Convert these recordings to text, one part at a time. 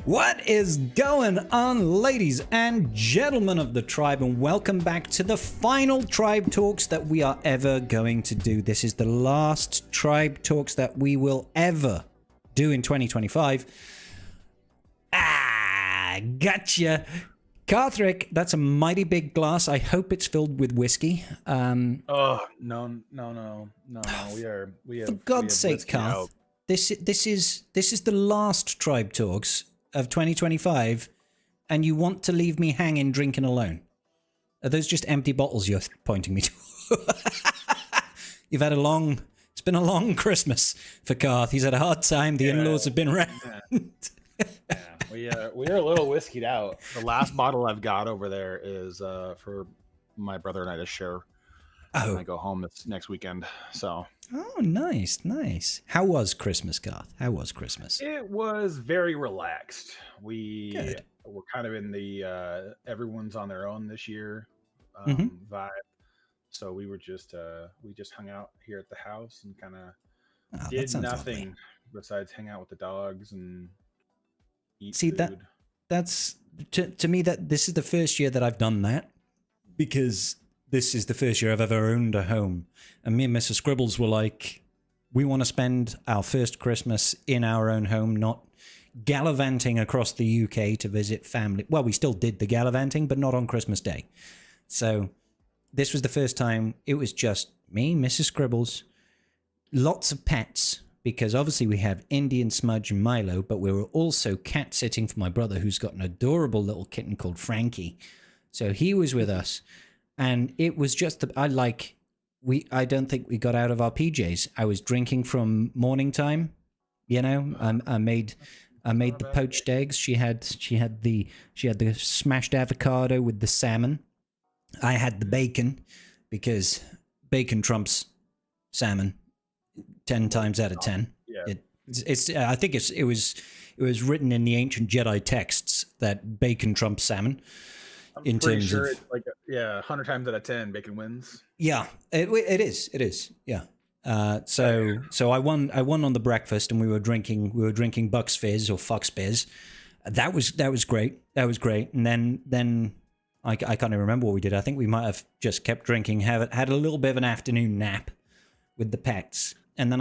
What is going on, ladies and gentlemen of the tribe, and welcome back to the final tribe talks that we are ever going to do. This is the last tribe talks that we will ever do in 2025. Gotcha. Karthric, that's a mighty big glass. I hope it's filled with whiskey. Oh no! We have. For God's sake, Karth, this is the last tribe talks of 2025, and you want to leave me hanging drinking alone? Are those just empty bottles you're pointing me to? It's been a long Christmas for Karth. He's had a hard time. The in-laws have been around. Yeah, we are a little whiskeyed out. The last bottle I've got over there is for my brother and I to share. When I go home this next weekend. So. Oh, nice. How was Christmas, Karth? How was Christmas? It was very relaxed. We were kind of in the everyone's on their own this year vibe. So we were just hung out here at the house and kind of did nothing lovely. Besides hang out with the dogs and eat food. That's to me that this is the first year that I've done that, because this is the first year I've ever owned a home. And me and Mrs. Scribbles were like, we want to spend our first Christmas in our own home, not gallivanting across the UK to visit family. Well, we still did the gallivanting, but not on Christmas Day. So this was the first time it was just me, Mrs. Scribbles, lots of pets, because obviously we have Indian Smudge and Milo, but we were also cat sitting for my brother, who's got an adorable little kitten called Frankie. So he was with us. And it was just I don't think we got out of our PJs. I was drinking from morning time, you know. I made the poached eggs. She had the smashed avocado with the salmon. I had the bacon, because bacon trumps salmon 10 times out of 10. Yeah. I think it was written in the ancient Jedi texts that bacon trumps salmon. I'm pretty sure it's like 100 times out of 10 bacon wins. Yeah, it is. Yeah. So I won on the breakfast, and we were drinking Bucks Fizz or Fox Fizz. That was great. And then I can't even remember what we did. I think we might have just kept drinking, had a little bit of an afternoon nap with the pets, and then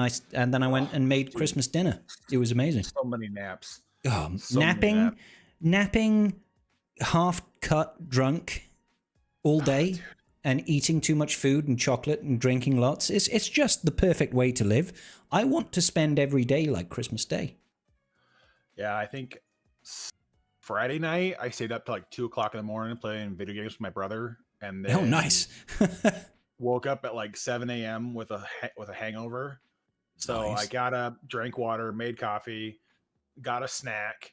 I went and made Christmas dinner. It was amazing. So many naps. Oh, napping, half cut drunk all day, and eating too much food and chocolate and drinking lots. It's just the perfect way to live. I want to spend every day like Christmas Day. Yeah, I think Friday night I stayed up to like 2 o'clock in the morning playing video games with my brother, and then nice. woke up at like 7 a.m. with a hangover. So nice. I got up, drank water, made coffee, got a snack,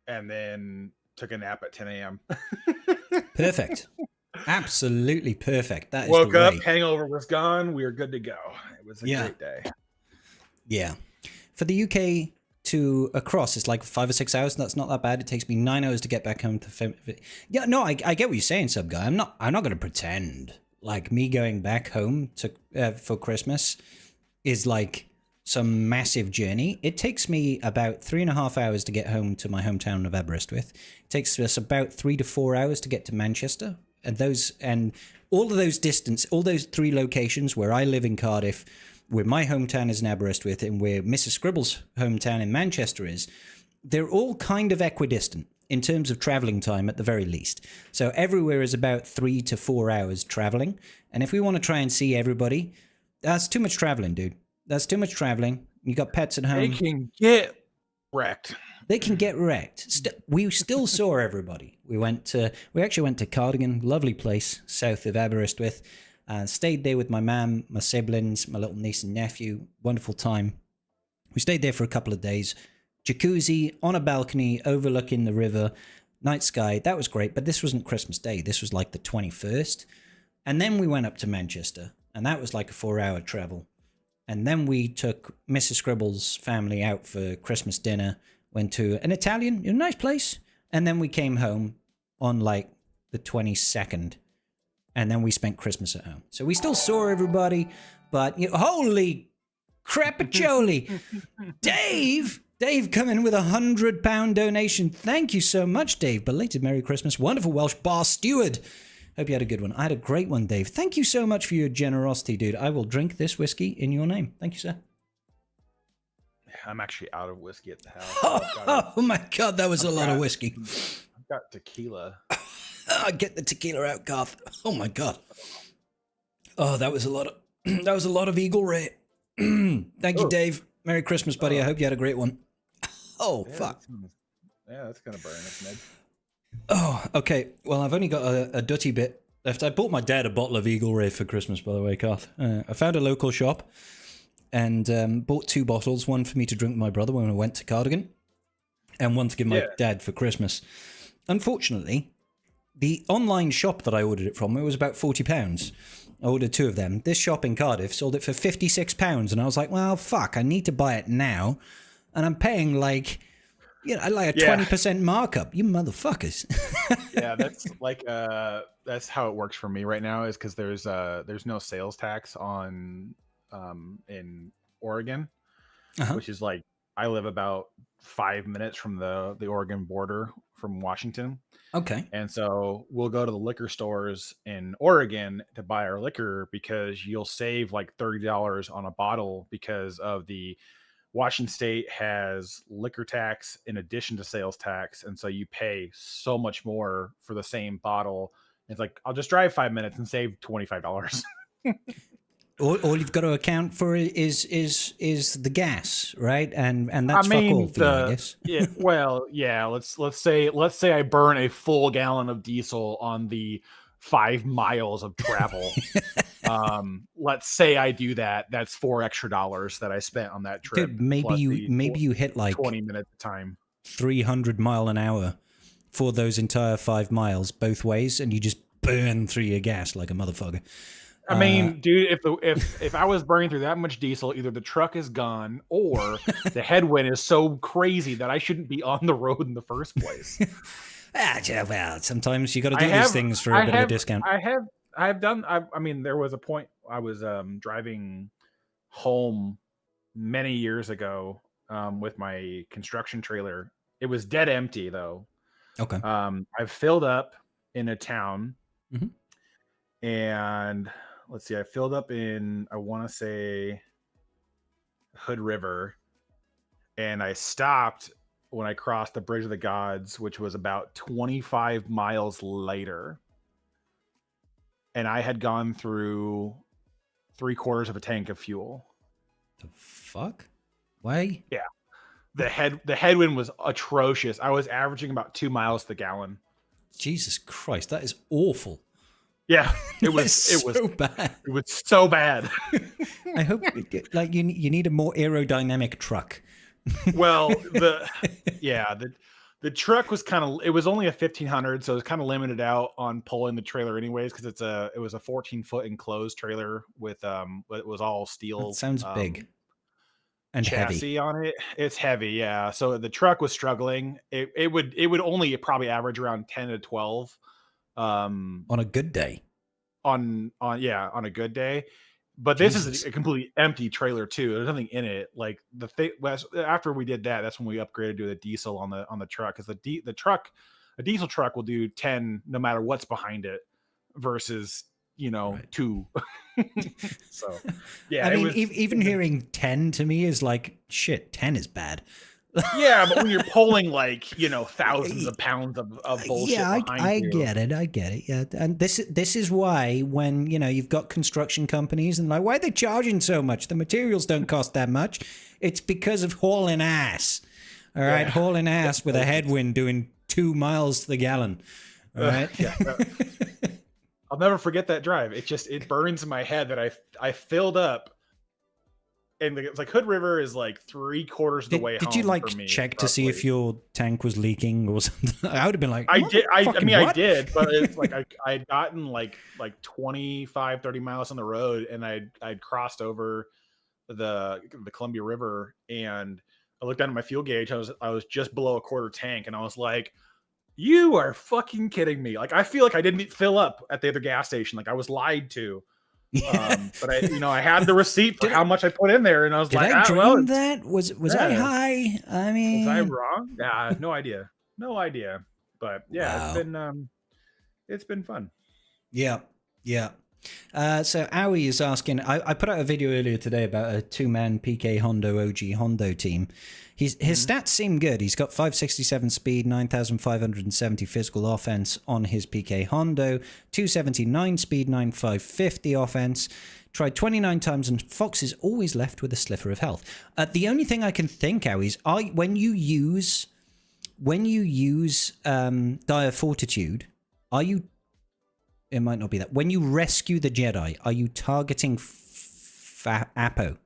and then took a nap at 10 a.m. Perfect. Absolutely perfect. That is woke the way. Up, hangover was gone. We were good to go. It was a great day. Yeah. For the UK to across, it's like 5 or 6 hours. That's not that bad. It takes me 9 hours to get back home to. Yeah, no, I get what you're saying, sub guy. I'm not going to pretend like me going back home to for Christmas is like some massive journey. It takes me about 3.5 hours to get home to my hometown of Aberystwyth. It takes us about 3 to 4 hours to get to Manchester, and all of those distance, all those 3 locations where I live in Cardiff, where my hometown is in Aberystwyth, and where Mrs. Scribble's hometown in Manchester is, they're all kind of equidistant in terms of traveling time at the very least. So everywhere is about 3 to 4 hours traveling. And if we want to try and see everybody, that's too much traveling, dude. That's too much traveling. You got pets at home. They can get wrecked. They can get wrecked. We still saw everybody. We actually went to Cardigan, lovely place south of Aberystwyth, and stayed there with my mum, my siblings, my little niece and nephew. Wonderful time. We stayed there for a couple of days. Jacuzzi on a balcony overlooking the river, night sky. That was great, but this wasn't Christmas Day. This was like the 21st. And then we went up to Manchester, and that was like a 4-hour travel. And then we took Mrs. Scribble's family out for Christmas dinner, went to an Italian, a nice place. And then we came home on like the 22nd. And then we spent Christmas at home. So we still saw everybody, but holy crapacholi. Dave Dave coming with £100 donation. Thank you so much, Dave. Belated Merry Christmas. Wonderful Welsh bar steward. Hope you had a good one. I had a great one, Dave. Thank you so much for your generosity, dude. I will drink this whiskey in your name. Thank you, sir. I'm actually out of whiskey at the house. Oh my God, that was a lot of whiskey. I've got tequila. Get the tequila out, Garth. Oh my God. Oh, that was a lot of Eagle Ray. Thank you, Dave. Merry Christmas, buddy. I hope you had a great one. Oh, yeah, fuck. That's gonna burn us, Ned. Oh, okay. Well, I've only got a dutty bit left. I bought my dad a bottle of Eagle Ray for Christmas, by the way, Garth. I found a local shop and bought 2 bottles, one for me to drink with my brother when I went to Cardigan, and one to give my dad for Christmas. Unfortunately, the online shop that I ordered it from, it was about £40. I ordered 2 of them. This shop in Cardiff sold it for £56, and I was like, well, fuck, I need to buy it now, and I'm paying like a 20% markup. You motherfuckers. Yeah, that's like that's how it works for me right now, is because there's no sales tax on in Oregon, which is like, I live about 5 minutes from the Oregon border from Washington. Okay. And so we'll go to the liquor stores in Oregon to buy our liquor, because you'll save like $30 on a bottle, because of the Washington state has liquor tax in addition to sales tax. And so you pay so much more for the same bottle. It's like, I'll just drive 5 minutes and save $25. All you've got to account for is the gas, right? And that's fuck all for you, I guess. Yeah, well, yeah. Let's say I burn a full gallon of diesel on the 5 miles of travel. Let's say I do that. That's $4 extra that I spent on that trip. Dude, maybe you hit like 20 minutes of time, 300 mile an hour for those entire 5 miles both ways, and you just burn through your gas like a motherfucker. I mean, dude, if I was burning through that much diesel, either the truck is gone or the headwind is so crazy that I shouldn't be on the road in the first place. Well, sometimes you got to do these things for a bit of a discount. I mean, there was a point I was driving home many years ago with my construction trailer. It was dead empty though. Okay. I filled up in a town, and let's see, I filled up in, I want to say, Hood River, and I stopped when I crossed the Bridge of the Gods, which was about 25 miles later. And I had gone through 3/4 of a tank of fuel. The fuck? Why? Yeah. The headwind was atrocious. I was averaging about 2 miles to the gallon. Jesus Christ, that is awful. Yeah, it was so bad. It was so bad. I hope like you need a more aerodynamic truck. Well, the truck was it was only a 1500, so it was kind of limited out on pulling the trailer anyways, because it was a 14-foot enclosed trailer with it was all steel. That sounds big and chassis heavy on it. It's heavy, yeah. So the truck was struggling. It would only probably average around 10 to 12 on a good day. On a good day. But Jesus. This is a completely empty trailer too. There's nothing in it. Like the thing, after we did that, that's when we upgraded to the diesel on the truck, because a diesel truck will do 10 no matter what's behind it, versus 2. So yeah, I mean, even hearing 10 to me is like, shit, 10 is bad. Yeah, but when you're pulling like thousands of pounds of bullshit, I get it. Yeah, and this is why when you've got construction companies and like, why are they charging so much? The materials don't cost that much. It's because of hauling ass. All right, hauling ass with a headwind doing 2 miles to the gallon. All right. I'll never forget that drive. It burns in my head that I filled up. And it's like Hood River is like 3/4 of the way home. Did you like check to see if your tank was leaking or something? I would have been like, I did. I did, but it's like I had gotten like 25, 30 miles on the road, and I'd crossed over the Columbia River, and I looked down at my fuel gauge. I was just below a quarter tank, and I was like, "You are fucking kidding me!" Like, I feel like I didn't fill up at the other gas station. Like, I was lied to. But I had the receipt for Did how much I put in there, and I was Did like, I well, dream that? Was I yeah. high? I Was I mean, wrong? Yeah, no idea, no idea. But yeah, wow. it's been fun. Yeah, yeah. So Aoi is asking. I put out a video earlier today about a two-man PK Hondo OG Hondo team. His stats seem good. He's got 567 speed, 9,570 physical offense on his PK Hondo, 279 speed, 9,550 offense. Tried 29 times, and Fox is always left with a sliver of health. The only thing I can think, Aoi, is when you use Dire Fortitude, are you? It might not be that. When you rescue the Jedi, are you targeting Apo?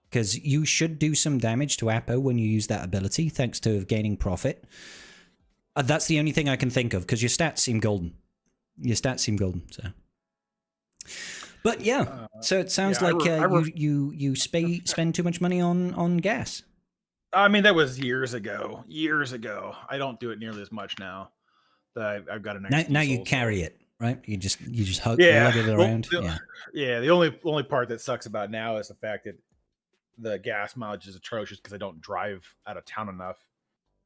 Because you should do some damage to Apo when you use that ability, thanks to gaining profit. That's the only thing I can think of, because your stats seem golden. So, but yeah. So it sounds like you spend too much money on gas. I mean, that was years ago. I don't do it nearly as much now. I've got a nice. Now you carry it. Right, you just lug it around. The only part that sucks about now is the fact that the gas mileage is atrocious because I don't drive out of town enough.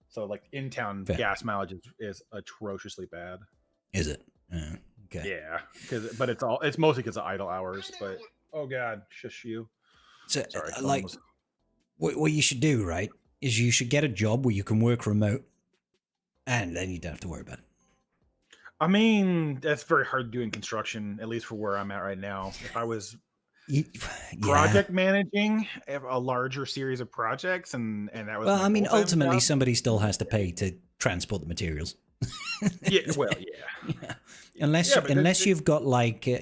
So like in town, gas mileage is atrociously bad. Is it? Okay. Yeah, but it's mostly because of idle hours. But oh god, shush you. So sorry, what you should do, right, is you should get a job where you can work remote, and then you don't have to worry about it. I mean, that's very hard to do in construction, at least for where I'm at right now. If I was project managing a larger series of projects, and that was ultimately somebody still has to pay to transport the materials. Yeah. Unless you've got like a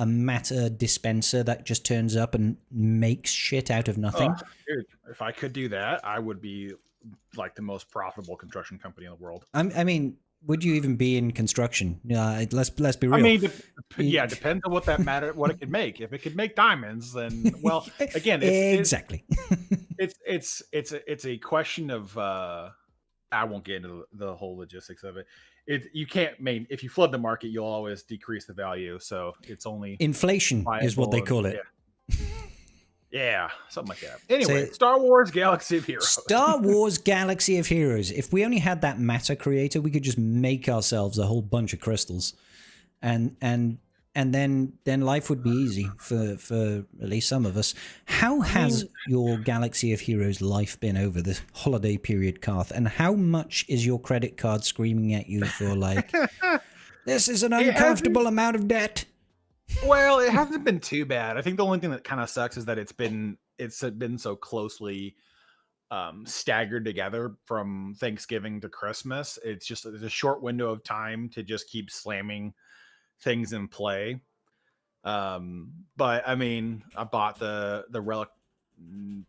matter dispenser that just turns up and makes shit out of nothing. Dude, if I could do that, I would be like the most profitable construction company in the world. I mean, would you even be in construction? Let's be real. I mean, depends on what it could make. If it could make diamonds, then well, again, exactly. It's a question of I won't get into the whole logistics of it. You can't if you flood the market, you'll always decrease the value. So it's only inflation is what they call it. Yeah, something like that. Anyway, Star Wars Galaxy of Heroes. Star Wars Galaxy of Heroes. If we only had that matter creator, we could just make ourselves a whole bunch of crystals, and then life would be easy for at least some of us. How has your Galaxy of Heroes life been over the holiday period, Karth? And how much is your credit card screaming at you for like, this is an uncomfortable amount of debt? Well, it hasn't been too bad. I think the only thing that kind of sucks is that it's been so closely staggered together from Thanksgiving to Christmas. It's a short window of time to just keep slamming things in play. But I mean, I bought the Relic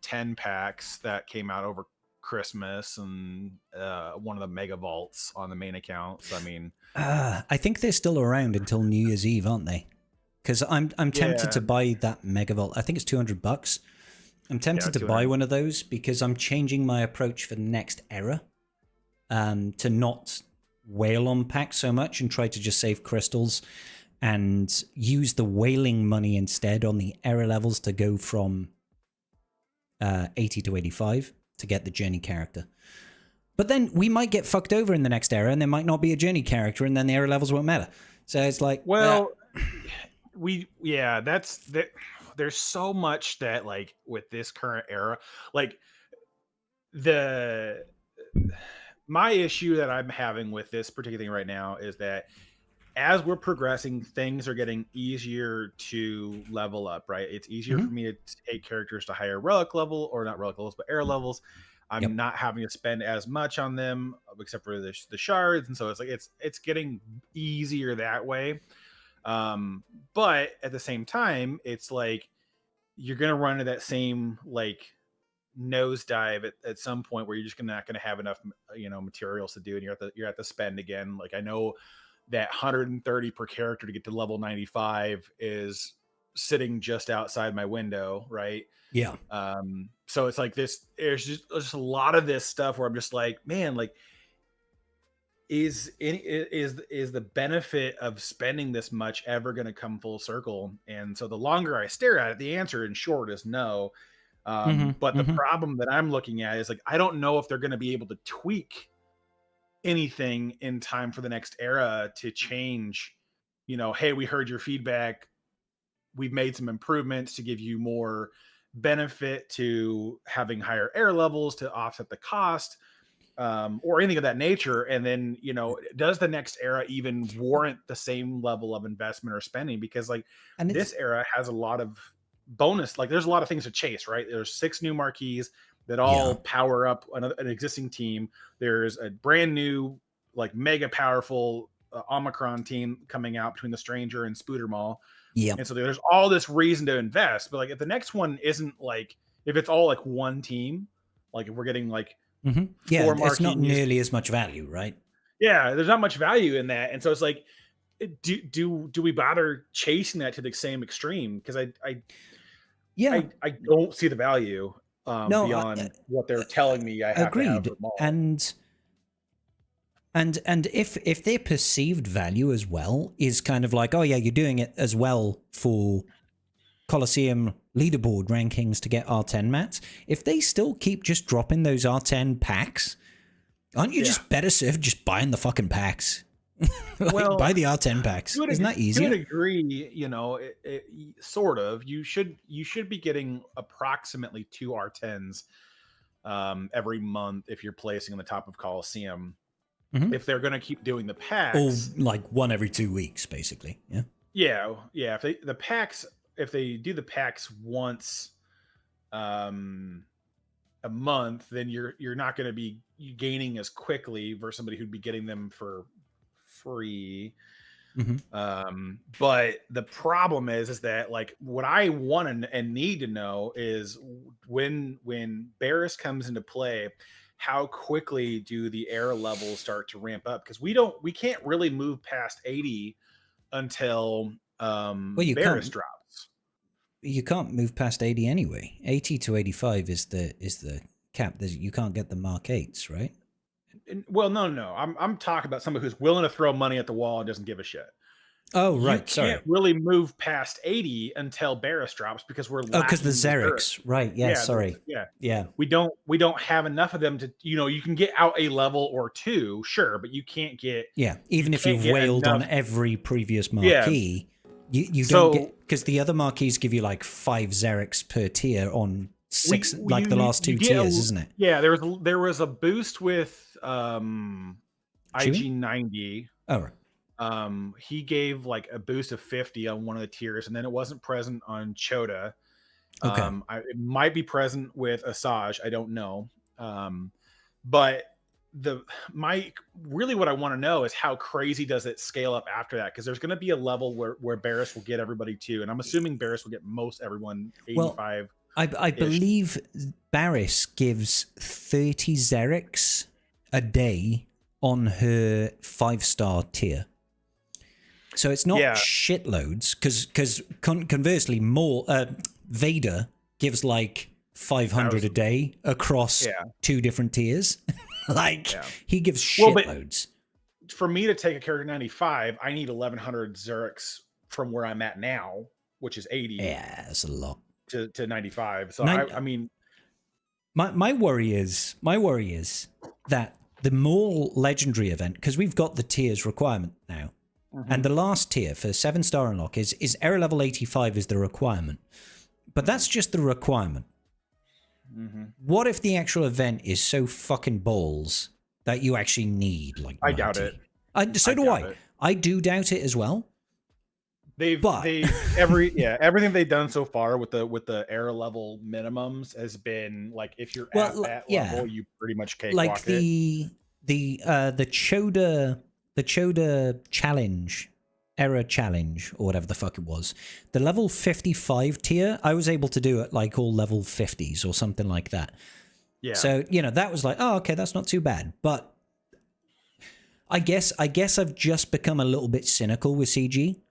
10 packs that came out over Christmas, and one of the Mega Vaults on the main account. So I mean, I think they're still around until New Year's Eve, aren't they? Because I'm tempted to buy that Mega Vault. I think it's $200. I'm tempted to buy one of those because I'm changing my approach for the next era, to not whale on packs so much and try to just save crystals and use the whaling money instead on the era levels to go from 80 to 85 to get the journey character. But then we might get fucked over in the next era, and there might not be a journey character, and then the era levels won't matter. So it's like, well, there's so much that, like, with this current era, like my issue that I'm having with this particular thing right now is that as we're progressing, things are getting easier to level up, right? It's easier for me to take characters to higher relic level, or not relic levels, but era levels. I'm not having to spend as much on them, except for the shards. And so it's like, it's getting easier that way. But at the same time, it's like, you're going to run into that same like nosedive at some point where you're just not going to have enough, materials to do. And you're at the spend again. Like, I know that 130 per character to get to level 95 is sitting just outside my window. Right. Yeah. So it's like there's just a lot of this stuff where I'm just like, man, like, is the benefit of spending this much ever going to come full circle? And so the longer I stare at it, the answer in short is no. But the problem that I'm looking at is like, I don't know if they're going to be able to tweak anything in time for the next era to change, hey, we heard your feedback. We've made some improvements to give you more benefit to having higher air levels to offset the cost, or anything of that nature. And then, does the next era even warrant the same level of investment or spending? Because like this era has a lot of bonus, like there's a lot of things to chase, right? There's 6 new marquees that all power up an existing team. There's a brand new, like mega powerful Omicron team coming out between the Stranger and Spooder Mall. Yeah. And so there's all this reason to invest. But like if the next one isn't like, if it's all like one team, like if we're getting like yeah, it's not nearly as much value, right? Yeah, there's not much value in that. And so it's like, do we bother chasing that to the same extreme? Because I don't see the value beyond what they're telling me I have to have for Maul. And if their perceived value as well is kind of like, oh yeah, you're doing it as well for Colosseum leaderboard rankings to get R10 mats, if they still keep just dropping those R10 packs, aren't you just better served just buying the fucking packs? Like, buy the R10 packs. Isn't that easier? To a degree, sort of. You should be getting approximately 2 R10s every month if you're placing on the top of Colosseum. If they're going to keep doing the packs, or like one every 2 weeks, basically. Yeah. If they do the packs once a month, then you're not going to be gaining as quickly versus somebody who'd be getting them for free. But the problem is that like what I want and need to know is when Barris comes into play, how quickly do the air levels start to ramp up? Because we can't really move past 80 until Barris drops. You can't move past 80 anyway. 80 to 85 is the cap. You can't get the Mark 8s, right? Well, no. I'm talking about somebody who's willing to throw money at the wall and doesn't give a shit. Oh, right. You can't really move past 80 until Barris drops because we're because the Xerix, right? Yeah, sorry. Yeah. We don't have enough of them to, you can get out a level or 2, sure, but you can't get. Yeah, even if you've wailed on every previous marquee, you don't get, because the other marquees give you like 5 Xerix per tier on 6, like the last 2 tiers, isn't it? Yeah, there was a boost with IG90. Oh, right. He gave like a boost of 50 on one of the tiers, and then it wasn't present on Chota. Okay. It might be present with Asajj, I don't know. But really what I want to know is how crazy does it scale up after that? Because there's going to be a level where Barris will get everybody too, and I'm assuming Barris will get most everyone 85. Well, I believe Barris gives 30 Xerix a day on her 5-star tier. So it's not shitloads, because conversely, Vader gives like 500 a day across 2 different tiers. He gives shitloads. For me to take a character 95, I need 1100 Xerix from where I'm at now, which is 80. Yeah, that's a lot. To 95. So I mean, my worry is that the Maul Legendary event, because we've got the tiers requirement now. And the last tier for 7-star unlock is error level 85 is the requirement. But that's just the requirement. What if the actual event is so fucking balls that you actually need like 90? I doubt it. So do I. I do doubt it as well. Everything they've done so far with the error level minimums has been like, if you're at that level, you pretty much cakewalk like the Chota challenge, error challenge, or whatever the fuck it was. The level 55 tier, I was able to do it like all level 50s or something like that. Yeah. So, that was like, oh, okay, that's not too bad. But I guess I've just become a little bit cynical with CG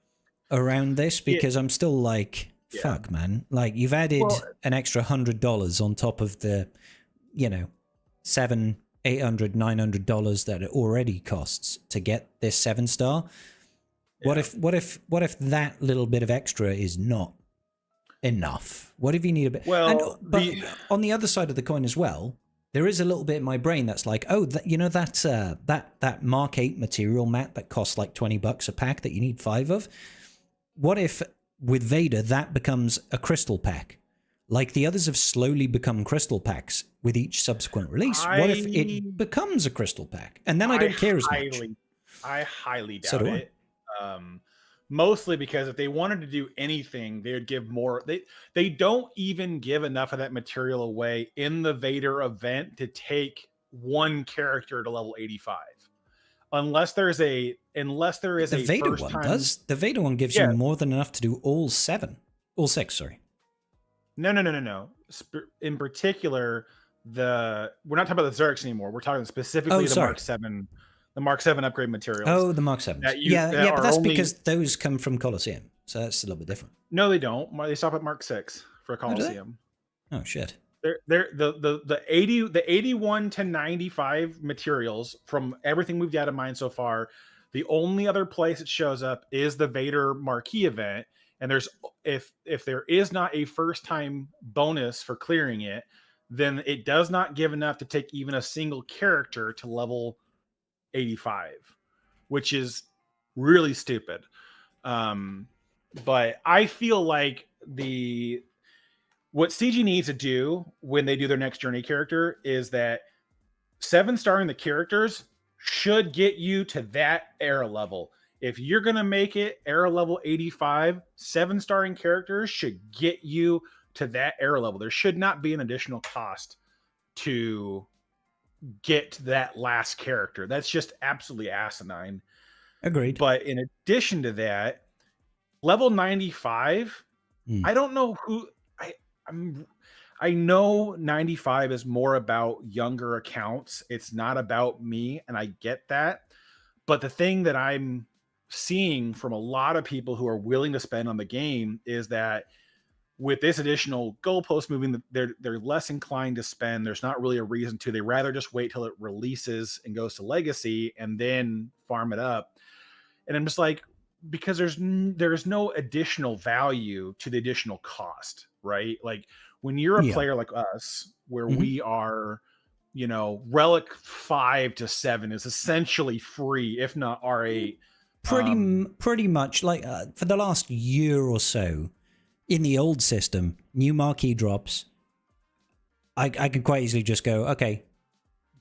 around this, because I'm still like, fuck, man. Like, you've added an extra $100 on top of the, 7 $800-900 that it already costs to get this 7-star. What if that little bit of extra is not enough? What if you need a bit? Well, but on the other side of the coin as well, there is a little bit in my brain that's like, oh, that Mark 8 material mat that costs like $20 a pack that you need 5 of. What if with Vader that becomes a crystal pack? Like the others have slowly become crystal packs with each subsequent release. What if it becomes a crystal pack? And then I don't care as much. I highly doubt So do I. it. Mostly because if they wanted to do anything, they would give more. They don't even give enough of that material away in the Vader event to take one character to level 85. Unless there is a Vader first one time, does. The Vader one gives you more than enough to do all 6. Sorry. No. In particular, we're not talking about the Zerix anymore. We're talking specifically the Mark 7, the Mark 7 upgrade materials. Oh, the Mark 7s. But that's because those come from Colosseum, so that's a little bit different. No, they don't. They stop at Mark 6 for Colosseum. Oh shit. The 81 to 95 materials from everything we've data mined so far. The only other place it shows up is the Vader Marquee event. And there's if there is not a first time bonus for clearing it, then it does not give enough to take even a single character to level 85, which is really stupid. But I feel like what CG needs to do when they do their next journey character is that 7-starring the characters should get you to that era level. If you're going to make it era level 85, 7-starring characters should get you to that era level. There should not be an additional cost to get to that last character. That's just absolutely asinine. Agreed. But in addition to that, level 95, I don't know who... I know 95 is more about younger accounts. It's not about me, and I get that. But the thing that I'm seeing from a lot of people who are willing to spend on the game is that with this additional goalpost moving, they're less inclined to spend. There's not really a reason to. They rather just wait till it releases and goes to Legacy and then farm it up. And I'm just like, because there's no additional value to the additional cost, right? Like when you're a player like us, where we are, Relic 5 to 7 is essentially free, if not R8. Pretty much like for the last year or so in the old system, new marquee drops. I can quite easily just go, okay,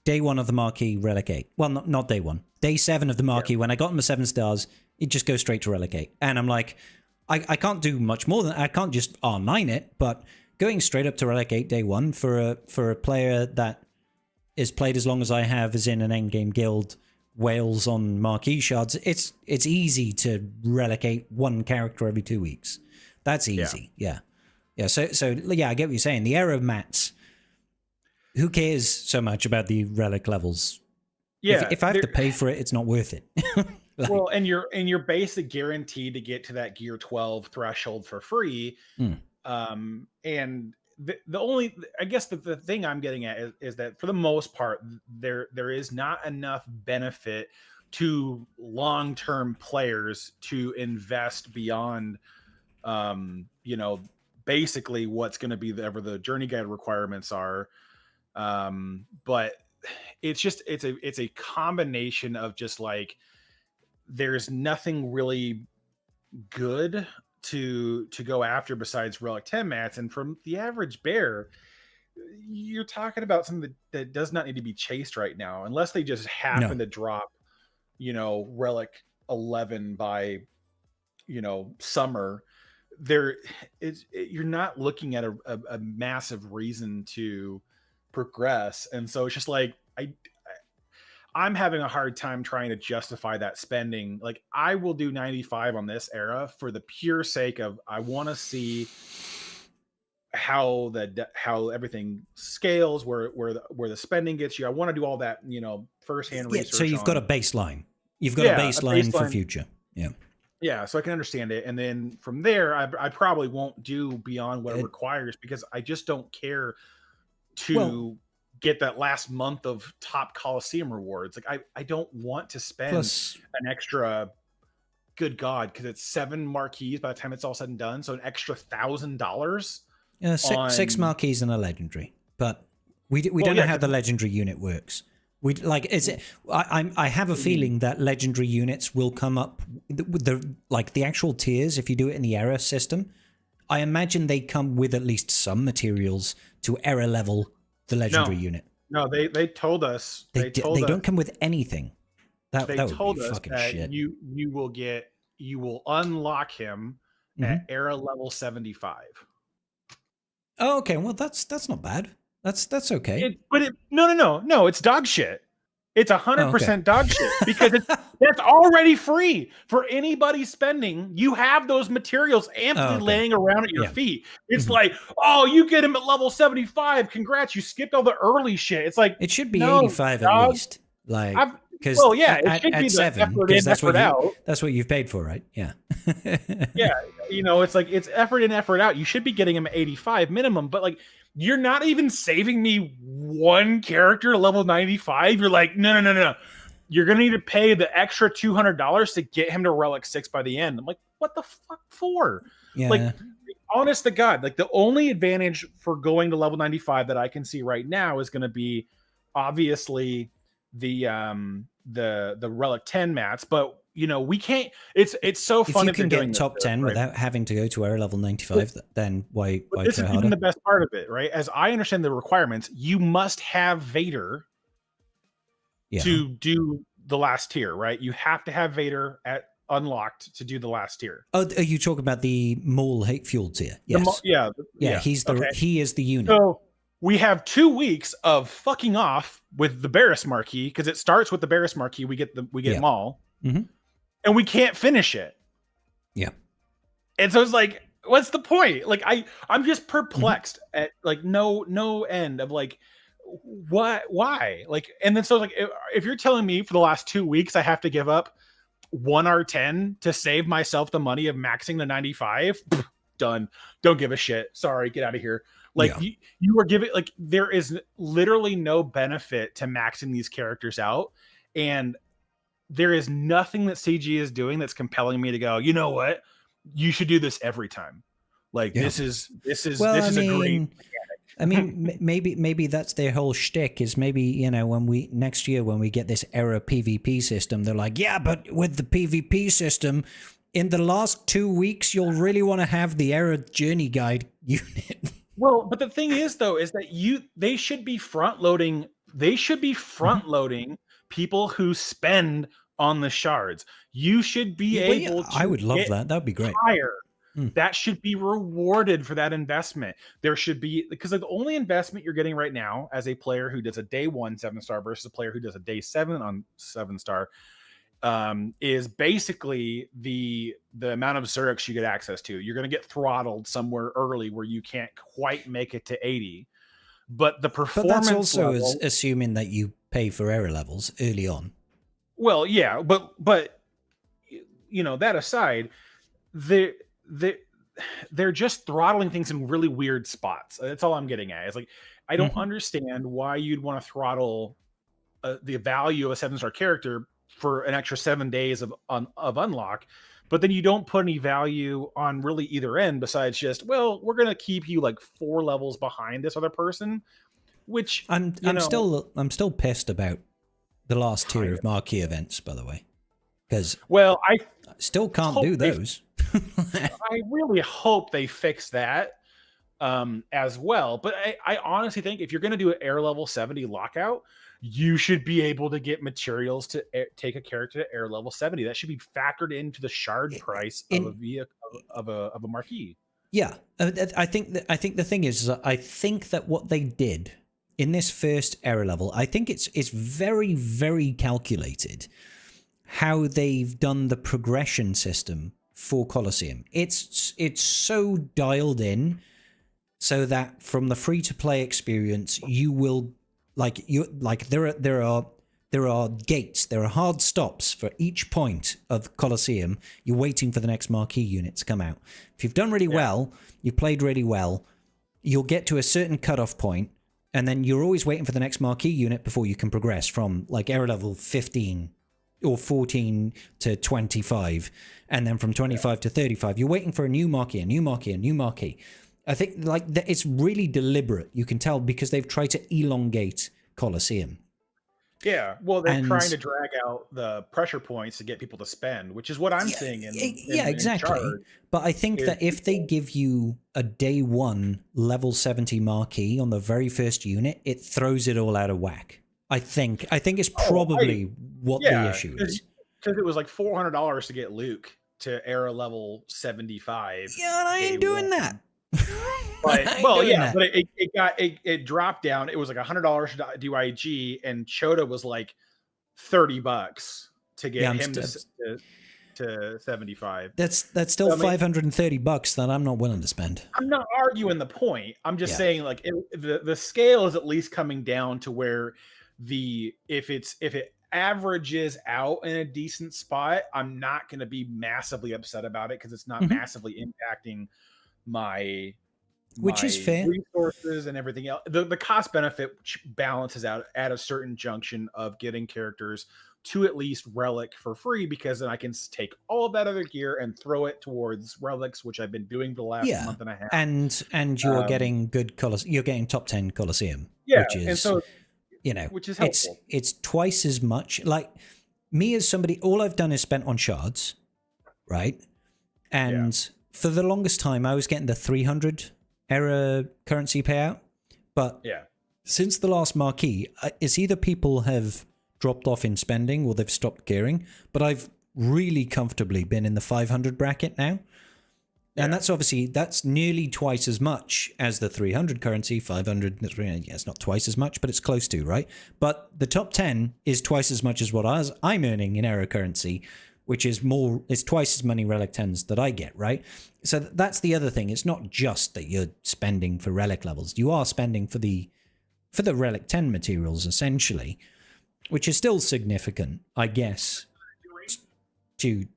day 1 of the marquee, Relic 8. Well, not day 1. Day 7 of the marquee, when I got my 7 stars, it just goes straight to Relic 8. And I'm like, I can't do much more than I can't just R9 it, but going straight up to Relic 8 day 1 for a player that is played as long as I have, is in an endgame guild, whales on marquee shards, it's easy to relegate one character every 2 weeks. That's easy. Yeah. So yeah, I get what you're saying. The era of mats, who cares so much about the relic levels? Yeah, if I have to pay for it, it's not worth it. Well, and your basic guaranteed to get to that gear 12 threshold for free. And the only, I guess the thing I'm getting at is that for the most part, there is not enough benefit to long-term players to invest beyond, basically what's going to be the journey guide requirements are. But it's a combination of just like, there's nothing really good to go after besides Relic 10 mats. And from the average bear, you're talking about something that does not need to be chased right now, unless they just happen to drop, Relic 11 by, summer. You're not looking at a massive reason to progress. And so it's just like, I'm having a hard time trying to justify that spending. Like, I will do 95 on this era for the pure sake of, I want to see how everything scales, where the spending gets you. I want to do all that, firsthand research. So you've got a baseline. You've got a baseline for future. Yeah. Yeah. So I can understand it. And then from there, I probably won't do beyond what it requires, because I just don't care to get that last month of top Coliseum rewards. Like I don't want to spend Plus, an extra, good God, because it's 7 marquees by the time it's all said and done. So an extra $1,000 six on marquees and a legendary, but we don't know how the legendary unit works. We like is it? I have a feeling that legendary units will come up with the actual tiers if you do it in the era system. I imagine they come with at least some materials to era level the legendary unit. No, they told us they don't come with anything. That would told be us fucking that shit. you will unlock him at era level 75. Oh, okay. Well, that's not bad. That's okay. No, it's dog shit. It's 100% dog shit because that's already free for anybody spending. You have those materials amply laying around at your feet. It's like, oh, you get him at level 75. Congrats, you skipped all the early shit. It's like it should be 85 at least. Like, because it should be 7 because that's what you've paid for, right? Yeah. Yeah, it's like it's effort in, effort out. You should be getting him at 85 minimum, but like you're not even saving me one character to level 95. You're like, no. You're gonna need to pay the extra $200 to get him to Relic 6 by the end. I'm like, what the fuck for? Yeah. Like, honest to God, like the only advantage for going to level 95 that I can see right now is gonna be obviously the Relic 10 mats, but we can't. It's so fun if you can get top 10 without having to go to era level 95. Then why this try is harder? even the best part of it, right? As I understand the requirements, you must have Vader to do the last tier, right? You have to have Vader at unlocked to do the last tier. Oh, are you talking about the Maul hate fuel tier? Yes. Yeah. He is the unit. So we have 2 weeks of fucking off with the Barris Marquee because it starts with the Barris Marquee. We get Maul, and we can't finish it. Yeah. And so it's like, what's the point? Like I'm just perplexed at like no end of like why? Like, and then so like if you're telling me for the last 2 weeks I have to give up 1 R10 to save myself the money of maxing the 95, done. Don't give a shit. Sorry, get out of here. Like you were giving, like, there is literally no benefit to maxing these characters out, and there is nothing that CG is doing that's compelling me to go, you know what, you should do this every time. Like this is a great. I mean, maybe that's their whole shtick. Is maybe when we next year when we get this era PvP system, they're like, yeah, but with the PvP system, in the last 2 weeks, you'll really want to have the era journey guide unit. Well, but the thing is, though, is that they should be front loading. They should be front loading people who spend on the shards. You should be able to. I would love that. That would be great. Higher. That should be rewarded for that investment. There should be, because the only investment you're getting right now as a player who does a day 1 7-star versus a player who does a day 7 on 7-star is basically the amount of Zerix you get access to. You're going to get throttled somewhere early where you can't quite make it to 80. But the performance, but that's also is assuming that you pay for error levels early on. Well, yeah, but that aside, they're just throttling things in really weird spots. That's all I'm getting at. It's like, I don't understand why you'd want to throttle the value of a 7-star character for an extra 7 days of unlock, but then you don't put any value on really either end besides just, well, we're going to keep you like 4 levels behind this other person, which I'm still pissed about the last tier of marquee events, by the way, because I still can't do those. I really hope they fix that as well. But I honestly think if you're going to do an air level 70 lockout, you should be able to get materials to take a character to air level 70. That should be factored into the shard price of a marquee. Yeah, I think the thing is, I think that what they did in this first era level, I think it's very, very calculated how they've done the progression system for Colosseum. It's so dialed in so that from the free to play experience, you will there are gates, there are hard stops for each point of Colosseum. You're waiting for the next marquee unit to come out. If you've done really well, you've played really well, you'll get to a certain cutoff point, And then you're always waiting for the next marquee unit before you can progress from like era level 15 or 14 to 25. And then from 25 to 35, you're waiting for a new marquee, a new marquee, a new marquee. I think like it's really deliberate. You can tell because they've tried to elongate Colosseum. Yeah, well, they're trying to drag out the pressure points to get people to spend, which is what I'm seeing in exactly. But I think that if they give you a day one level 70 marquee on the very first unit, it throws it all out of whack. I think it's probably what the issue is. Because it was like $400 to get Luke to era level 75. Yeah, and I ain't doing that. But it dropped down. It was like $100 to do IG, and Chota was like $30 to get him to 75. That's still $530 that I'm not willing to spend. I'm not arguing the point. I'm just saying like the scale is at least coming down to where if it averages out in a decent spot, I'm not going to be massively upset about it because it's not massively impacting which is fair, resources and everything else. The cost benefit balances out at a certain junction of getting characters to at least relic for free, because then I can take all of that other gear and throw it towards relics, which I've been doing for the last month and a half. And you're getting good you're getting top 10 Colosseum, which is, and so, which is helpful. It's twice as much. Like me as somebody, all I've done is spent on shards, right? And for the longest time, I was getting the 300 era currency payout. But since the last marquee, it's either people have dropped off in spending or they've stopped caring. But I've really comfortably been in the 500 bracket now. And that's nearly twice as much as the 300 currency. 500, it's not twice as much, but it's close to, right? But the top 10 is twice as much as what I'm earning in era currency, which is twice as many relic 10s that I get, right? So that's the other thing. It's not just that you're spending for relic levels. You are spending for the relic 10 materials, essentially, which is still significant, I guess, to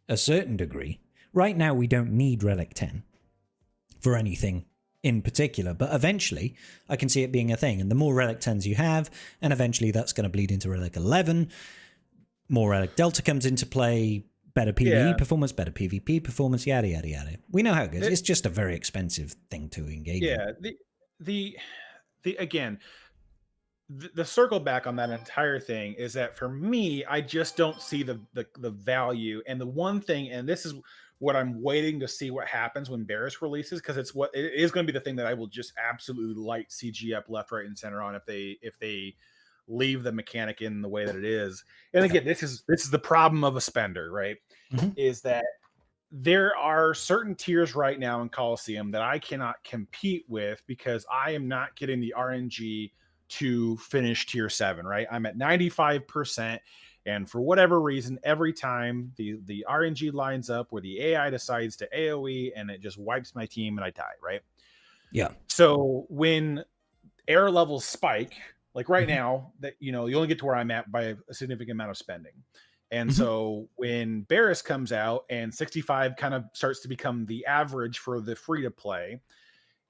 a certain degree. Right now, we don't need relic 10 for anything in particular, but eventually I can see it being a thing. And the more relic 10s you have, and eventually that's going to bleed into relic 11, more relic delta comes into play, better PvE performance, better PvP performance, yada, yada, yada. We know how it goes. It's just a very expensive thing to engage in. The circle back on that entire thing is that for me, I just don't see the value. And the one thing, and this is what I'm waiting to see what happens when Barris releases, because it is going to be the thing that I will just absolutely light CG up left, right, and center on if they leave the mechanic in the way that it is. And again, this is the problem of a spender, right? Is that there are certain tiers right now in Colosseum that I cannot compete with because I am not getting the RNG to finish tier 7, right? I'm at 95%. And for whatever reason, every time the RNG lines up where the AI decides to AoE and it just wipes my team and I die, right? Yeah. So when error levels spike, like right now, that you only get to where I'm at by a significant amount of spending. And so when Barris comes out and 65 kind of starts to become the average for the free to play,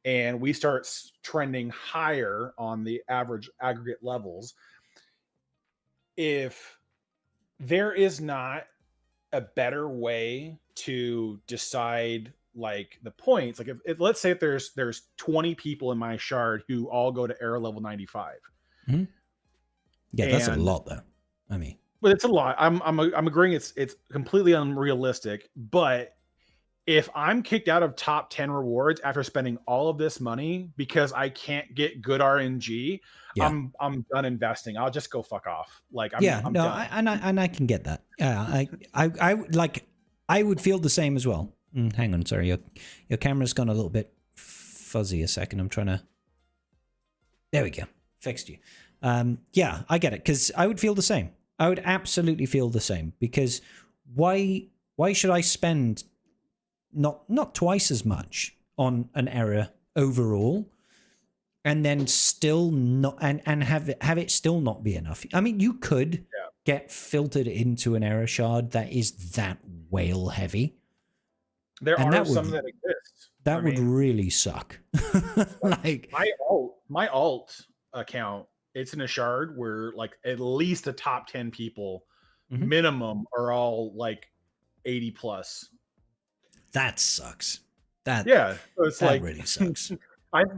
and we start trending higher on the average aggregate levels, if there is not a better way to decide like the points, like if let's say if there's 20 people in my shard who all go to era level 95. Yeah, that's a lot though. I mean, but it's a lot. I'm agreeing it's completely unrealistic, but if I'm kicked out of top 10 rewards after spending all of this money because I can't get good RNG, I'm done investing. I'll just go fuck off. Like I'm done. I can get that. Yeah, I would feel the same as well. Hang on, sorry, your camera's gone a little bit fuzzy a second. I'm trying to. There we go, fixed you. Yeah, I get it, because I would feel the same. I would absolutely feel the same, because why should I spend not twice as much on an error overall and then still not and have it still not be enough? I mean, you could get filtered into an error shard that is that whale heavy. There are some that exist. That would really suck. Like my alt account, it's in a shard where like at least the top 10 people minimum are all like 80 plus. That sucks. So it's that like really sucks.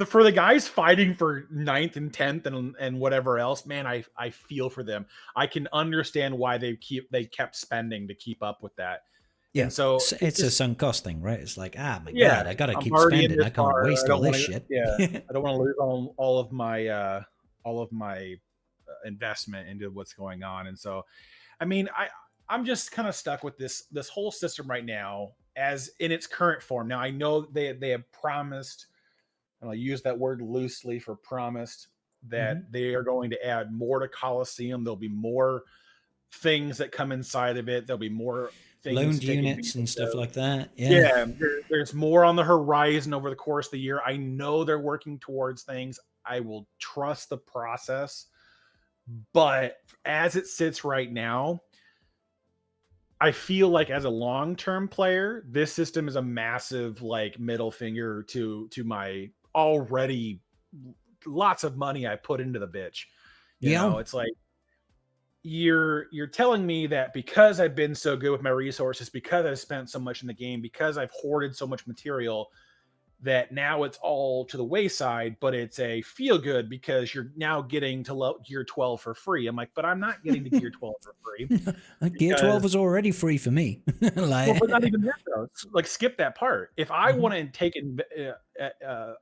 For the guys fighting for 9th and 10th and whatever else, man, I feel for them. I can understand why they kept spending to keep up with that. Yeah. And so it's a sunk cost thing, right? It's like, God, I gotta keep spending. I can't waste all this shit. Yeah. I don't want to lose all of my investment into what's going on. And so, I mean, I'm just kind of stuck with this whole system right now as in its current form. Now I know they have promised, and I'll use that word loosely for promised, that they are going to add more to Coliseum. There'll be more things that come inside of it. There'll be more things, loaned units and stuff like that. There's more on the horizon over the course of the year. I know they're working towards things. I will trust the process, but as it sits right now, I feel like as a long-term player, this system is a massive like middle finger to my already lots of money I put into the bitch. You know, it's like you're telling me that because I've been so good with my resources, because I've spent so much in the game, because I've hoarded so much material, that now it's all to the wayside, but it's a feel good because you're now getting to gear 12 for free. I'm like, but I'm not getting to gear 12 for free. Gear 12 was already free for me. Well, but not even that though. Like skip that part. If I want to take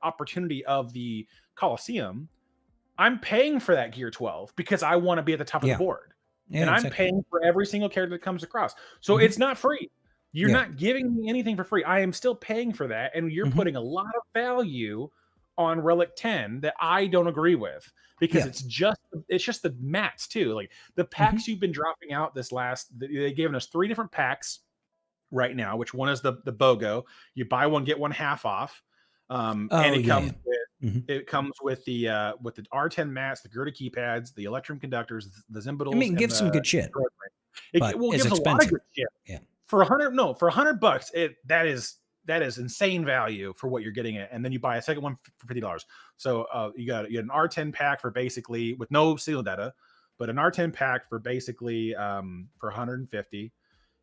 opportunity of the Coliseum, I'm paying for that gear 12 because I want to be at the top of the board. And I'm paying for every single character that comes across. So it's not free. You're not giving me anything for free. I am still paying for that. And you're putting a lot of value on Relic 10 that I don't agree with because it's just the mats too. Like the packs you've been dropping out they've given us 3 different packs right now, which one is the BOGO. You buy one, get one half off. And it comes with it comes with the R10 mats, the Gerda keypads, the Electrum conductors, the Zimbadals. I mean, give some good shit. It will give a lot of good shit. Yeah. For $100, that is insane value for what you're getting at. And then you buy a second one for $50. So you get an R10 pack for basically with no seal data, but an R10 pack for basically for $150.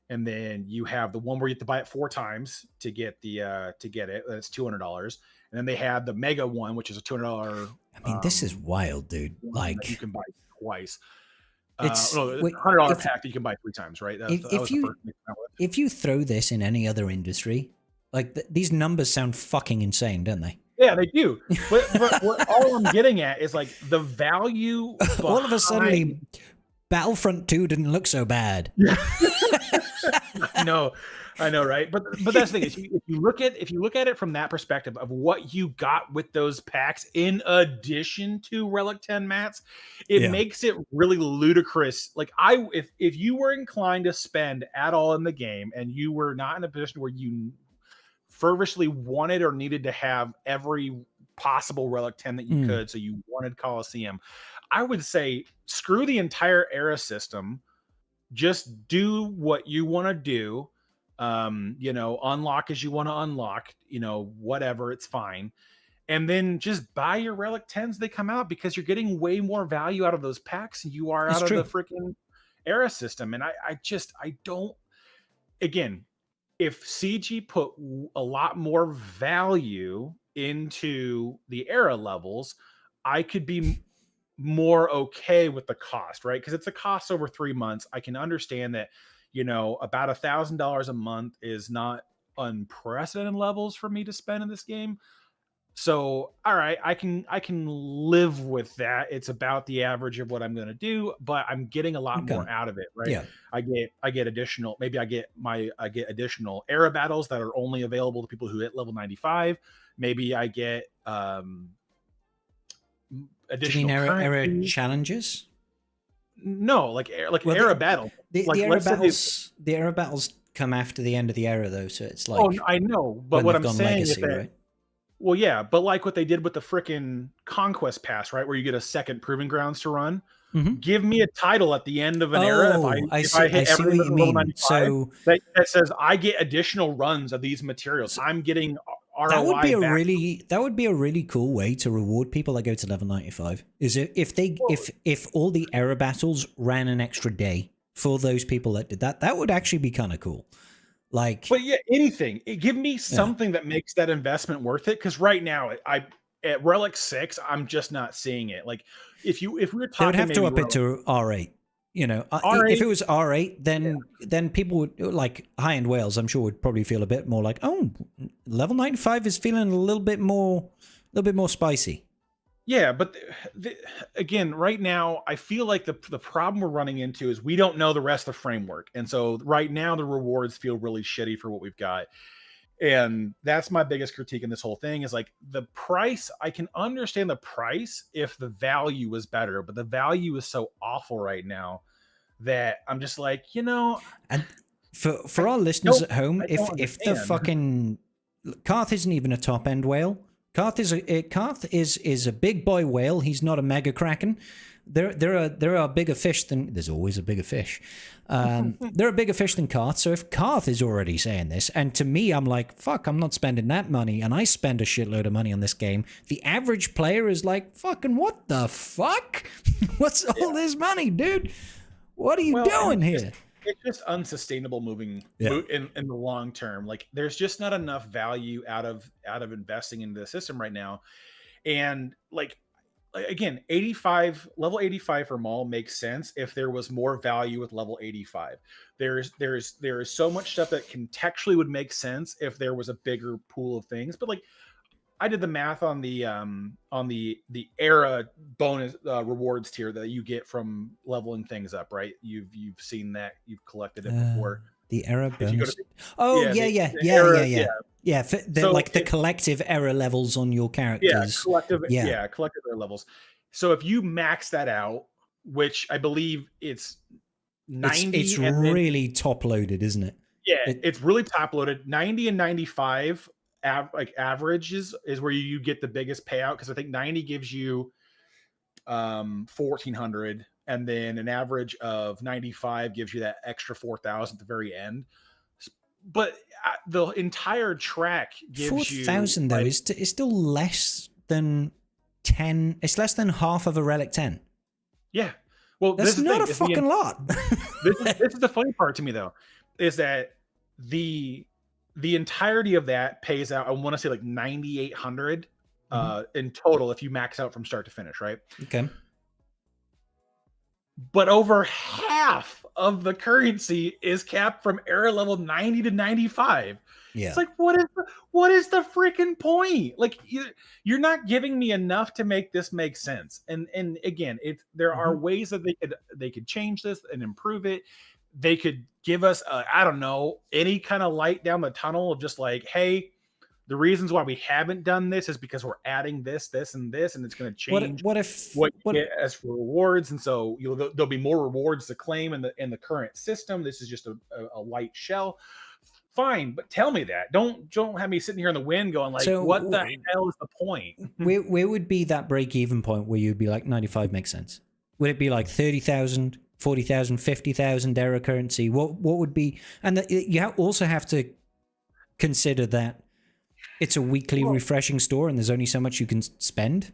And then you have the one where you have to buy it 4 times to get it. That's $200. And then they have the mega one, which is a $200. I mean, this is wild, dude. Like you can buy twice. It's $100 pack that you can buy 3 times, right? If you throw this in any other industry, like these numbers sound fucking insane, don't they? Yeah, they do. But what all I'm getting at is like the value. All of a sudden, Battlefront 2 didn't look so bad. I know, right? But that's the thing. If you look at it from that perspective of what you got with those packs in addition to Relic 10 mats, it makes it really ludicrous. Like if you were inclined to spend at all in the game and you were not in a position where you fervently wanted or needed to have every possible Relic 10 that you could, so you wanted Coliseum, I would say screw the entire era system. Just do what you want to do. Unlock as you want to unlock, whatever, it's fine. And then just buy your Relic 10s they come out because you're getting way more value out of those packs than you are out of the freaking era system. And I don't, again, if CG put a lot more value into the era levels, I could be more okay with the cost, right? Because it's a cost over 3 months. I can understand that, about $1,000 a month is not unprecedented levels for me to spend in this game. So, all right, I can live with that. It's about the average of what I'm going to do, but I'm getting a lot more out of it, right? Yeah. I get additional, maybe I get additional era battles that are only available to people who hit level 95. Maybe I get additional era challenges. No, like era battle. The era battles come after the end of the era, though. So it's like, oh, I know, but what I'm saying is that, right? Well, yeah, but like what they did with the frickin' Conquest Pass, right, where you get a second Proving Grounds to run. Give me a title at the end of an era if I hit everything level 95 that says I get additional runs of these materials. I'm getting That would be ROI back. that would be a really cool way to reward people that go to level 95. Is it if all the era battles ran an extra day for those people that did that, that would actually be kind of cool. Like, But yeah, anything. Give me something that makes that investment worth it. Because right now, at Relic 6, I'm just not seeing it. Like if we were they would talking have to maybe up it to R8. You know, if R8, it was R8, then people would, like high end whales, I'm sure, would probably feel a bit more like, oh, level 95 is feeling a little bit more spicy. yeah, but again, right now, I feel like the problem we're running into is we don't know the rest of the framework, and so right now the rewards feel really shitty for what we've got. And that's my biggest critique in this whole thing is like the price. I can understand the price if the value was better, but the value is so awful right now that I'm just like, And for our listeners at home, if the fucking Karth isn't even a top end whale, Karth is a big boy whale. He's not a mega kraken. There are bigger fish than. There's always a bigger fish. There are bigger fish than Karth. So if Karth is already saying this, and to me, I'm like, fuck, I'm not spending that money, and I spend a shitload of money on this game. The average player is like, fucking, what the fuck? What's all this money, dude? What are you doing here? It's just unsustainable moving in the long term. Like there's just not enough value out of investing into the system right now. And like again, level 85 for Maul makes sense if there was more value with level 85. There is so much stuff that contextually would make sense if there was a bigger pool of things. But like I did the math on the era bonus rewards tier that you get from leveling things up, right? You've seen that, you've collected it before. The era bonus. Yeah. So like the collective error levels on your characters. Collective error levels. So if you max that out, which I believe it's 90, it's really top loaded, isn't it? Yeah, it's really top loaded. 90 and 95. Average is where you get the biggest payout, because I think 90 gives you 1,400, and then an average of 95 gives you that extra 4,000 at the very end. But the entire track gives 4,000 though is still less than 10. It's less than half of a Relic 10. Yeah, well, that's not a fucking lot. This is the funny part to me though, is that the entirety of that pays out, I want to say like 9,800 in total if you max out from start to finish, right? Okay. But over half of the currency is capped from era level 90 to 95. Yeah. It's like, what is the freaking point? Like you're not giving me enough to make this make sense. And again, there are ways that they could change this and improve it. They could give us, I don't know, any kind of light down the tunnel of just like, hey, the reasons why we haven't done this is because we're adding this, and this, and it's going to change what you get as for rewards. And so there'll be more rewards to claim in the current system. This is just a light shell. Fine, but tell me that. Don't have me sitting here in the wind going like, so, what the hell is the point? Where would be that break-even point where you'd be like 95 makes sense? Would it be like 30,000? 40,000, 50,000 error currency? What would be? And you also have to consider that it's a weekly refreshing store, and there's only so much you can spend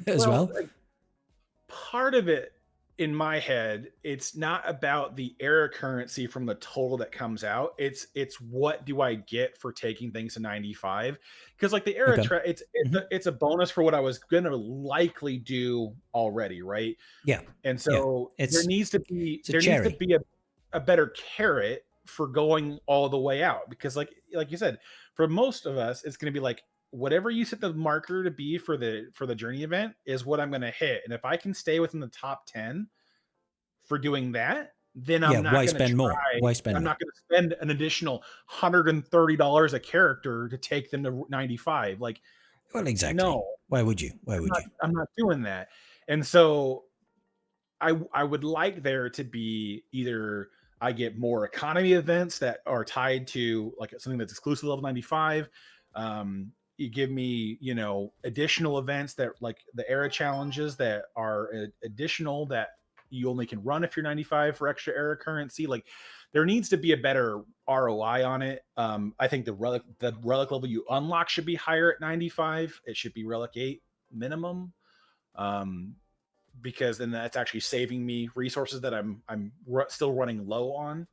as well. Part of it, in my head, it's not about the error currency from the total that comes out. It's what do I get for taking things to 95? Because like the error, it's a bonus for what I was gonna likely do already, right? Yeah. And so there needs to be a better carrot for going all the way out, because like you said, for most of us, it's gonna be like, whatever you set the marker to be for the journey event is what I'm going to hit. And if I can stay within the top 10 for doing that, then I'm not going to spend more. Why spend I'm not going to spend an additional $130 a character to take them to 95. Like, well, exactly. No. Why would you? I'm not doing that. And so I would like there to be either I get more economy events that are tied to like something that's exclusive to level 95. You give me, additional events that like the era challenges that are additional that you only can run if you're 95 for extra era currency. Like there needs to be a better ROI on it. I think the relic level you unlock should be higher at 95. It should be relic 8 minimum. Because then that's actually saving me resources that I'm still running low on.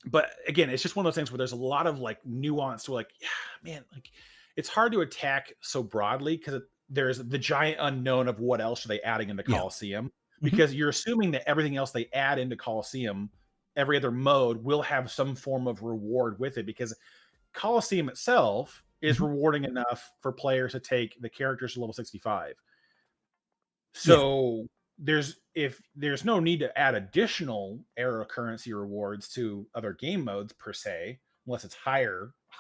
But again, it's just one of those things where there's a lot of like nuance to like, yeah, man, like it's hard to attack so broadly because there's the giant unknown of what else are they adding into Coliseum, because you're assuming that everything else they add into Coliseum, every other mode will have some form of reward with it, because Coliseum itself is rewarding enough for players to take the characters to level 65. So there's no need to add additional era currency rewards to other game modes per se, unless it's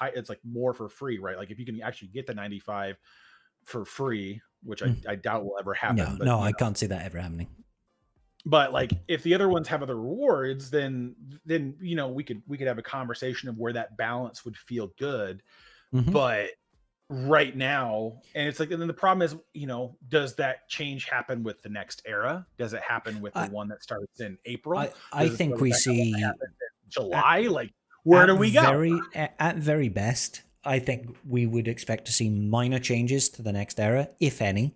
it's like more for free, right? Like if you can actually get the 95 for free, which I doubt will ever happen. No, I can't see that ever happening. But like if the other ones have other rewards, then you know, we could have a conversation of where that balance would feel good. But right now, and it's like, and then the problem is, you know, does that change happen with the next era? Does it happen with the one that starts in April? I think we see July. Like, where do we go? At very best, I think we would expect to see minor changes to the next era, if any,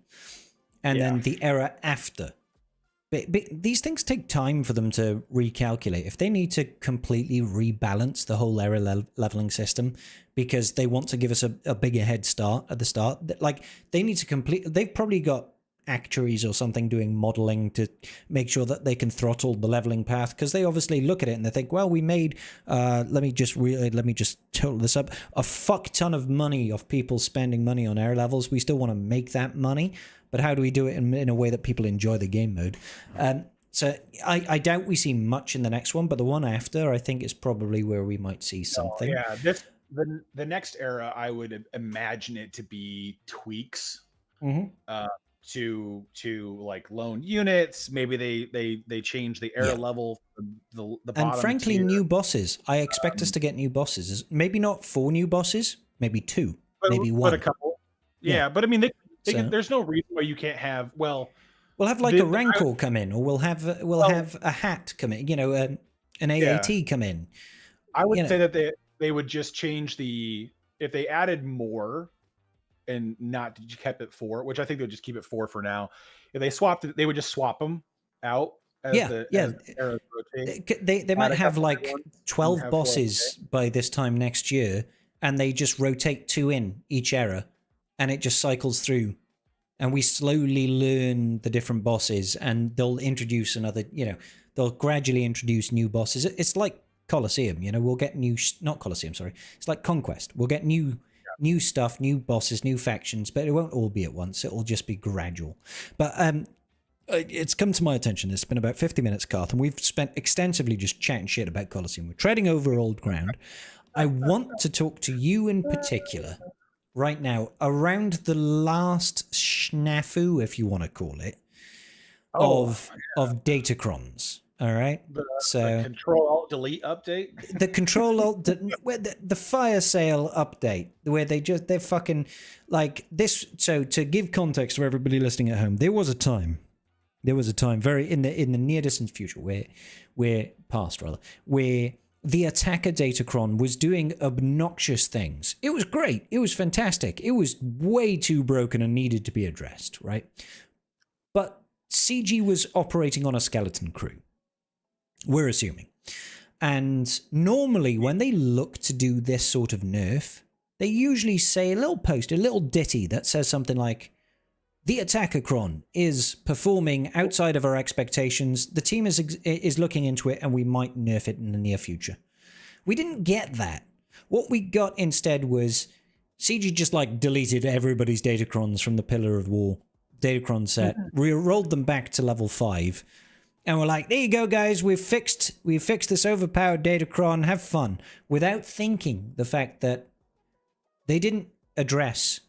and then the era after. But these things take time for them to recalculate. If they need to completely rebalance the whole era leveling system because they want to give us a bigger head start at the start, like they need to they've probably got actuaries or something doing modeling to make sure that they can throttle the leveling path, because they obviously look at it and they think, well, we made let me just total this up, a fuck ton of money of people spending money on air levels. We still want to make that money, but how do we do it in a way that people enjoy the game mode? So I doubt we see much in the next one, but the one after, I think, is probably where we might see something. The next era, I would imagine it to be tweaks to like loan units. Maybe they change the era level, the bottom and frankly tier. New bosses. I expect us to get new bosses. Maybe not 4 new bosses, maybe 2, maybe 1, but a couple. But I mean, there's no reason why you can't have. Well, we'll have like a Rancor come in, or we'll have a hat come in. You know, an AAT come in. I would say that they would just change if they added more and not kept it 4, which I think they'll just keep it 4 for now. If they swapped it, they would just swap them out. As the eras rotate. They might have like 12 bosses by this time next year, and they just rotate 2 in each era, and it just cycles through, and we slowly learn the different bosses, and they'll introduce they'll gradually introduce new bosses. It's like Colosseum, you know, we'll get not Colosseum, sorry. It's like Conquest. We'll get new stuff, new bosses, new factions, but it won't all be at once. It'll just be gradual. But it's come to my attention. It's been about 50 minutes, Garth, and we've spent extensively just chatting shit about Colosseum. We're treading over old ground. I want to talk to you in particular right now around the last snafu, if you want to call it, of Datacrons. All right. The Control-Alt-Delete update. The Control-Alt, the fire sale update, where they're fucking like this. So to give context for everybody listening at home, there was a time very in the near distant future where the attacker Datacron was doing obnoxious things. It was great. It was fantastic. It was way too broken and needed to be addressed, right? But CG was operating on a skeleton crew. We're assuming. And normally when they look to do this sort of nerf, they usually say a little post, a little ditty that says something like, the Attackercron is performing outside of our expectations. The team is looking into it, and we might nerf it in the near future. We didn't get that. What we got instead was CG just like deleted everybody's Datacrons from the Pillar of War Datacron set, rolled them back to level 5, and we're like, there you go, guys. We've fixed this overpowered Datacron. Have fun, without thinking the fact that they didn't address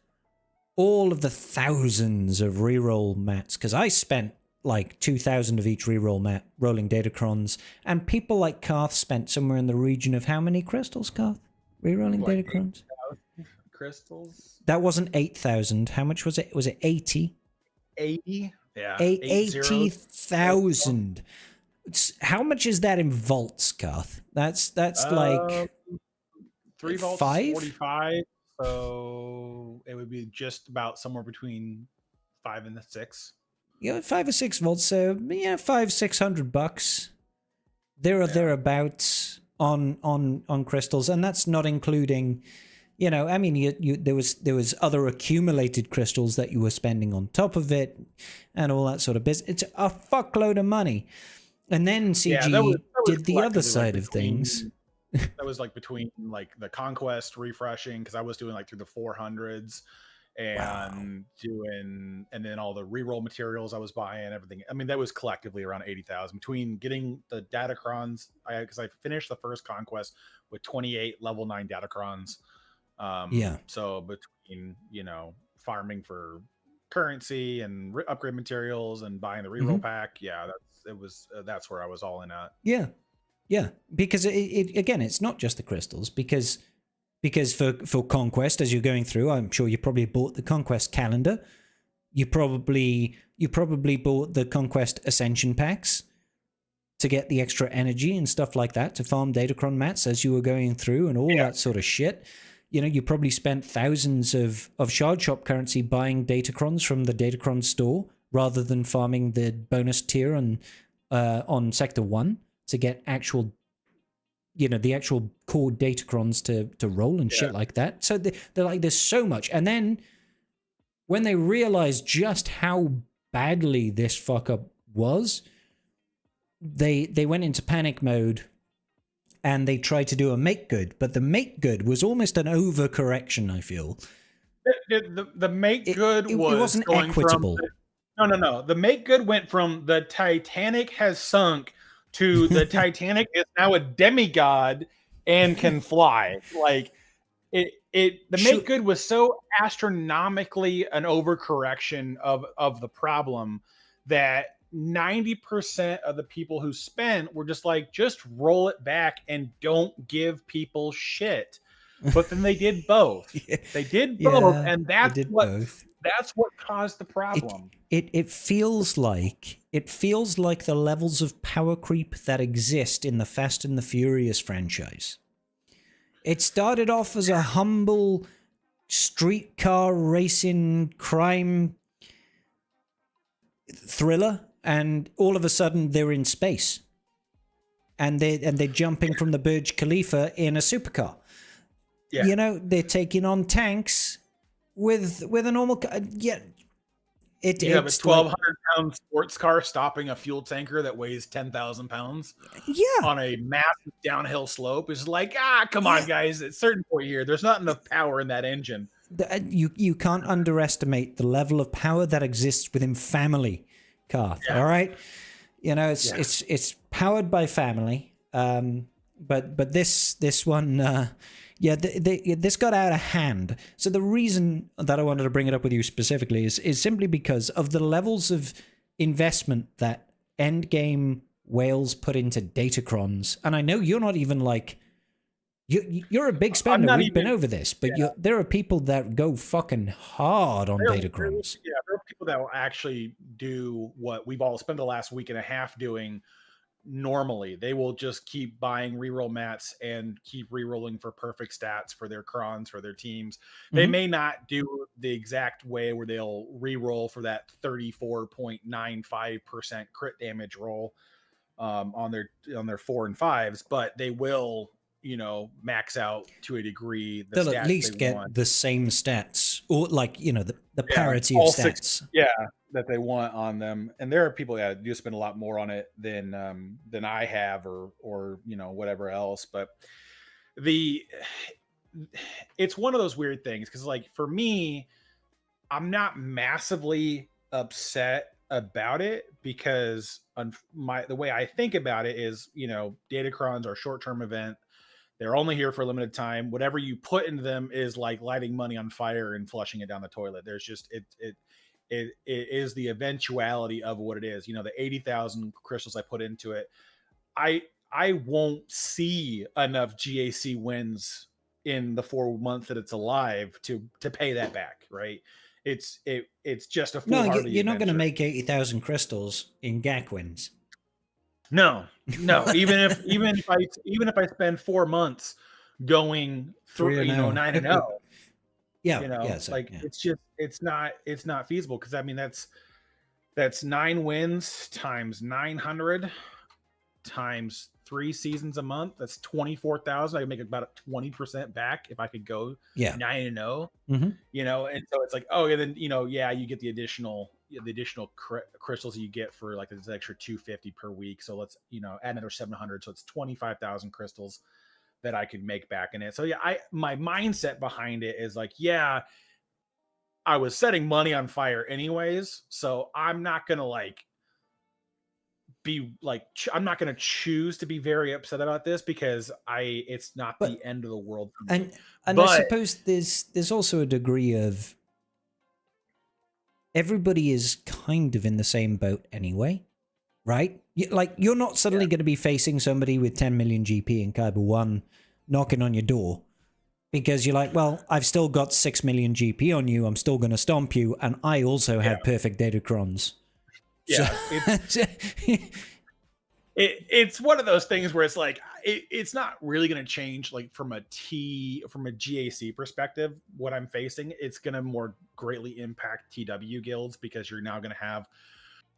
all of the thousands of reroll mats, because I spent like 2,000 of each reroll mat rolling Datacrons, and people like Karth spent somewhere in the region of how many crystals, Karth? Rerolling Datacrons? Crystals? That wasn't 8,000. How much was it? Was it 80? 80? Yeah. 80,000 how much is that in volts, Garth? That's like 3 volts 5? is 45, so it would be just about somewhere between 5 and 6. 5 or 6 volts. So yeah, $500-600 there or thereabouts on crystals, and that's not including, I mean, there was other accumulated crystals that you were spending on top of it, and all that sort of business. It's a fuckload of money. And then CG that was did the other collectively, side of things. That was like between like the Conquest refreshing, because I was doing like through the 400s and and then all the reroll materials I was buying, everything. I mean, that was collectively around 80,000 between getting the Datacrons, because I finished the first Conquest with 28 level 9 Datacrons. So between, farming for currency and upgrade materials and buying the reroll pack, that's where I was all in at. Yeah, because it again, it's not just the crystals, because for Conquest, as you're going through, I'm sure you probably bought the Conquest calendar. You probably bought the Conquest Ascension packs to get the extra energy and stuff like that, to farm Datacron mats as you were going through, and all that sort of shit. You probably spent thousands of Shard Shop currency buying Datacrons from the Datacron store, rather than farming the bonus tier on Sector 1 to get actual, the actual core Datacrons to roll and shit like that. So they're like, there's so much. And then when they realized just how badly this fuck up was, they went into panic mode, and they tried to do a make good, but the make good was almost an overcorrection, I feel. The make good it wasn't equitable. No. The make good went from the Titanic has sunk to the Titanic is now a demigod and can fly. Like the make good was so astronomically an overcorrection of the problem that 90% of the people who spent were just like, just roll it back and don't give people shit. But then they did both. They did both, and that's what caused the problem. It feels like the levels of power creep that exist in the Fast and the Furious franchise. It started off as a humble streetcar racing crime thriller, and all of a sudden they're in space, and they're jumping from the Burj Khalifa in a supercar. They're taking on tanks with a normal car. You have a 1,200-pound sports car stopping a fuel tanker that weighs 10,000 pounds. On a massive downhill slope. It's like, come on, guys. At a certain point here, there's not enough power in that engine. You can't underestimate the level of power that exists within family, Garth. All right, it's powered by family. But this one. This got out of hand. So the reason that I wanted to bring it up with you specifically is simply because of the levels of investment that Endgame Wales put into Datacrons. And I know you're not even like, you're a big spender. We've been over this, but there are people that go fucking hard on Datacrons. There are people that will actually do what we've all spent the last week and a half doing. Normally they will just keep buying reroll mats and keep rerolling for perfect stats for their crons, for their teams. They may not do the exact way where they'll reroll for that 34.95% crit damage roll on their 4 and 5s, but they will max out to a degree. They'll at least get the same stats, or like the parity of stats. That they want on them. And there are people that do spend a lot more on it than I have, or whatever else. But it's one of those weird things, because like for me, I'm not massively upset about it, because the way I think about it is, Datacrons are a short-term event. They're only here for a limited time. Whatever you put into them is like lighting money on fire and flushing it down the toilet. There's just it is the eventuality of what it is. The 80,000 crystals I put into it, I won't see enough GAC wins in the 4 months that it's alive to pay that back, right? It's just a foolhardy you're not going to adventure. make 80,000 crystals in GAC wins. No, no. Even if I spend 4 months going through, 3-0. 9-0, Yeah, yeah, so like yeah. it's not feasible, because I mean that's 9 wins times 900 times 3 seasons a month. That's 24,000. I could make about 20% back if I could go Yeah. 9-0. Mm-hmm. And so it's like, oh, and then yeah, you get the additional crystals you get for like this extra 250 per week. So let's add another 700, so it's 25,000 crystals that I could make back in it. So yeah, my mindset behind it is like, yeah, I was setting money on fire anyways, so I'm not gonna I'm not gonna choose to be very upset about this, because it's not But the end of the world for me. and I But suppose there's also a degree of everybody is kind of in the same boat anyway, right? Like, you're not suddenly going to be facing somebody with 10 million GP in Kyber 1 knocking on your door because you're like, well, I've still got 6 million GP on you. I'm still going to stomp you. And I also have perfect Datacrons. yeah, So, it's one of those things where it's like it's not really going to change, like from a GAC perspective. What I'm facing, it's going to more greatly impact TW guilds, because you're now going to have,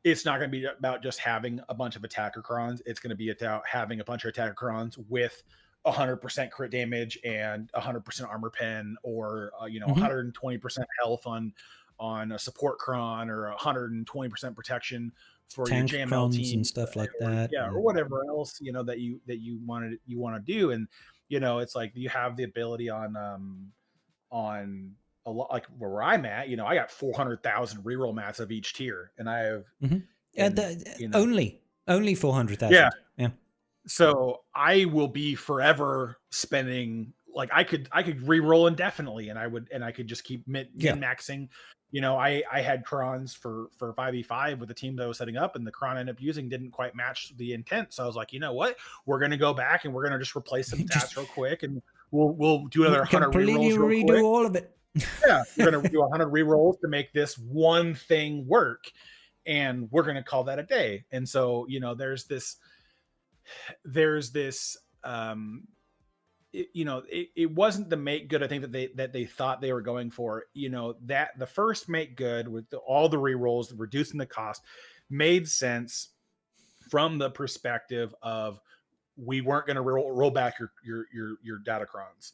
it's not going to be about just having a bunch of attacker crons. It's going to be about having a bunch of attacker crons with 100% crit damage and 100% armor pen, or 120% health on a support cron, or 120% protection for tank your JML crons team and stuff like or, that. or whatever else that you want to do. And it's like you have the ability on a lot, like where I'm at. I got 400,000 reroll mats of each tier, and I have only 400,000. Yeah. So I will be forever spending, like I could re-roll indefinitely, and I could just keep min-maxing. I had crons for 5v5 with the team that I was setting up, and the cron I ended up using didn't quite match the intent. So I was like, you know what? We're gonna go back and we're gonna just replace some stats real quick, and we'll do another 100 completely re-rolls real redo quick. all of it. Yeah, we're gonna do 100 re-rolls to make this one thing work, and we're gonna call that a day. And so there's this it wasn't the make good I think that they thought they were going for. That the first make good with all the rerolls, reducing the cost, made sense from the perspective of we weren't going to roll back your Datacrons,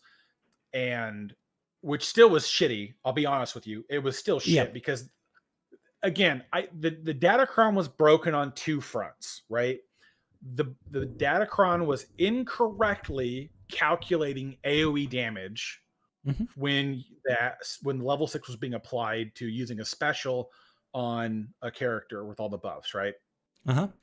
and which still was shitty. I'll be honest with you, it was still shit, because again, the Datacron was broken on two fronts, right? The Datacron was incorrectly calculating AoE damage when level 6 was being applied to using a special on a character with all the buffs, right?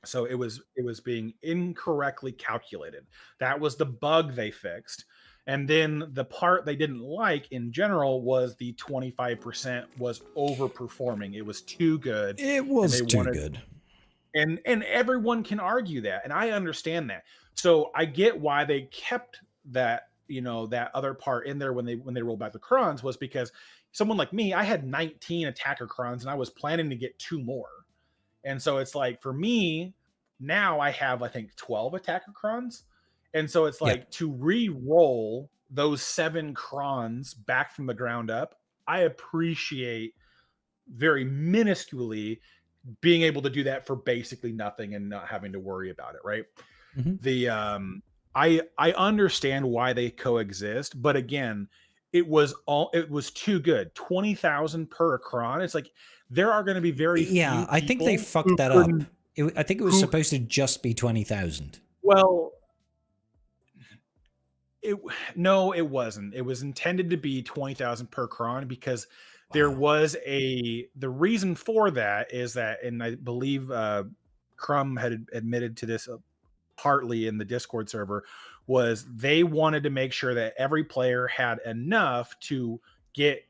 So it was being incorrectly calculated. That was the bug they fixed. And then the part they didn't like in general was the 25% was overperforming. It was too good. It was too good. And everyone can argue that, and I understand that. So I get why they kept that, that other part in there when they rolled back the crons, was because someone like me, I had 19 attacker crons and I was planning to get 2 more. And so it's like, for me now I have, I think, 12 attacker crons. And so it's like, to re-roll those 7 crons back from the ground up, I appreciate very minusculely being able to do that for basically nothing and not having to worry about it, right? The I understand why they coexist, but again, it was too good. 20,000 per cron. It's like, there are going to be very few people. I think they fucked that up. I think it was supposed to just be 20,000. Well, no, it wasn't. It was intended to be 20,000 per cron, because there was the reason for that is that, and I believe Crumb had admitted to this partly in the Discord server, was they wanted to make sure that every player had enough to get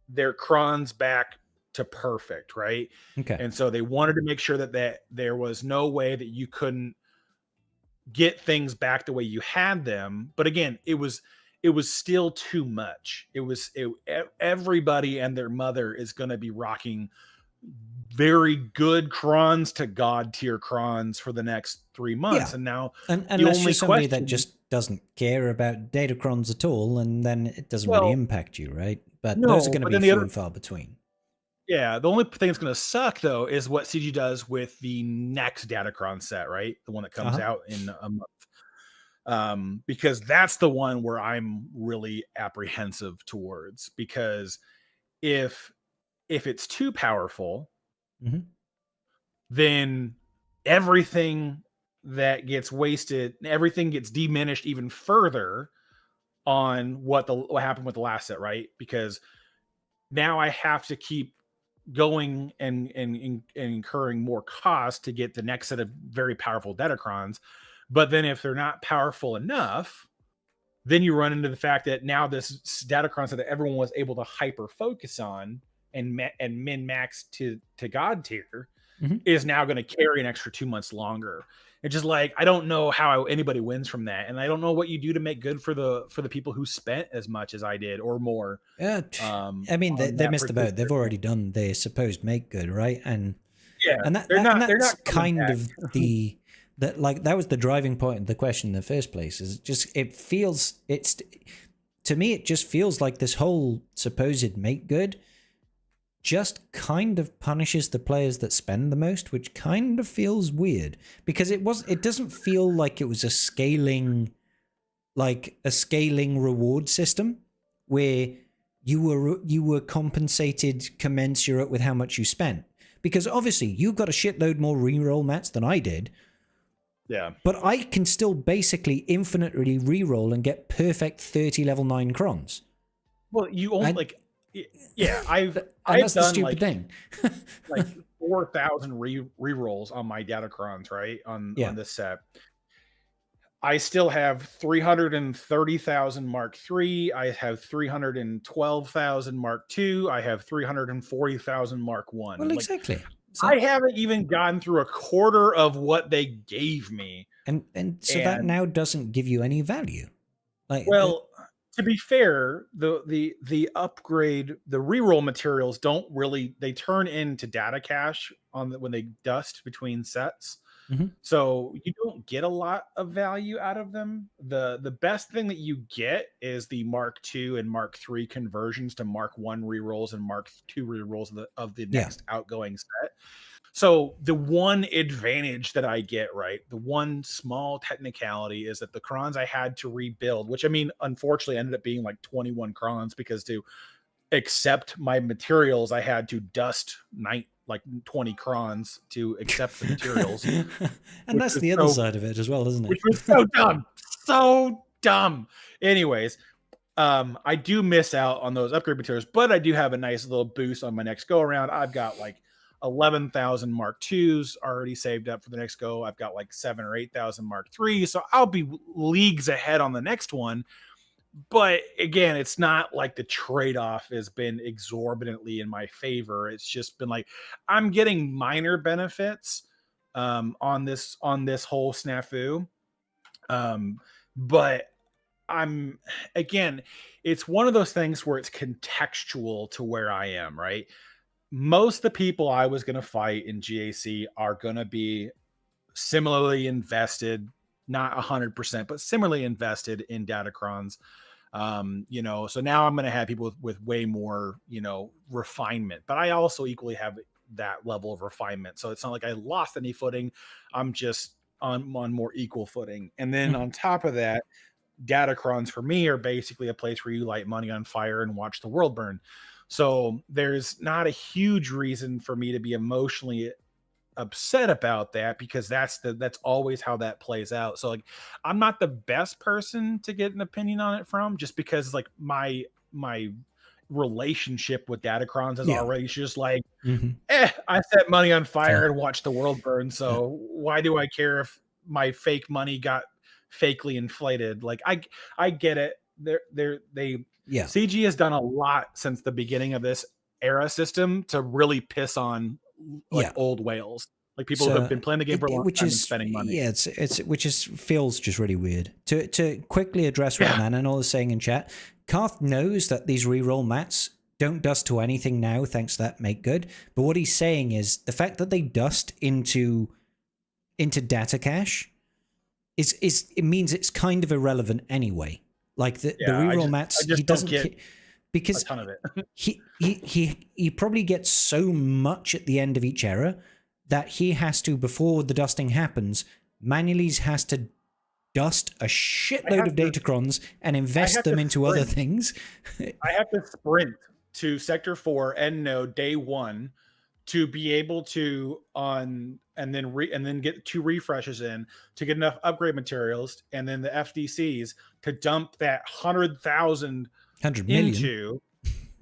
their crons back to perfect, right? Okay. And so they wanted to make sure that there was no way that you couldn't get things back the way you had them. But again, it was still too much. Everybody and their mother is going to be rocking very good crons to god tier crons for the next 3 months. Yeah. And now And the unless only you're somebody that question, just doesn't care about datacrons at all, and then it doesn't really well, impact you, right? But those are no, going to but be then the few other, and far between. yeah, the only thing that's going to suck though is what CG does with the next Datacron set, right? The one that comes out in a month. Because that's the one where I'm really apprehensive towards, because if it's too powerful, Mhm. then everything that gets wasted, everything gets diminished even further on what happened with the last set, right? Because now I have to keep going and incurring more cost to get the next set of very powerful Datacrons. But then if they're not powerful enough, then you run into the fact that now this Datacron set that everyone was able to hyper focus on and min max to god tier Mhm. is now going to carry an extra 2 months longer. It's just like, I don't know how anybody wins from that, and I don't know what you do to make good for the people who spent as much as I did or more. I mean, On they that missed the boat. They've particular, already done their supposed make good, right? And yeah, and they're that's not coming kind back. of that was the driving point of the question in the first place. Is just it feels to me it just feels like this whole supposed make good just kind of punishes the players that spend the most, which kind of feels weird because it doesn't feel like it was a scaling reward system where you were compensated commensurate with how much you spent. Because obviously you got a shitload more reroll mats than I did. Yeah. But I can still basically infinitely reroll and get perfect 30 level 9 crons. Well, you only I've that's the done stupid thing. like 4,000 rerolls on my Datacrons, right? On this set. I still have 330,000 Mark III. I have 312,000 Mark II. I have 340,000 Mark I. Well, exactly. I haven't even gotten through a quarter of what they gave me. And so that now doesn't give you any value. To be fair, the upgrade, the reroll materials don't really, they turn into data cache when they dust between sets. Mm-hmm. So you don't get a lot of value out of them. The best thing that you get is the Mark II and Mark III conversions to Mark I rerolls and Mark II rerolls of the next outgoing set. So the one advantage that I get, right, the one small technicality is that the crons I had to rebuild, which I mean, unfortunately ended up being like 21 crons, because to accept my materials, I had to dust 20 crons to accept the materials. And that's the other side of it as well, isn't it? Which was so dumb. So dumb. Anyways, I do miss out on those upgrade materials, but I do have a nice little boost on my next go around. I've got like 11,000 Mark IIs already saved up for the next go. I've got like 7,000 or 8,000 Mark III. So I'll be leagues ahead on the next one. But again, it's not like the trade-off has been exorbitantly in my favor. It's just been like, I'm getting minor benefits on this whole snafu. But it's one of those things where it's contextual to where I am, right? Most of the people I was going to fight in GAC are going to be similarly invested, not 100%, but similarly invested in Datacrons. So now I'm going to have people with way more, refinement, but I also equally have that level of refinement. So it's not like I lost any footing. I'm just on more equal footing. And then on top of that, Datacrons for me are basically a place where you light money on fire and watch the world burn. So there's not a huge reason for me to be emotionally upset about that, because that's always how that plays out. So like, I'm not the best person to get an opinion on it from, just because like my relationship with Datacrons is already just like, I set money on fire and watch the world burn. So why do I care if my fake money got fakely inflated? Like I get it. CG has done a lot since the beginning of this era system to really piss on old whales, like people who have been playing the game for a long time and spending money. Yeah, feels just really weird. To quickly address what Nano is saying in chat, Karth knows that these reroll mats don't dust to anything now, thanks to that make good. But what he's saying is the fact that they dust into data cache is it means it's kind of irrelevant anyway. Like the reroll mats, he doesn't get because a ton of it. he probably gets so much at the end of each era that he has to, before the dusting happens, manually has to dust a shitload of Datacrons and invest them into other things. I have to sprint to Sector 4 end node day 1 to be able to and then get 2 refreshes in to get enough upgrade materials, and then the FDCs to dump that 100,000 into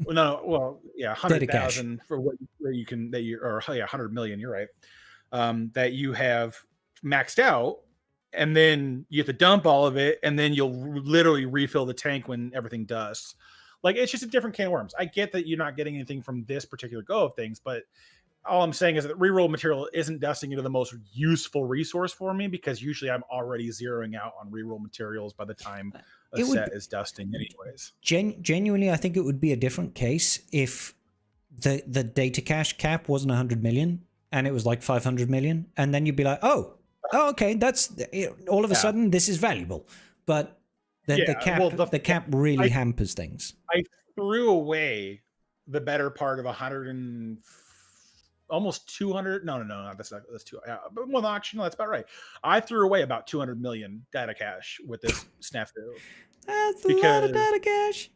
100,000 for what you can, that you, or 100 million, you're right, that you have maxed out, and then you have to dump all of it, and then you'll literally refill the tank when everything dusts. Like, it's just a different can of worms. I get that you're not getting anything from this particular go of things, but all I'm saying is that reroll material isn't dusting into the most useful resource for me, because usually I'm already zeroing out on reroll materials by the time a set is dusting anyways. Genuinely, I think it would be a different case if the data cache cap wasn't 100 million and it was like 500 million, and then you'd be like, oh okay, that's all of a sudden this is valuable. But the cap really hampers things. I threw away the better part of 100 and almost 200. No, that's too. Well, actually, no, that's about right. I threw away about 200 million data cache with this snafu. That's a lot of data cache.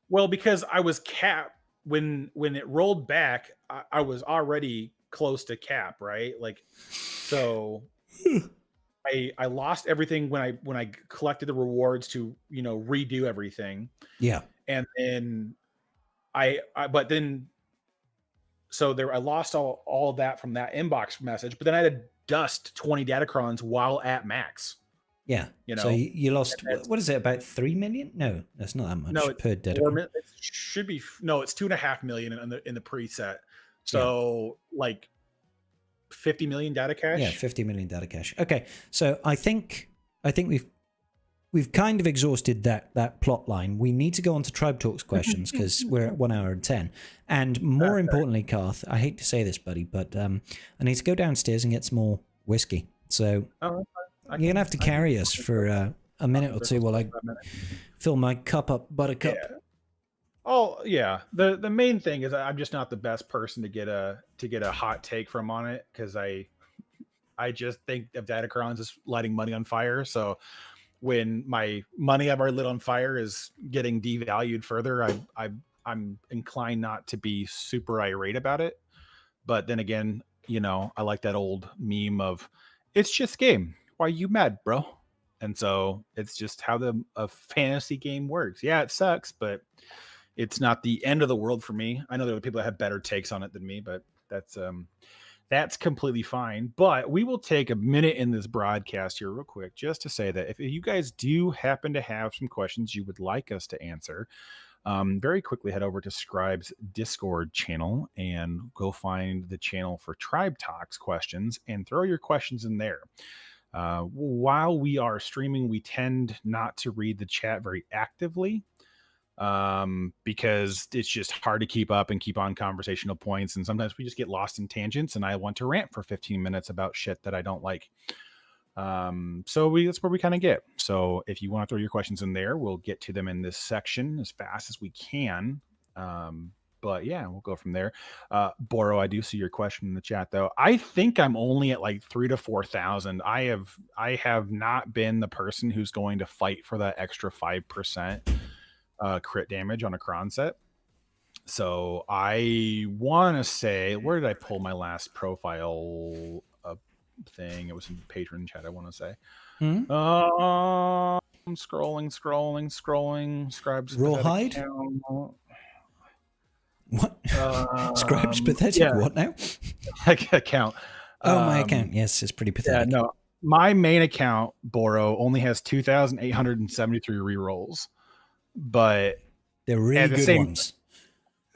Well, because I was capped when it rolled back. I was already close to cap, right? Like, so I lost everything when I collected the rewards to redo everything. Yeah, and then I lost all of that from that inbox message, but then I had to dust 20 Datacrons while at max. Yeah. So you lost, what is it, about 3 million? No, that's not that much per Datacron. It should be, no, it's 2.5 million in the preset. So like 50 million data cache. Yeah, 50 million data cache. Okay. So I think we've kind of exhausted that plot line. We need to go on to Tribe Talks questions because we're at 1 hour and 10. And more importantly, Karth, I hate to say this, buddy, but I need to go downstairs and get some more whiskey. So you're going to have to carry us for a minute or two while I fill my cup up, buttercup. Yeah. Oh yeah. The main thing is I'm just not the best person to get a hot take from on it, because I just think of Datacrons as lighting money on fire. So when my money I've already lit on fire is getting devalued further, I'm inclined not to be super irate about it. But then again, I like that old meme of, it's just game. Why are you mad, bro? And so it's just how a fantasy game works. Yeah, it sucks, but it's not the end of the world for me. I know there are people that have better takes on it than me, but that's completely fine. But we will take a minute in this broadcast here real quick just to say that if you guys do happen to have some questions you would like us to answer, very quickly head over to Scribe's Discord channel and go find the channel for Tribe Talks questions and throw your questions in there. While we are streaming, we tend not to read the chat very actively, because it's just hard to keep up and keep on conversational points, and sometimes we just get lost in tangents and I want to rant for 15 minutes about shit that I don't like. So that's where we kind of get. So if you want to throw your questions in there, we'll get to them in this section as fast as we can. But yeah, we'll go from there. Boro, I do see your question in the chat though. I think I'm only at like 3,000 to 4,000. I have not been the person who's going to fight for that extra 5% crit damage on a cron set. So I want to say, where did I pull my last profile thing? It was in patron chat, I want to say. I'm scrolling. Scribe's Rawhide? What? Scribe's pathetic. Yeah. What now? Account. Oh, my account. Yes, it's pretty pathetic. Yeah, no. My main account, Boro, only has 2,873 rerolls. But they're really good ones.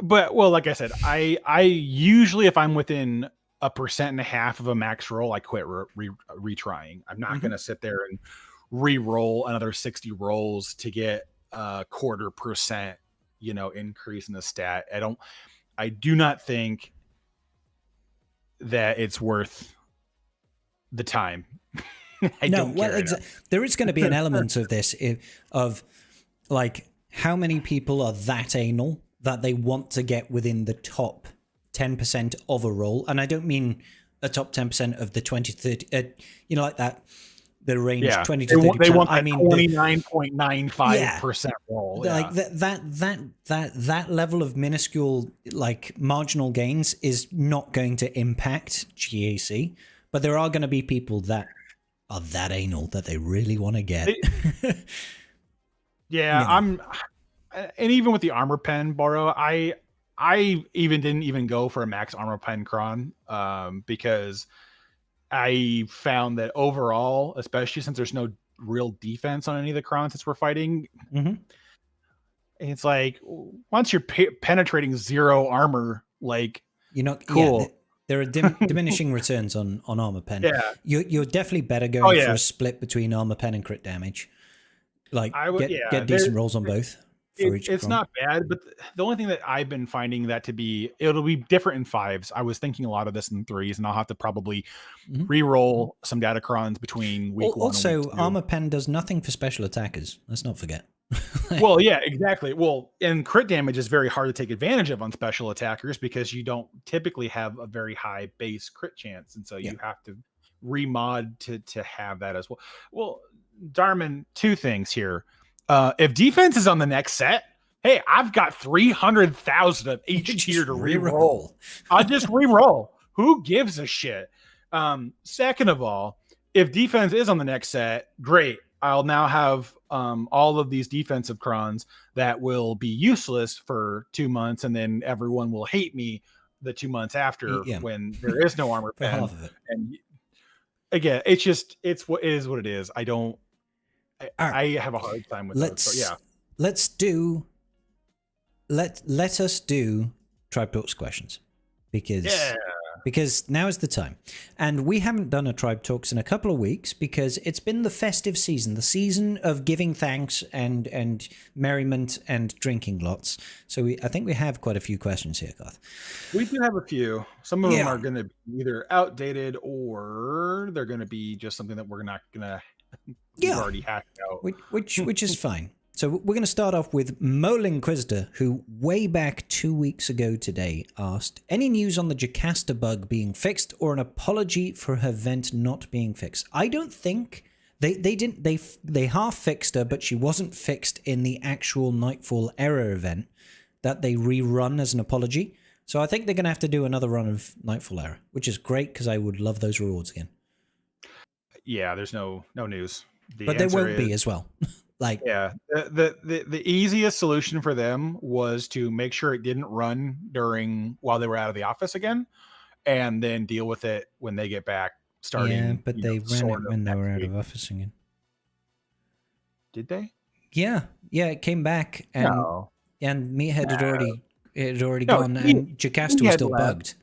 But well, like I said, I usually, if I'm within 1.5% of a max roll, I quit retrying. I'm not going to sit there and re-roll another 60 rolls to get 0.25%, increase in the stat. I do not think that it's worth the time. Don't care. There is going to be an element of this of like how many people are that anal that they want to get within the top 10% of a role. And I don't mean a top 10% of the 20 to 30, like that, the range 20 to 30%. They want that 29.95% role. Like that level of minuscule, like marginal gains is not going to impact GAC, but there are going to be people that are that anal that they really want to get. And even with the armor pen, Boro, I even didn't even go for a max armor pen cron because I found that overall, especially since there's no real defense on any of the crons that we're fighting, it's like once you're penetrating 0 armor, like cool. Yeah, there are diminishing returns on armor pen. Yeah, you're definitely better going for a split between armor pen and crit damage. Like get decent rolls on both. It's not bad, but the only thing that I've been finding that it'll be different in 5s. I was thinking a lot of this in 3s, and I'll have to probably re-roll some datacrons between week 1 also, and week 2. armor pen does nothing for special attackers. Let's not forget. Well, yeah, exactly. Well, and crit damage is very hard to take advantage of on special attackers because you don't typically have a very high base crit chance, and so you have to remod to have that as well. Well, Darman, 2 things here. If defense is on the next set, hey, I've got 300,000 of each tier to re-roll. I'll just re-roll. Who gives a shit? Second of all, if defense is on the next set, great. I'll now have all of these defensive crons that will be useless for 2 months, and then everyone will hate me the 2 months after when there is no armor pen. And again, it's what it is. I have a hard time with that. So yeah. Let us do Tribe Talks questions because now is the time. And we haven't done a Tribe Talks in a couple of weeks because it's been the festive season, the season of giving thanks and merriment and drinking lots. So I think we have quite a few questions here, Garth. We do have a few. Some of them are going to be either outdated or they're going to be just something that we're not going to already hacked out. Which is fine. So we're going to start off with Mole Inquisitor, who way back 2 weeks ago today asked, any news on the Jocasta bug being fixed or an apology for her vent not being fixed? I don't think they half fixed her, but she wasn't fixed in the actual Nightfall error event that they rerun as an apology. So I think they're going to have to do another run of Nightfall error, which is great because I would love those rewards again. Yeah, there's no news. But there won't be as well. The easiest solution for them was to make sure it didn't run while they were out of the office again, and then deal with it when they get back. But they ran it when they were out of office again. Did they? Yeah, it came back and Meathead had already gone, and Jocasta was still bugged.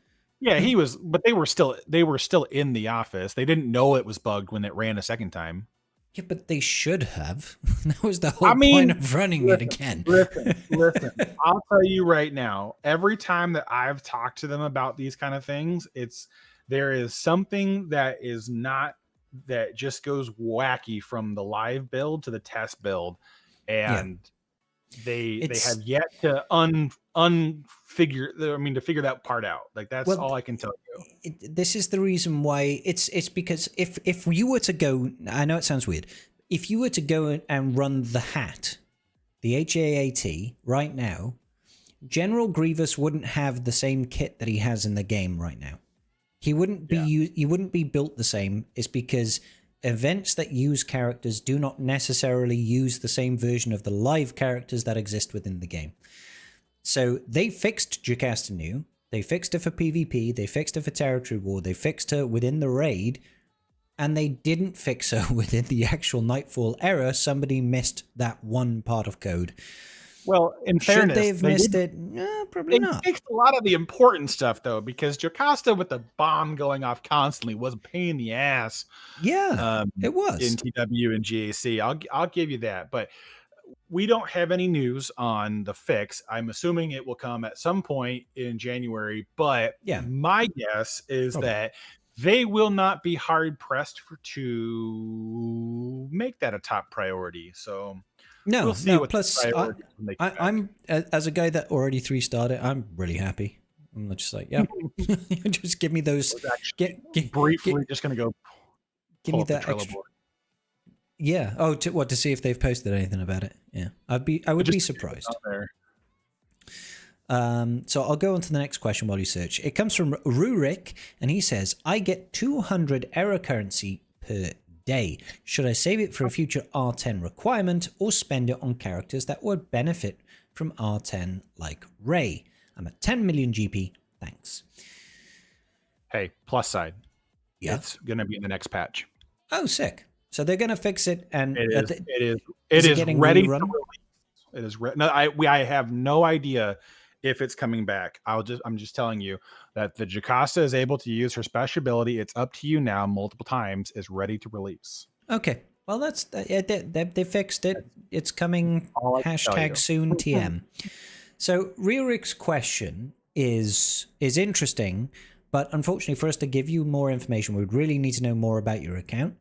Yeah, he was, but they were still in the office. They didn't know it was bugged when it ran a second time. Yeah, but they should have. That was the whole point of running it again. Listen. I'll tell you right now, every time that I've talked to them about these kind of things, there is something that just goes wacky from the live build to the test build. And they have yet to figure that part out. Like that's all I can tell you. This is the reason why it's because if you were to go, I know it sounds weird, if you were to go and run the HAT, the HAAT right now, General Grievous wouldn't have the same kit that he has in the game right now. He wouldn't be built the same. It's because events that use characters do not necessarily use the same version of the live characters that exist within the game. So they fixed Jocasta New, they fixed her for PvP, they fixed her for Territory War, they fixed her within the raid, and they didn't fix her within the actual Nightfall error. Somebody missed that one part of code. Well, in fairness, should they have missed it? Probably not. They fixed a lot of the important stuff, though, because Jocasta with the bomb going off constantly was a pain in the ass. Yeah, it was. In TW and GAC. I'll give you that. But we don't have any news on the fix. I'm assuming it will come at some point in January, but Yeah. my guess is Probably. that they will not be hard pressed to make that a top priority. So we'll see what Plus, the priority is when they come back. I'm as a guy that already 3-starred it, I'm really happy. I'm just like, yeah, just give me those. Briefly, just gonna go. Give me pull up the that Trello extra. board. Yeah. Oh, to see if they've posted anything about it. Yeah, I would be surprised. So I'll go on to the next question while you search. It comes from Rurik, and he says, I get 200 error currency per day. Should I save it for a future R10 requirement or spend it on characters that would benefit from R10 like Ray? I'm at 10 million GP. Thanks. Hey, plus side. Yeah. It's going to be in the next patch. Oh, sick. So they're going to fix it, and it is getting ready rerun? to release. It is I have no idea if it's coming back. I'm just telling you that the Jocasta is able to use her special ability. It's up to you now multiple times, is ready to release. Okay. Well, that's they fixed it. It's coming. Hashtag soon TM. So Rurik's question is interesting, but unfortunately for us to give you more information, we would really need to know more about your account.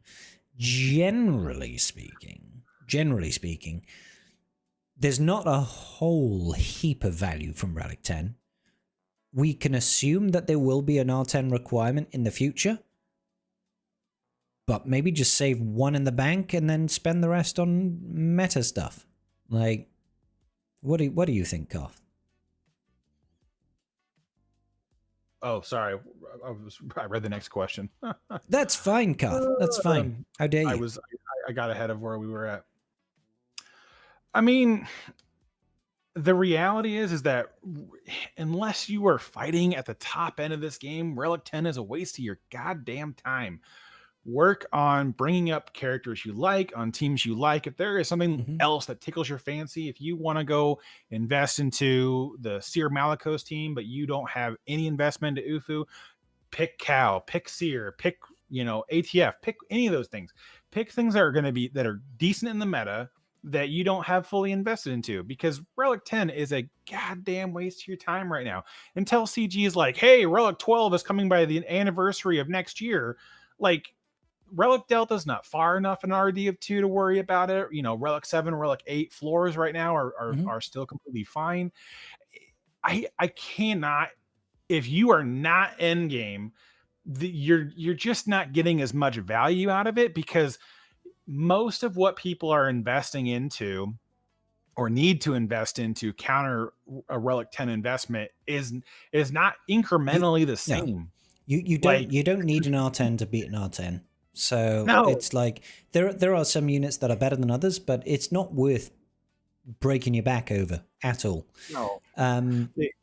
Generally speaking, there's not a whole heap of value from Relic 10. We can assume that there will be an R10 requirement in the future, but maybe just save one in the bank and then spend the rest on meta stuff. Like, what do you think, Garth? Oh, sorry. I read the next question. That's fine, Garth. That's fine. How dare you? I got ahead of where we were at. I mean, the reality is that unless you are fighting at the top end of this game, Relic 10 is a waste of your goddamn time. Work on bringing up characters you like, on teams you like. If there is something else that tickles your fancy, if you want to go invest into the Seer Malicos team, but you don't have any investment into UFU, pick Cal, pick Seer, pick, ATF, pick any of those things. Pick things that are decent in the meta that you don't have fully invested into, because Relic 10 is a goddamn waste of your time right now. Until CG is like, hey, Relic 12 is coming by the anniversary of next year. Like, Relic Delta is not far enough in RD of 2 to worry about it. Relic 7, Relic 8 floors right now are still completely fine. I cannot, if you are not end game, you're just not getting as much value out of it, because most of what people are investing into or need to invest into counter a Relic 10 investment is not incrementally the same. No. You don't need an R10 to beat an R10. So It's like there are some units that are better than others, but it's not worth breaking your back over at all. No.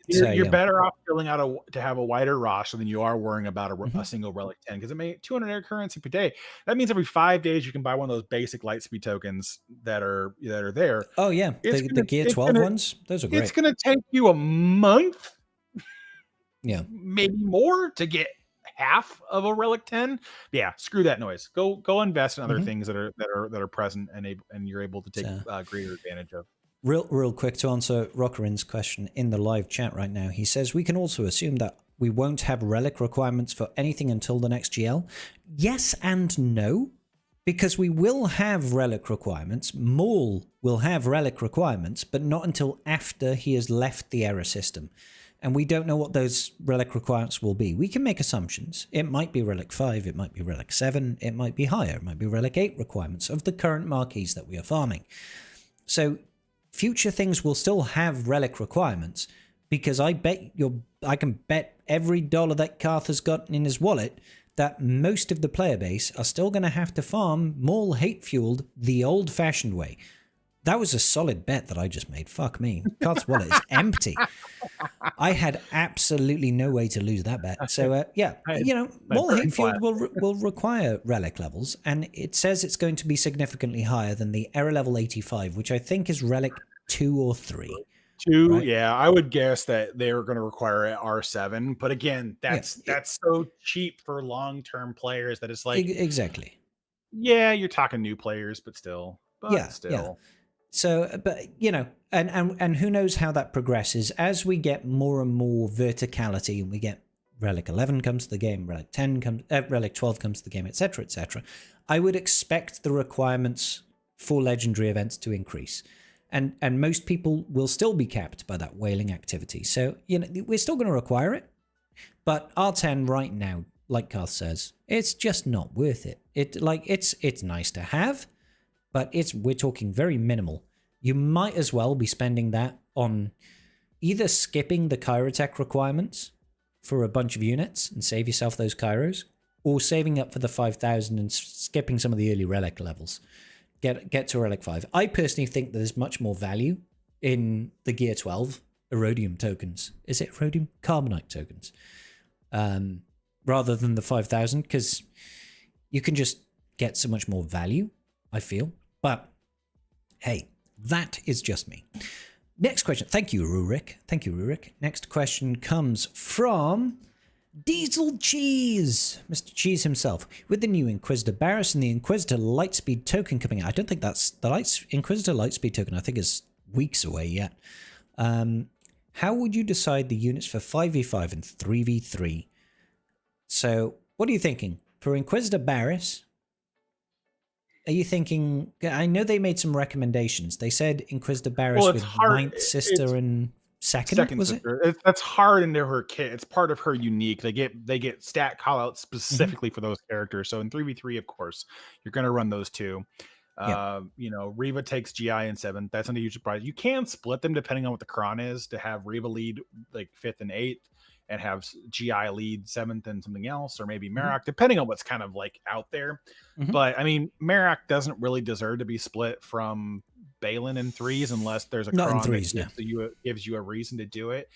You're better off filling out to have a wider roster than you are worrying about a single Relic 10, because it made 200 air currency per day. That means every 5 days you can buy one of those basic Lightspeed tokens that are there. Oh yeah, the Gear 12 ones, those are great. It's going to take you a month, maybe more, to get half of a Relic 10. Yeah, screw that noise. Go invest in other things that are present and you're able to take greater advantage of. Real quick, to answer Rockerin's question in the live chat right now, he says we can also assume that we won't have relic requirements for anything until the next GL. Yes and no, because we will have relic requirements. Maul will have relic requirements, but not until after he has left the error system. And we don't know what those relic requirements will be. We can make assumptions. It might be Relic 5, it might be Relic 7, it might be higher, it might be Relic 8 requirements of the current marquees that we are farming. So future things will still have relic requirements, because I can bet every dollar that Karth has got in his wallet that most of the player base are still going to have to farm Maul hate-fueled the old-fashioned way. That was a solid bet that I just made. Fuck me. Karth's wallet is empty. I had absolutely no way to lose that bet. So, Maul hate-fueled will require relic levels, and it says it's going to be significantly higher than the error level 85, which I think is relic 2 or 3. 2, right? Yeah, I would guess that they're going to require R7, but again, that's so cheap for long-term players that it's like, exactly. Yeah, you're talking new players, but still. Yeah. So, but and who knows how that progresses as we get more and more verticality, and we get Relic 11 comes to the game, Relic 10 comes, Relic 12 comes to the game, etc., etc. I would expect the requirements for legendary events to increase, and most people will still be capped by that whaling activity. So we're still going to require it, but R10 right now, like Garth says, it's just not worth it. It's nice to have, but we're talking very minimal. You might as well be spending that on either skipping the Kyrotech requirements for a bunch of units and save yourself those Kyros, or saving up for the 5,000 and skipping some of the early Relic levels. Get to Relic 5. I personally think that there's much more value in the Gear 12 Erodium tokens. Is it Erodium? Carbonite tokens. Rather than the 5,000, because you can just get so much more value, I feel. But hey, that is just me. Next question. Thank you, Rurik. Next question comes from Diesel Cheese, Mr. Cheese himself. With the new Inquisitor Barris and the Inquisitor Lightspeed token coming out, I don't think that's the Inquisitor Lightspeed token, I think is weeks away yet. How would you decide the units for 5v5 and 3v3? So, what are you thinking? For Inquisitor Barris, are you thinking... I know they made some recommendations. They said Inquisitor Barris with Ninth Sister and second was sister. That's hard into her kit. It's part of her unique. They get stat callouts specifically for those characters. So in 3v3, of course, you're going to run those two. Reva takes GI in 7th. That's not a huge surprise. You can split them depending on what the cron is to have Reva lead like 5th and 8th and have GI lead 7th and something else, or maybe Merak, depending on what's kind of like out there. But I mean, Merak doesn't really deserve to be split from Balin in 3s unless there's a cron that gives you a reason to do it.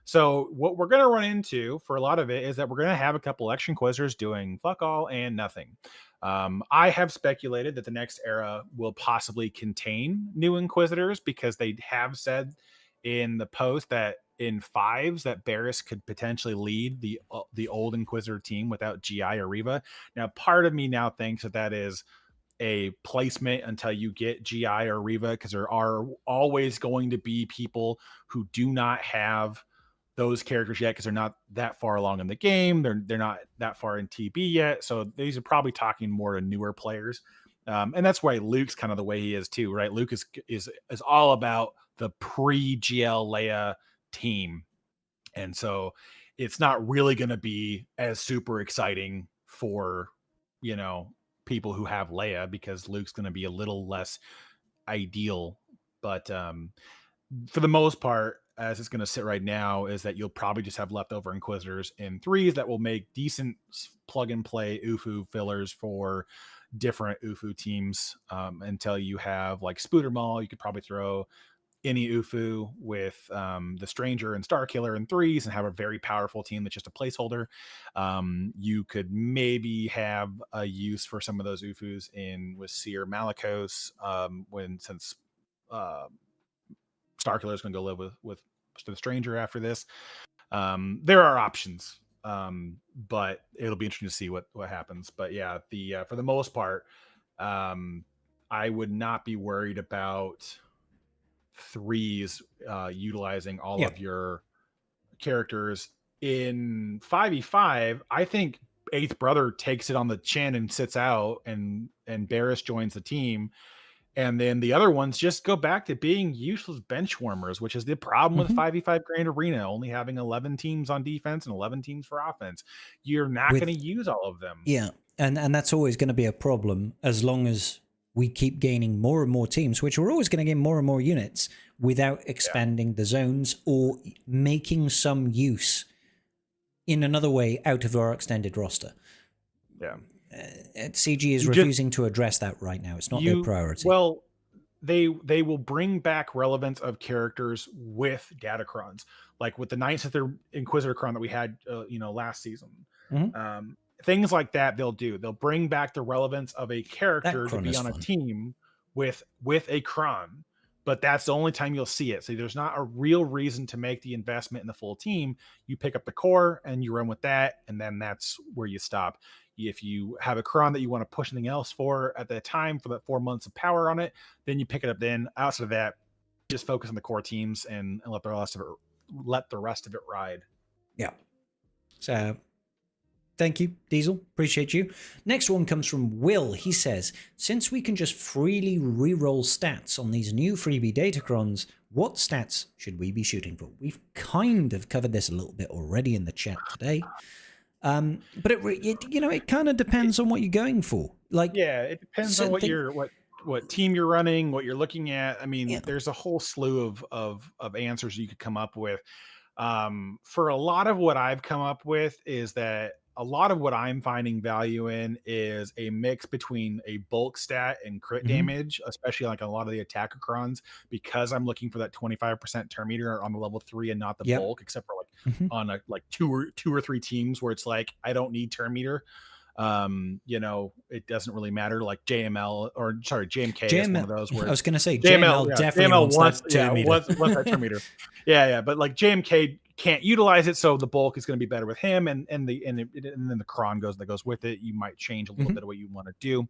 So what we're going to run into for a lot of it is that we're going to have a couple extra Inquisitors doing fuck all and nothing. I have speculated that the next era will possibly contain new Inquisitors because they have said in the post that in 5s that Barris could potentially lead the old Inquisitor team without GI or Reva. Now, part of me now thinks that is a placement until you get GI or Reva, because there are always going to be people who do not have those characters yet because they're not that far along in the game. They're not that far in TB yet. So these are probably talking more to newer players. And that's why Luke's kind of the way he is too, right? Luke is all about the pre-GL Leia team. And so it's not really going to be as super exciting for, people who have Leia, because Luke's going to be a little less ideal. But for the most part, as it's going to sit right now, is that you'll probably just have leftover Inquisitors in 3s that will make decent plug and play UFU fillers for different UFU teams until you have like Spooter Maul. You could probably throw any UFU with the Stranger and Starkiller in 3s and have a very powerful team that's just a placeholder. You could maybe have a use for some of those UFUs with Seer Malicos since Starkiller is going to go live with the Stranger after this. There are options, but it'll be interesting to see what happens. But yeah, for the most part, I would not be worried about 3s utilizing all of your characters. In 5v5, I think 8th Brother takes it on the chin and sits out, and Barris joins the team. And then the other ones just go back to being useless bench warmers, which is the problem with 5v5 Grand Arena, only having 11 teams on defense and 11 teams for offense. You're not going to use all of them. Yeah, and that's always going to be a problem as long as we keep gaining more and more teams, which we're always going to gain more and more units without expanding the zones or making some use in another way out of our extended roster. Yeah. CG is refusing to address that right now. It's not their priority. Well, they will bring back relevance of characters with datacrons, like with the Ninth Sister Inquisitor cron that we had, last season. Things like that they'll do. They'll bring back the relevance of a character to be on a team with a cron. but that's the only time you'll see it. So there's not a real reason to make the investment in the full team. You pick up the core and you run with that, and then that's where you stop. If you have a cron that you want to push anything else for at the time for that 4 months of power on it, then you pick it up. Then outside of that, just focus on the core teams and let the rest of it ride. Yeah. So thank you, Diesel. Appreciate you. Next one comes from Will. He says, since we can just freely reroll stats on these new freebie datacrons, what stats should we be shooting for? We've kind of covered this a little bit already in the chat today. But it kind of depends on what you're going for. Like, yeah, it depends on what team you're running, what you're looking at. I mean, there's a whole slew of answers you could come up with. For a lot of what I've come up with is that a lot of what I'm finding value in is a mix between a bulk stat and crit damage, especially like a lot of the attacker crons, because I'm looking for that 25% turn meter on the level 3 and not the bulk, except for like on like two or three teams where it's like I don't need turn meter. It doesn't really matter. Like JMK is one of those where I was gonna say JML definitely wants that turn meter. Wants that turn meter. Yeah, but like JMK can't utilize it, so the bulk is going to be better with him, and then the cron goes with it. You might change a little bit of what you want to do.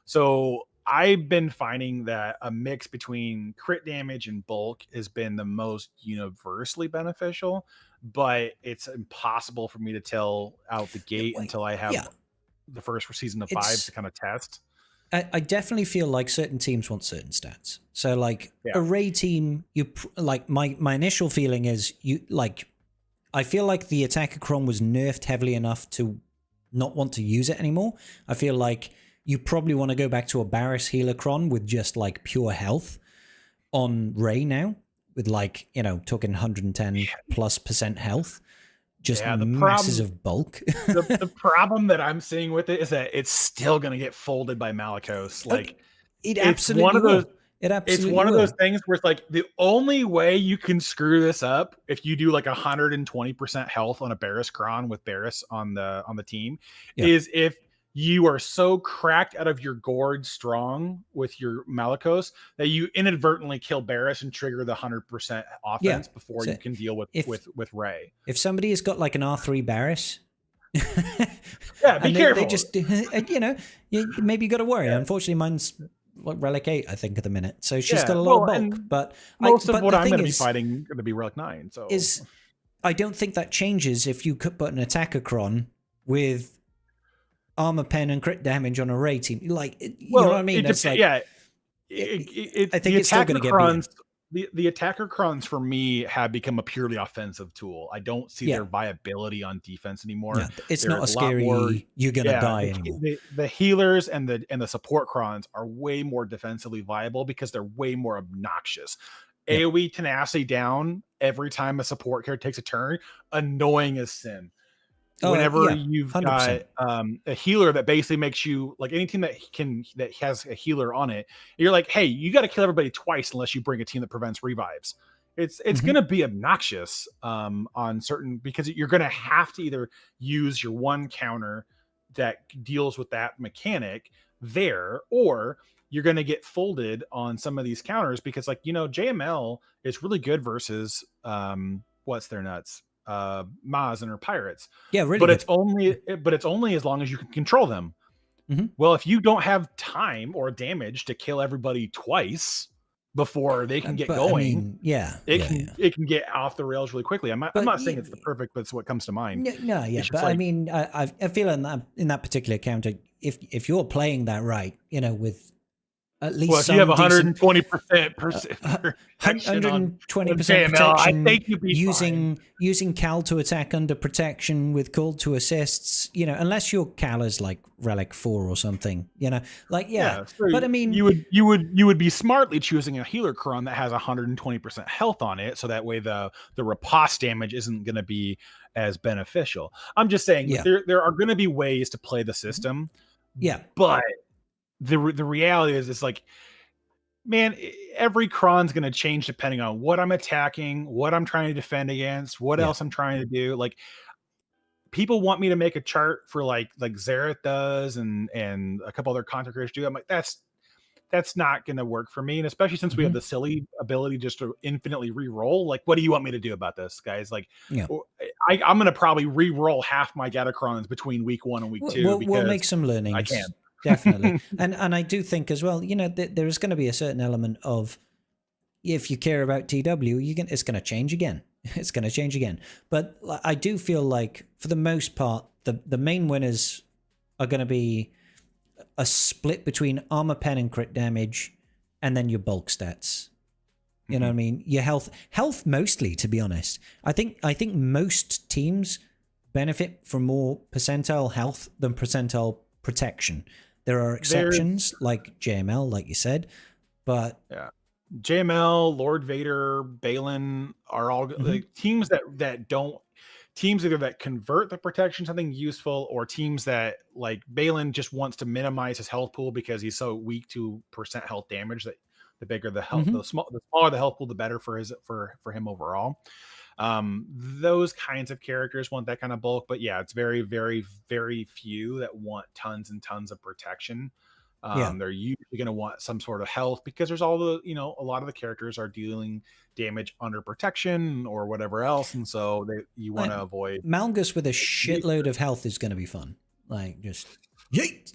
So I've been finding that a mix between crit damage and bulk has been the most universally beneficial, but it's impossible for me to tell out the gate until I have the first season of 5 to kind of test. I definitely feel like certain teams want certain stats. So like array team, my initial feeling is I feel like the attacker cron was nerfed heavily enough to not want to use it anymore. I feel like you probably want to go back to a Barris healer cron with just like pure health on Ray now, with talking 110+% health. Just masses of bulk. the problem that I'm seeing with it is that it's still going to get folded by Malicos. Like it absolutely will. It's one of those things where it's like the only way you can screw this up if you do like 120% health on a Barris cron with Barris on the team is if you are so cracked out of your gourd strong with your Malicos that you inadvertently kill Barris and trigger the 100% offense before you can deal with Ray. If somebody has got like an R3 Barris, be careful. They just, maybe you got to worry. Unfortunately, mine's Relic 8, I think, at the minute. So she's got a lot of bulk. But most of what I'm going to be fighting going to be Relic 9. So I don't think that changes if you could put an attacker cron with armor pen and crit damage on a Ray team. You know what I mean? I think it's still going to get beaten. The attacker crons for me have become a purely offensive tool. I don't see their viability on defense anymore. Yeah, it's not a scary you're going to die anymore. The healers and the support crons are way more defensively viable because they're way more obnoxious. AoE tenacity down every time a support character takes a turn, annoying as sin. Whenever you've 100%. Got a healer that basically makes you like any team that has a healer on it, you're like, hey, you got to kill everybody twice unless you bring a team that prevents revives. It's going to be obnoxious on certain, because you're going to have to either use your one counter that deals with that mechanic there, or you're going to get folded on some of these counters because JML is really good versus what's their nuts. Maz and her pirates, really, but it's only as long as you can control them. Well, if you don't have time or damage to kill everybody twice before they can get going, it can get off the rails really quickly. I'm not saying it's the perfect, but it's what comes to mind. But I mean, I feel in that particular counter, if you're playing that right, with at least if you have 120% 120% protection, I think you'd be using Cal to attack under protection with call to assists, unless your Cal is like Relic 4 or something, so but I mean, you would be smartly choosing a healer cron that has 120% health on it, so that way the riposte damage isn't going to be as beneficial. I'm just saying there are going to be ways to play the system, but the reality is, it's like, man, every cron's going to change depending on what I'm attacking, what I'm trying to defend against, what else I'm trying to do. Like, people want me to make a chart for like Xerath does and a couple other content creators do. I'm like, that's not going to work for me. And especially since we have the silly ability just to infinitely re-roll. Like, what do you want me to do about this, guys? Like, Yeah. I'm going to probably re-roll half my Datacrons between week 1 and week 2 because we'll make some learnings. I can. Definitely. and I do think as well, there is going to be a certain element of, if you care about TW, it's going to change again. It's going to change again. But I do feel like, for the most part, the main winners are going to be a split between armor pen and crit damage, and then your bulk stats. You know what I mean? Your health mostly, to be honest. I think most teams benefit from more percentile health than percentile protection. There are exceptions like JML, like you said, but yeah. JML, Lord Vader, Balin are all like teams that don't, teams either that convert the protection to something useful, or teams that, like Balin, just wants to minimize his health pool because he's so weak to percent health damage that the bigger the health, the smaller the health pool, the better for him overall. Those kinds of characters want that kind of bulk, but yeah, it's very, very, very few that want tons and tons of protection. They're usually going to want some sort of health because there's all the, a lot of the characters are dealing damage under protection or whatever else. And so you want to avoid. Malgus with a shitload of health is going to be fun. Like, just yeet.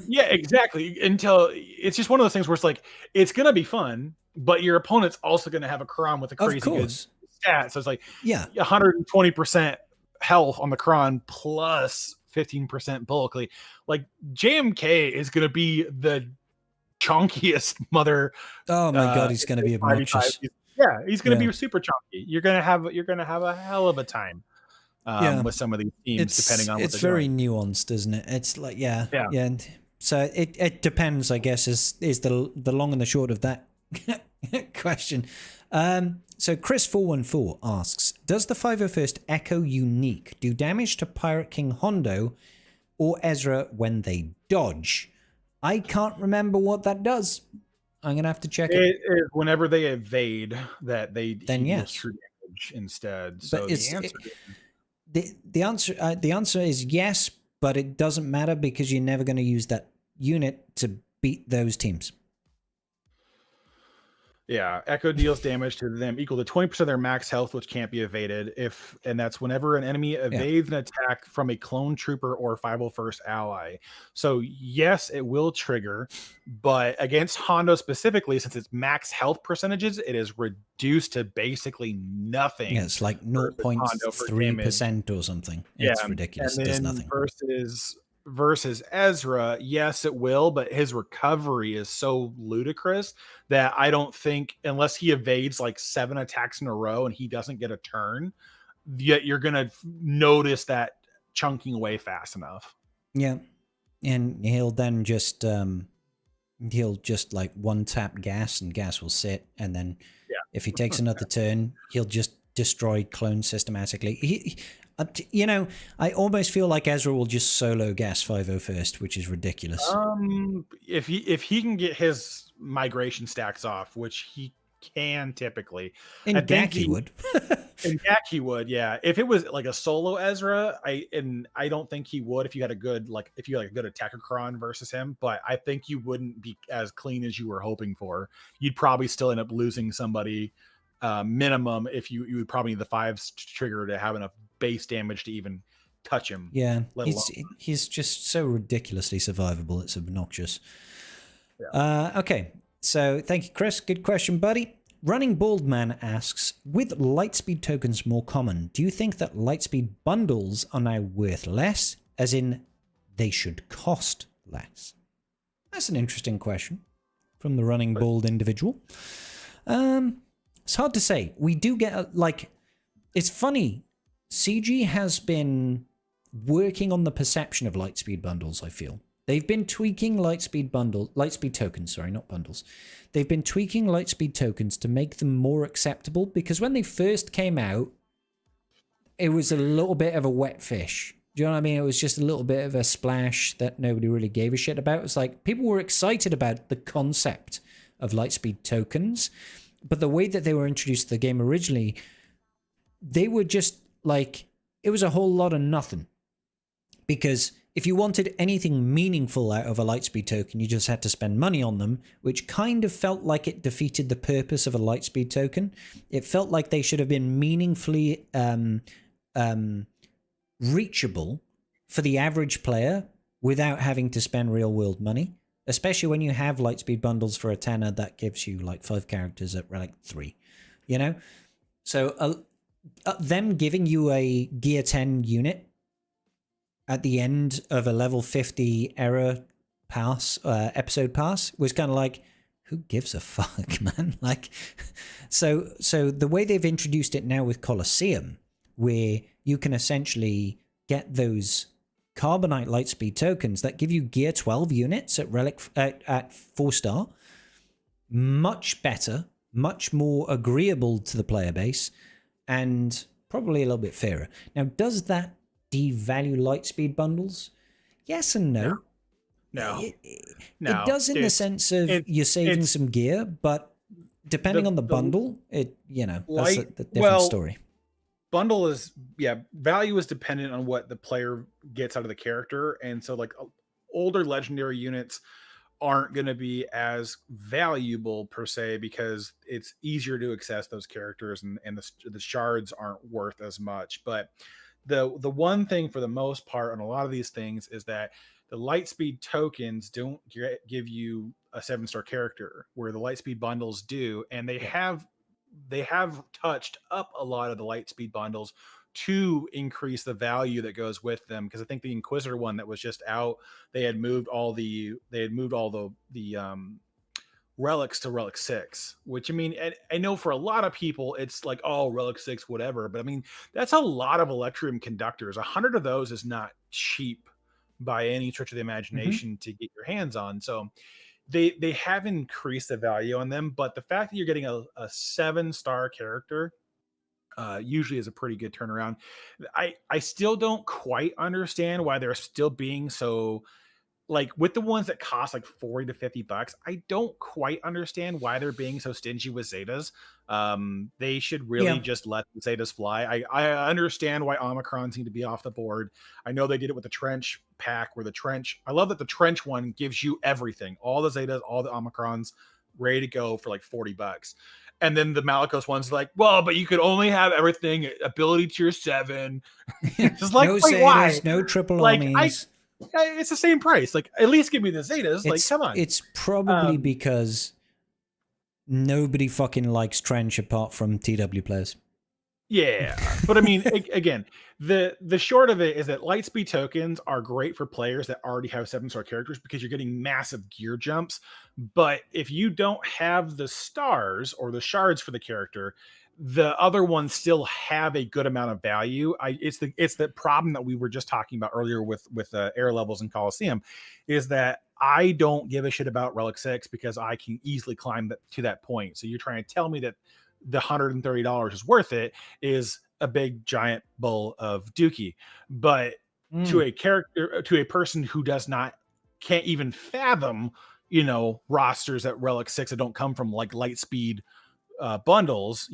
Yeah, exactly. Until it's just one of those things where it's like, it's going to be fun, but your opponent's also going to have a Kron with a crazy good stat. So it's like, 120% health on the Kron plus 15% bulk. Like JMK is going to be the chunkiest mother. Oh my god, he's going to be obnoxious. Yeah, he's going to be super chunky. You're going to have a hell of a time with some of these teams, depending on what it's very nuanced, isn't it? It's like yeah. And so it depends, I guess, is the long and the short of that question. So Chris414 asks, does the 501st Echo Unique do damage to Pirate King Hondo or Ezra when they dodge? I can't remember what that does. I'm going to have to check it. It is whenever they evade that they deal true damage instead. So the answer is yes, but it doesn't matter because you're never going to use that unit to beat those teams. Yeah, Echo deals damage to them equal to 20% of their max health, which can't be evaded. And that's whenever an enemy evades an attack from a clone trooper or 501st ally. So yes, it will trigger, but against Hondo specifically, since it's max health percentages, it is reduced to basically nothing. Yeah, it's like 0.3% or something. It's ridiculous. It does nothing. Versus Ezra, yes, it will, but his recovery is so ludicrous that I don't think, unless he evades like 7 attacks in a row and he doesn't get a turn, yet you're gonna notice that chunking away fast enough. Yeah, and he'll then just like one tap gas, and gas will sit, and then if he takes another turn, he'll just destroy clones systematically. I almost feel like Ezra will just solo gas 501st, which is ridiculous. If he can get his migration stacks off, which he can typically. In GAC he would. In GAC he would, yeah. If it was like a solo Ezra, I don't think he would if you had a good attacker Kron versus him, but I think you wouldn't be as clean as you were hoping for. You'd probably still end up losing somebody minimum if you would probably need the 5s trigger to have enough base damage to even touch him. Yeah, he's just so ridiculously survivable. It's obnoxious. Yeah. Okay, so thank you, Chris. Good question, buddy. Running Bald Man asks, with Lightspeed tokens more common, do you think that Lightspeed bundles are now worth less, as in they should cost less? That's an interesting question from the Running Bald individual. It's hard to say. We do get, it's funny. CG has been working on the perception of Lightspeed bundles, I feel. They've been tweaking Lightspeed tokens, sorry, not bundles. They've been tweaking Lightspeed tokens to make them more acceptable, because when they first came out, it was a little bit of a wet fish. Do you know what I mean? It was just a little bit of a splash that nobody really gave a shit about. It's like people were excited about the concept of Lightspeed tokens, but the way that they were introduced to the game originally, they were just like, it was a whole lot of nothing. Because if you wanted anything meaningful out of a Lightspeed token, you just had to spend money on them, which kind of felt like it defeated the purpose of a Lightspeed token. It felt like they should have been meaningfully reachable for the average player without having to spend real world money, especially when you have Lightspeed bundles for a tenner that gives you like 5 characters at Relic 3, you know? So them giving you a Gear 10 unit at the end of a level 50 era pass, episode pass, was kind of like, who gives a fuck, man? Like, so the way they've introduced it now with Colosseum, where you can essentially get those Carbonite Lightspeed tokens that give you Gear 12 units at Relic at 4-star, much better, much more agreeable to the player base, and probably a little bit fairer. Now, does that devalue Lightspeed bundles? Yes and no. No. It does in the sense of you're saving some gear, but depending on the bundle, that's a different story. Bundle is, value is dependent on what the player gets out of the character. And so like older legendary units aren't going to be as valuable per se, because it's easier to access those characters, and the shards aren't worth as much. But the one thing for the most part on a lot of these things is that the Lightspeed tokens don't give you a 7-star character, where the Lightspeed bundles do. And they have touched up a lot of the Lightspeed bundles to increase the value that goes with them. Because I think the Inquisitor one that was just out, they had moved all the relics to Relic 6, which, I mean, I know for a lot of people it's like, oh, Relic 6 whatever, but I mean, that's a lot of Electrium conductors. 100 of those is not cheap by any stretch of the imagination to get your hands on. So they have increased the value on them, but the fact that you're getting a 7-star character usually is a pretty good turnaround. I still don't quite understand why they're still being so, like, with the ones that cost like $40 to $50, I don't quite understand why they're being so stingy with Zetas. They should really just let the Zetas fly. I understand why Omicrons need to be off the board. I know they did it with the Trench pack, where I love that the Trench one gives you everything, all the Zetas, all the Omicrons, ready to go for like $40. And then the Malicos one's like, well, but you could only have everything ability tier 7. Just like, no wait, Zetas, why? no triple Like, armies. It's the same price. Like, at least give me the Zetas. Like, come on. It's probably because nobody fucking likes Trench apart from TW players. Yeah, but I mean, again, the short of it is that Lightspeed tokens are great for players that already have 7-star characters, because you're getting massive gear jumps. But if you don't have the stars or the shards for the character, the other ones still have a good amount of value. It's the problem that we were just talking about earlier with air levels in Colosseum, is that I don't give a shit about Relic 6 because I can easily climb to that point. So you're trying to tell me that the $130 is worth it is a big giant bowl of dookie. But to a person who can't even fathom, rosters at Relic 6 that don't come from like Lightspeed bundles,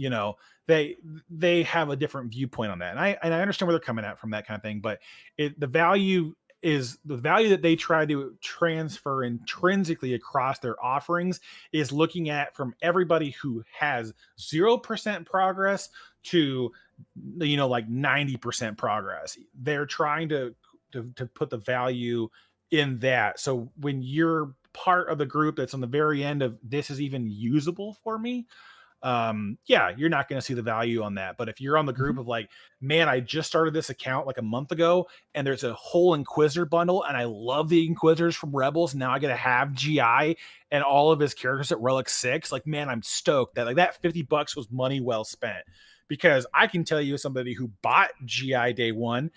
they have a different viewpoint on that. And I understand where they're coming at from that kind of thing, but the value that they try to transfer intrinsically across their offerings is looking at from everybody who has 0% progress to, like 90% progress. They're trying to put the value in that. So when you're part of the group that's on the very end of this is even usable for me, you're not going to see the value on that. But if you're on the group of like, man, I just started this account like a month ago, and there's a whole Inquisitor bundle, and I love the Inquisitors from Rebels. Now I get to have GI and all of his characters at Relic 6. Like, man, I'm stoked that like that $50 was money well spent, because I can tell you, as somebody who bought GI day one,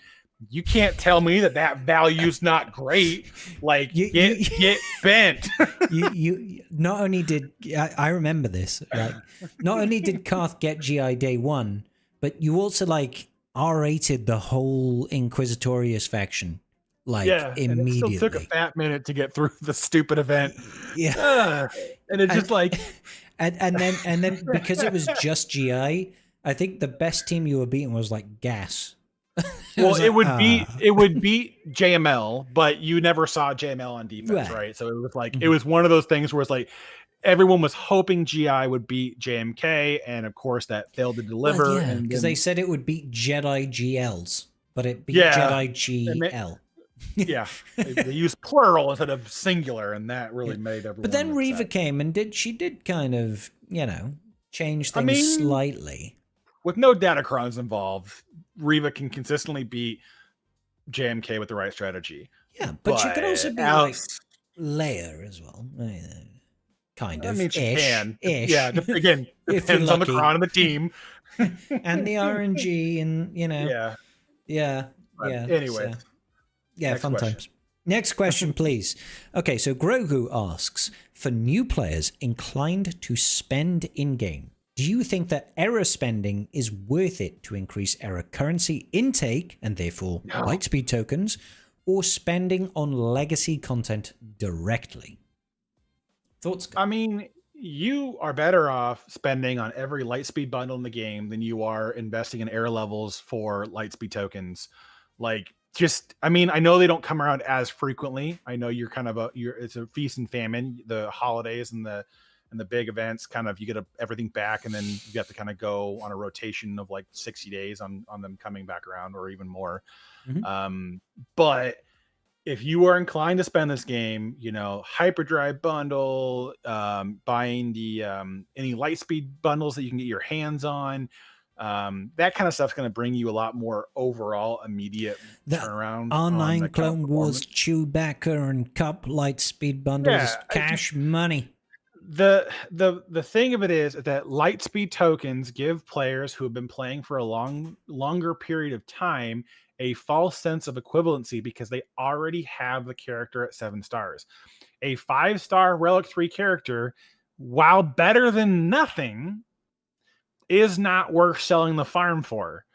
you can't tell me that value's not great. Like, get bent. you not only did I remember this, right? Not only did Karth get GI day one, but you also like R-rated the whole Inquisitorius faction, like immediately. And it still took a fat minute to get through the stupid event. And it's just like, and then because it was just GI, I think the best team you were beating was like Gas. Well, was like, it would beat JML, but you never saw JML on defense, right? So it was like it was one of those things where it's like everyone was hoping GI would beat JMK, and of course that failed to deliver. Well, yeah, and because then, they said it would beat Jedi GLs, but it beat Yeah. Jedi And they- GL. yeah, they used plural instead of singular, and that really made everyone. But then Reva upset. came and did kind of, change things slightly. With no Datacrons involved, Reva can consistently beat JMK with the right strategy. Yeah, but she could also be Alex, like Leia as well. Kind of. I mean, she ish, can. Ish. Yeah, again, If depends on the you're lucky. cron of the team. And the RNG and, Yeah. But yeah. anyway. Yeah, Next fun question. times. Next question, please. Okay, so Grogu asks, for new players inclined to spend in-game, do you think that error spending is worth it to increase error currency intake and therefore Lightspeed tokens, or spending on legacy content directly? Thoughts? I mean, you are better off spending on every Lightspeed bundle in the game than you are investing in error levels for Lightspeed tokens. Like, I mean, I know they don't come around as frequently. I know you're kind of it's a feast and famine. The holidays and the big events, kind of, you get everything back, and then you have to kind of go on a rotation of like 60 days on them coming back around, or even more. But if you are inclined to spend this game, Hyperdrive bundle, buying the any Lightspeed bundles that you can get your hands on, that kind of stuff's going to bring you a lot more overall immediate turnaround. R9 Clone Wars, Chewbacca, and Cup Lightspeed bundles, cash money. The thing of it is that Lightspeed tokens give players who have been playing for a longer period of time a false sense of equivalency, because they already have the character at 7 stars. A 5-star Relic 3 character, while better than nothing, is not worth selling the farm for.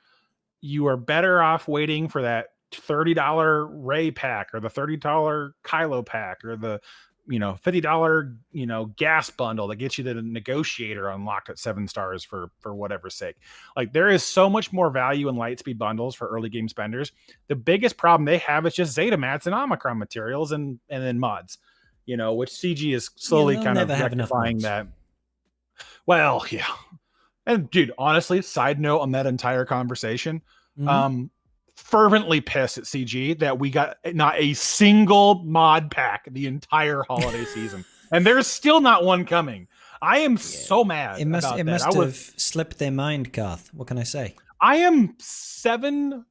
You are better off waiting for that $30 Ray pack, or the $30 Kylo pack, or the $50 gas bundle that gets you the negotiator unlocked at 7 stars for whatever's sake. Like, there is so much more value in Lightspeed bundles for early game spenders. The biggest problem they have is just Zeta mats and Omicron materials and then mods, which CG is slowly kind of rectifying that. Well, yeah. And dude, honestly, side note on that entire conversation, fervently pissed at CG that we got not a single mod pack the entire holiday season, and there's still not one coming. I am so mad. It must have slipped their mind, Garth. What can I say? I am 7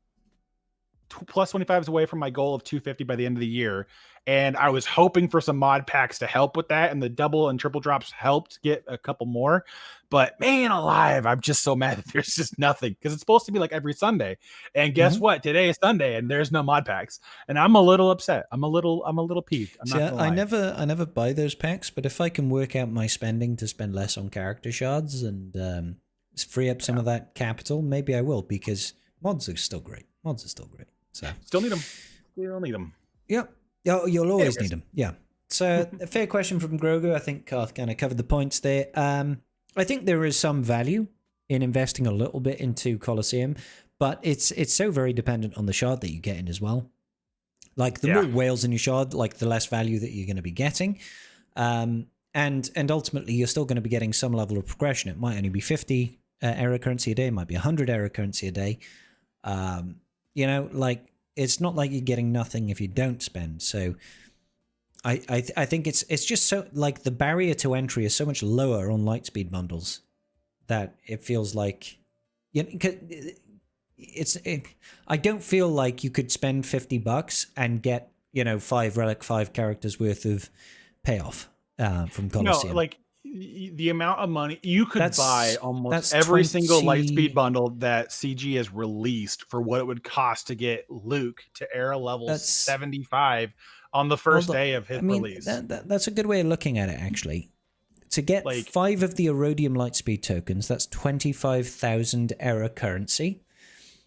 plus 25s away from my goal of 250 by the end of the year, and I was hoping for some mod packs to help with that, and the double and triple drops helped get a couple more. But man alive, I'm just so mad that there's just nothing, because it's supposed to be like every Sunday, and guess what? Today is Sunday, and there's no mod packs, and I'm a little upset. I'm a little peeved. I never buy those packs, but if I can work out my spending to spend less on character shards and free up some of that capital, maybe I will, because mods are still great. So still need them. Yep. You'll always need them. Yeah. So a fair question from Grogu. I think Karth kind of covered the points there. I think there is some value in investing a little bit into Colosseum, but it's so very dependent on the shard that you get in as well. Like, the more whales in your shard, like, the less value that you're going to be getting. And ultimately, you're still going to be getting some level of progression. It might only be 50 error currency a day. It might be 100 error currency a day. Like, it's not like you're getting nothing if you don't spend. So I think it's just so, like, the barrier to entry is so much lower on Lightspeed bundles that it feels like, I don't feel like you could spend $50 and get, 5 Relic 5 characters worth of payoff from Colosseum. No, like, the amount of money you could buy almost every single Lightspeed bundle that CG has released for what it would cost to get Luke to era level 75 on the first day of his release. That's a good way of looking at it, actually. To get 5 of the Erodium Lightspeed tokens, that's 25,000 error currency.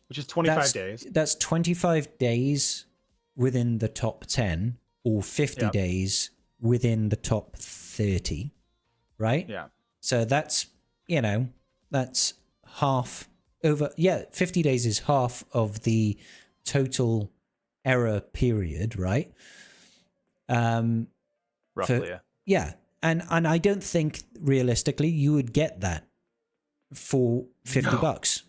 Which is 25 days. That's 25 days within the top 10, or 50 days within the top 30. Right? Yeah. So that's, that's half over 50 days is half of the total error period, right? Roughly, for, yeah. And I don't think realistically you would get that for $50.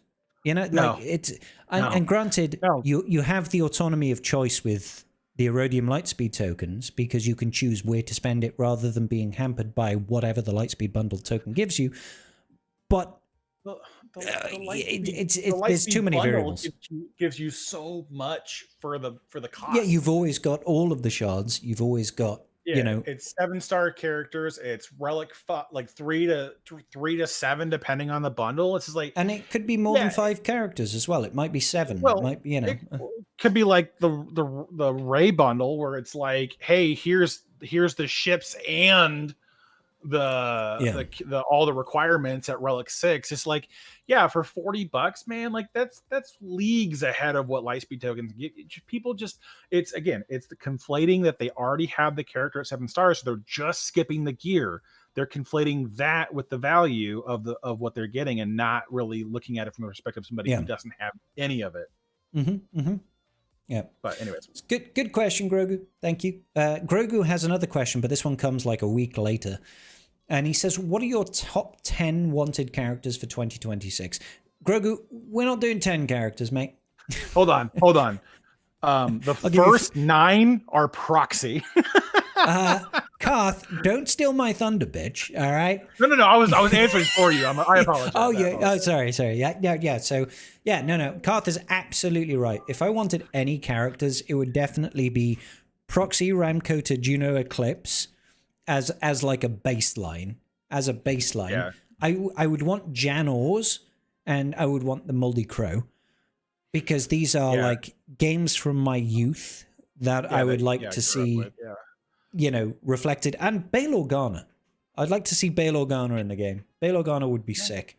You know, No. like it's and granted, you have the autonomy of choice with the Erodium Lightspeed tokens because you can choose where to spend it rather than being hampered by whatever the Lightspeed bundle token gives you. But there's too many variables. Gives you so much for the cost. Yeah, you've always got all of the shards. You've always got it's 7-star characters. It's relic like 3 to 7 depending on the bundle. It's just like, and it could be more than 5 characters as well. It might be 7. Well, it might be, it could be like the Ray bundle where it's like, hey, here's the ships and the all the requirements at Relic 6. It's like, for $40, man, like that's leagues ahead of what Lightspeed tokens get. People just, it's the conflating that they already have the character at 7 stars, so they're just skipping the gear. They're conflating that with the value of what they're getting and not really looking at it from the perspective of somebody who doesn't have any of it. Yeah. But anyways. Good question, Grogu. Thank you. Grogu has another question, but this one comes like a week later. And he says, what are your top 10 wanted characters for 2026? Grogu, we're not doing 10 characters, mate. Hold on. The first 9 are proxy. Karth, don't steal my thunder, bitch. All right. No. I was answering for you. I apologize. Oh, sorry. Yeah. So, no. Karth is absolutely right. If I wanted any characters, it would definitely be Proxy, Ramco, Juno, Eclipse as like a baseline. As a baseline, yeah. I would want Janors and I would want the Moldy Crow because these are like games from my youth that I would like to see. Reflected. And Bail Organa. I'd like to see Bail Organa in the game. Bail Organa would be sick.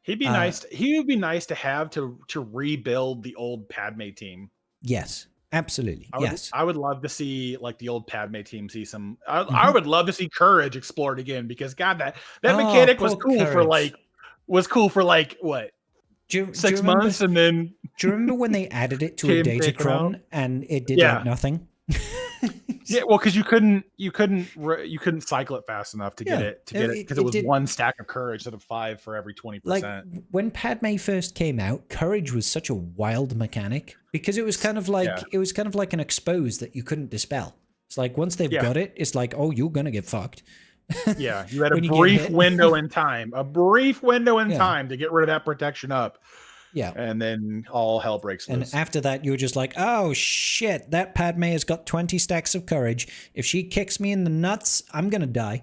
He'd be nice. He would be nice to have to rebuild the old Padme team. Yes, absolutely. I would love to see like the old Padme team see some. I would love to see Courage explored again because God, that mechanic was cool Courage. was cool for what? 6 months, and then. Do you remember when they added it to a Datacron and it did nothing? Yeah, well, because you couldn't cycle it fast enough to get it because it was 1 stack of Courage instead of 5 for every 20%. Like when Padme first came out, Courage was such a wild mechanic because it was kind of like an expose that you couldn't dispel. It's like once they've got it, it's like, oh, you're gonna get fucked. Yeah, you had a brief window in time, to get rid of that protection up. Yeah. And then all hell breaks loose. And after that, you're just like, oh, shit, that Padme has got 20 stacks of courage. If she kicks me in the nuts, I'm going to die.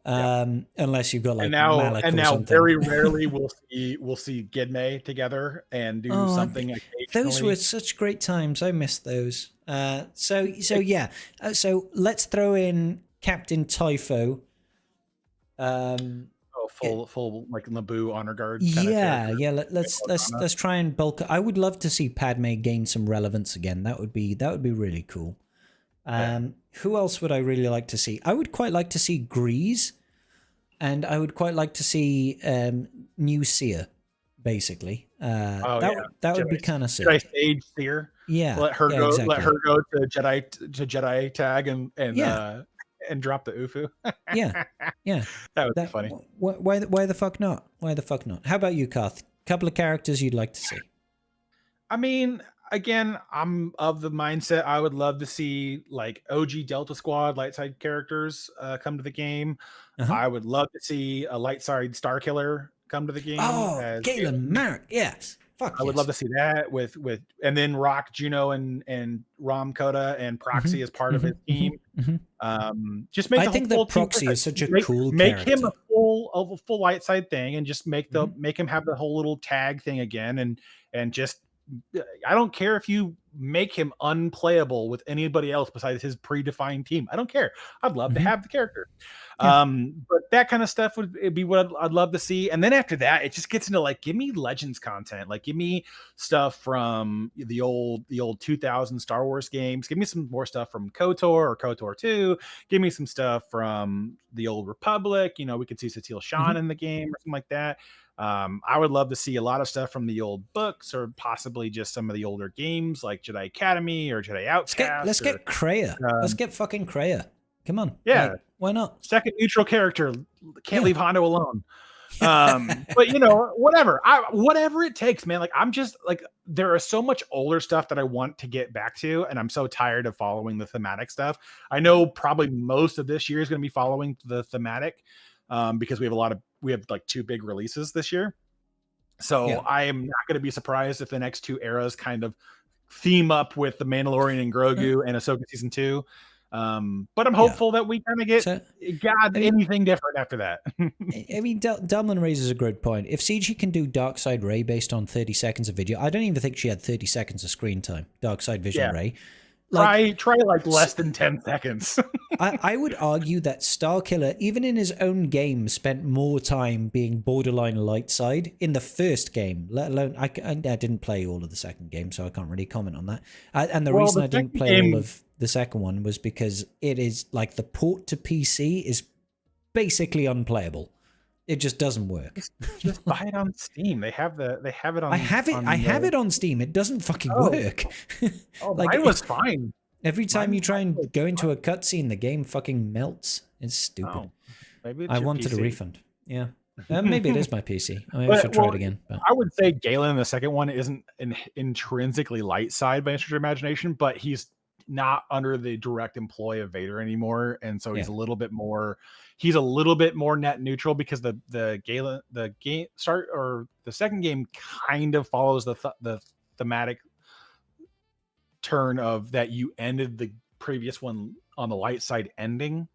Unless you've got like Malak or something. Very rarely we'll see Gidme together and do something occasionally. Those were such great times. I miss those. So let's throw in Captain Typho. Full like Naboo honor guard. Let's try and bulk. I would love to see Padme gain some relevance again. That would be really cool. Who else would I really like to see? I would quite like to see Grease, and I would quite like to see New Seer, basically. That would be kind of sick. Jedi Sage Seer. Yeah, let her go. Exactly. Let her go to Jedi tag and drop the UFU. yeah. That would be funny. Why the fuck not? How about you, Karth? Couple of characters you'd like to see? I mean, again, I'm of the mindset I would love to see like OG Delta Squad light side characters come to the game. I would love to see a light side Starkiller come to the game. Oh, Galen Marek, yes. I would love to see that with and then Rock, Juno, and Rom Coda and Proxy as part of his team. Just make. I think that Proxy is such a cool make character. him a full light side thing, and just make him have the whole little tag thing again, and just I don't care if you make him unplayable with anybody else besides his predefined team. I don't care. I'd love to have the character. But that kind of stuff would be what I'd love to see. And then after that, it just gets into like, give me Legends content. Like, give me stuff from the old 2000 Star Wars games. Give me some more stuff from KOTOR or KOTOR 2. Give me some stuff from the Old Republic. You know, we could see Satele Shan in the game or something like that. I would love to see a lot of stuff from the old books, or possibly just some of the older games like Jedi Academy or Jedi Outcast. Let's get Kreia. Let's get fucking Kreia. Come on. Yeah. Like, why not? Second neutral character. Can't leave Hondo alone. But you know, whatever it takes, man. Like, I'm just like, there is so much older stuff that I want to get back to, and I'm so tired of following the thematic stuff. I know probably most of this year is going to be following the thematic, because we have like 2 big releases this year. So yeah. I am not going to be surprised if the next 2 eras kind of theme up with the Mandalorian and Grogu and Ahsoka season 2. But I'm hopeful that we kind of get anything different after that. I mean, Delman raises a good point. If CG can do Darkside Ray based on 30 seconds of video, I don't even think she had 30 seconds of screen time. Darkside Vision Ray. Like, try like less than 10 seconds. I would argue that Starkiller, even in his own game, spent more time being borderline light side in the first game, let alone I didn't play all of the second game, so I can't really comment on that. And the reason I didn't play all of the second one was because it is like the port to PC is basically unplayable. It just doesn't work. Just buy it on Steam. They have it on. I have it on Steam. It doesn't fucking work. Like, mine was fine. Every time you try and go into a cutscene, the game fucking melts. It's stupid. Maybe I wanted a refund. Yeah. Maybe it is my PC. I should try it again. But I would say Galen, the second one, isn't an intrinsically light side by any stretch of imagination, but he's not under the direct employ of Vader anymore, and so he's a little bit more net neutral, because the second game kind of follows the thematic turn of that you ended the previous one on the light side ending.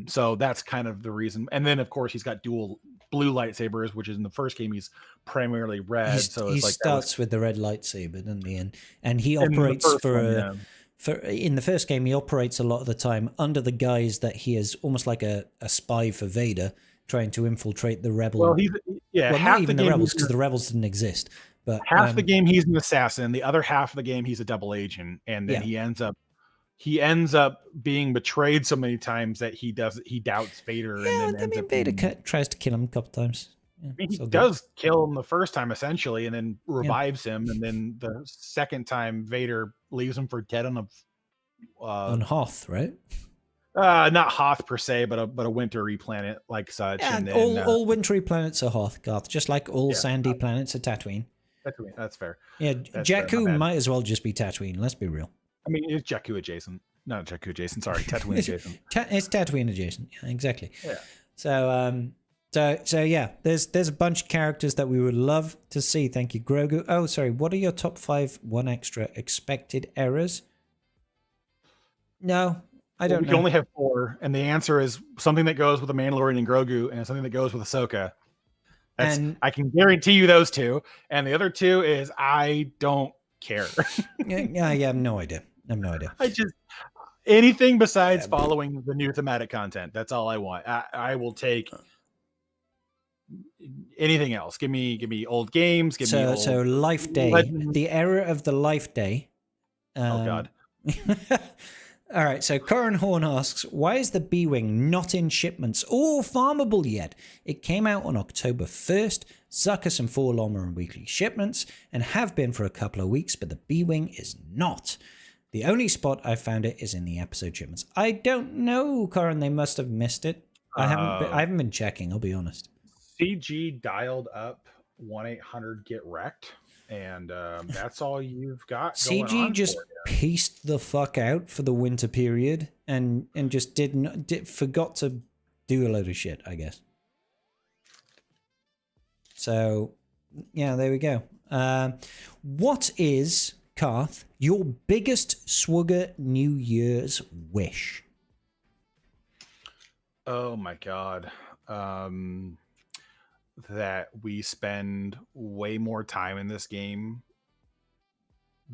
So that's kind of the reason. And then of course he's got dual blue lightsabers, which is in the first game he's primarily red. He starts with the red lightsaber in the end, and he operates in the first game he operates a lot of the time under the guise that he is almost like a spy for Vader, trying to infiltrate the rebel. Well, not even the rebels, because the rebels didn't exist. But half the game he's an assassin, the other half of the game he's a double agent, and then he ends up being betrayed so many times that he doubts Vader. And then Vader tries to kill him a couple times. He does kill him the first time essentially, and then revives him, and then the second time Vader leaves him for dead on Hoth, right? Not Hoth per se, but a wintry planet like such. Yeah, and then, all wintry planets are Hoth, Garth, just like all sandy planets are Tatooine. Tatooine, that's fair. Yeah, Jakku might as well just be Tatooine. Let's be real. I mean, it's Jakku adjacent. Not Jakku adjacent. Sorry, Tatooine adjacent. It's Tatooine adjacent. Yeah, exactly. Yeah. So yeah, there's a bunch of characters that we would love to see. Thank you, Grogu. Oh, sorry. What are your top 5 one extra expected errors? No, I don't know. We only have 4, and the answer is something that goes with the Mandalorian and Grogu, and something that goes with Ahsoka. I can guarantee you those 2, and the other 2 is I don't care. Yeah, I have no idea. I just anything besides following the new thematic content. That's all I want. I will take anything else. Give me old games. So Life Day, Legends. The error of the Life Day. Oh God. All right, so Corin Horn asks, why is the B-Wing not in shipments or farmable yet? It came out on October 1st. Zuckuss and Forlorn are in weekly shipments and have been for a couple of weeks, but the B-Wing is not. The only spot I found it is in the episode shipments. I don't know, Corin. They must have missed it. I haven't been checking, I'll be honest. CG dialed up 1-800-GET-WRECKED. And that's all you've got. CG just pieced the fuck out for the winter period and just forgot to do a load of shit, I guess. So, yeah, there we go. What is, Karth, your biggest Swugger New Year's wish? Oh my God. That we spend way more time in this game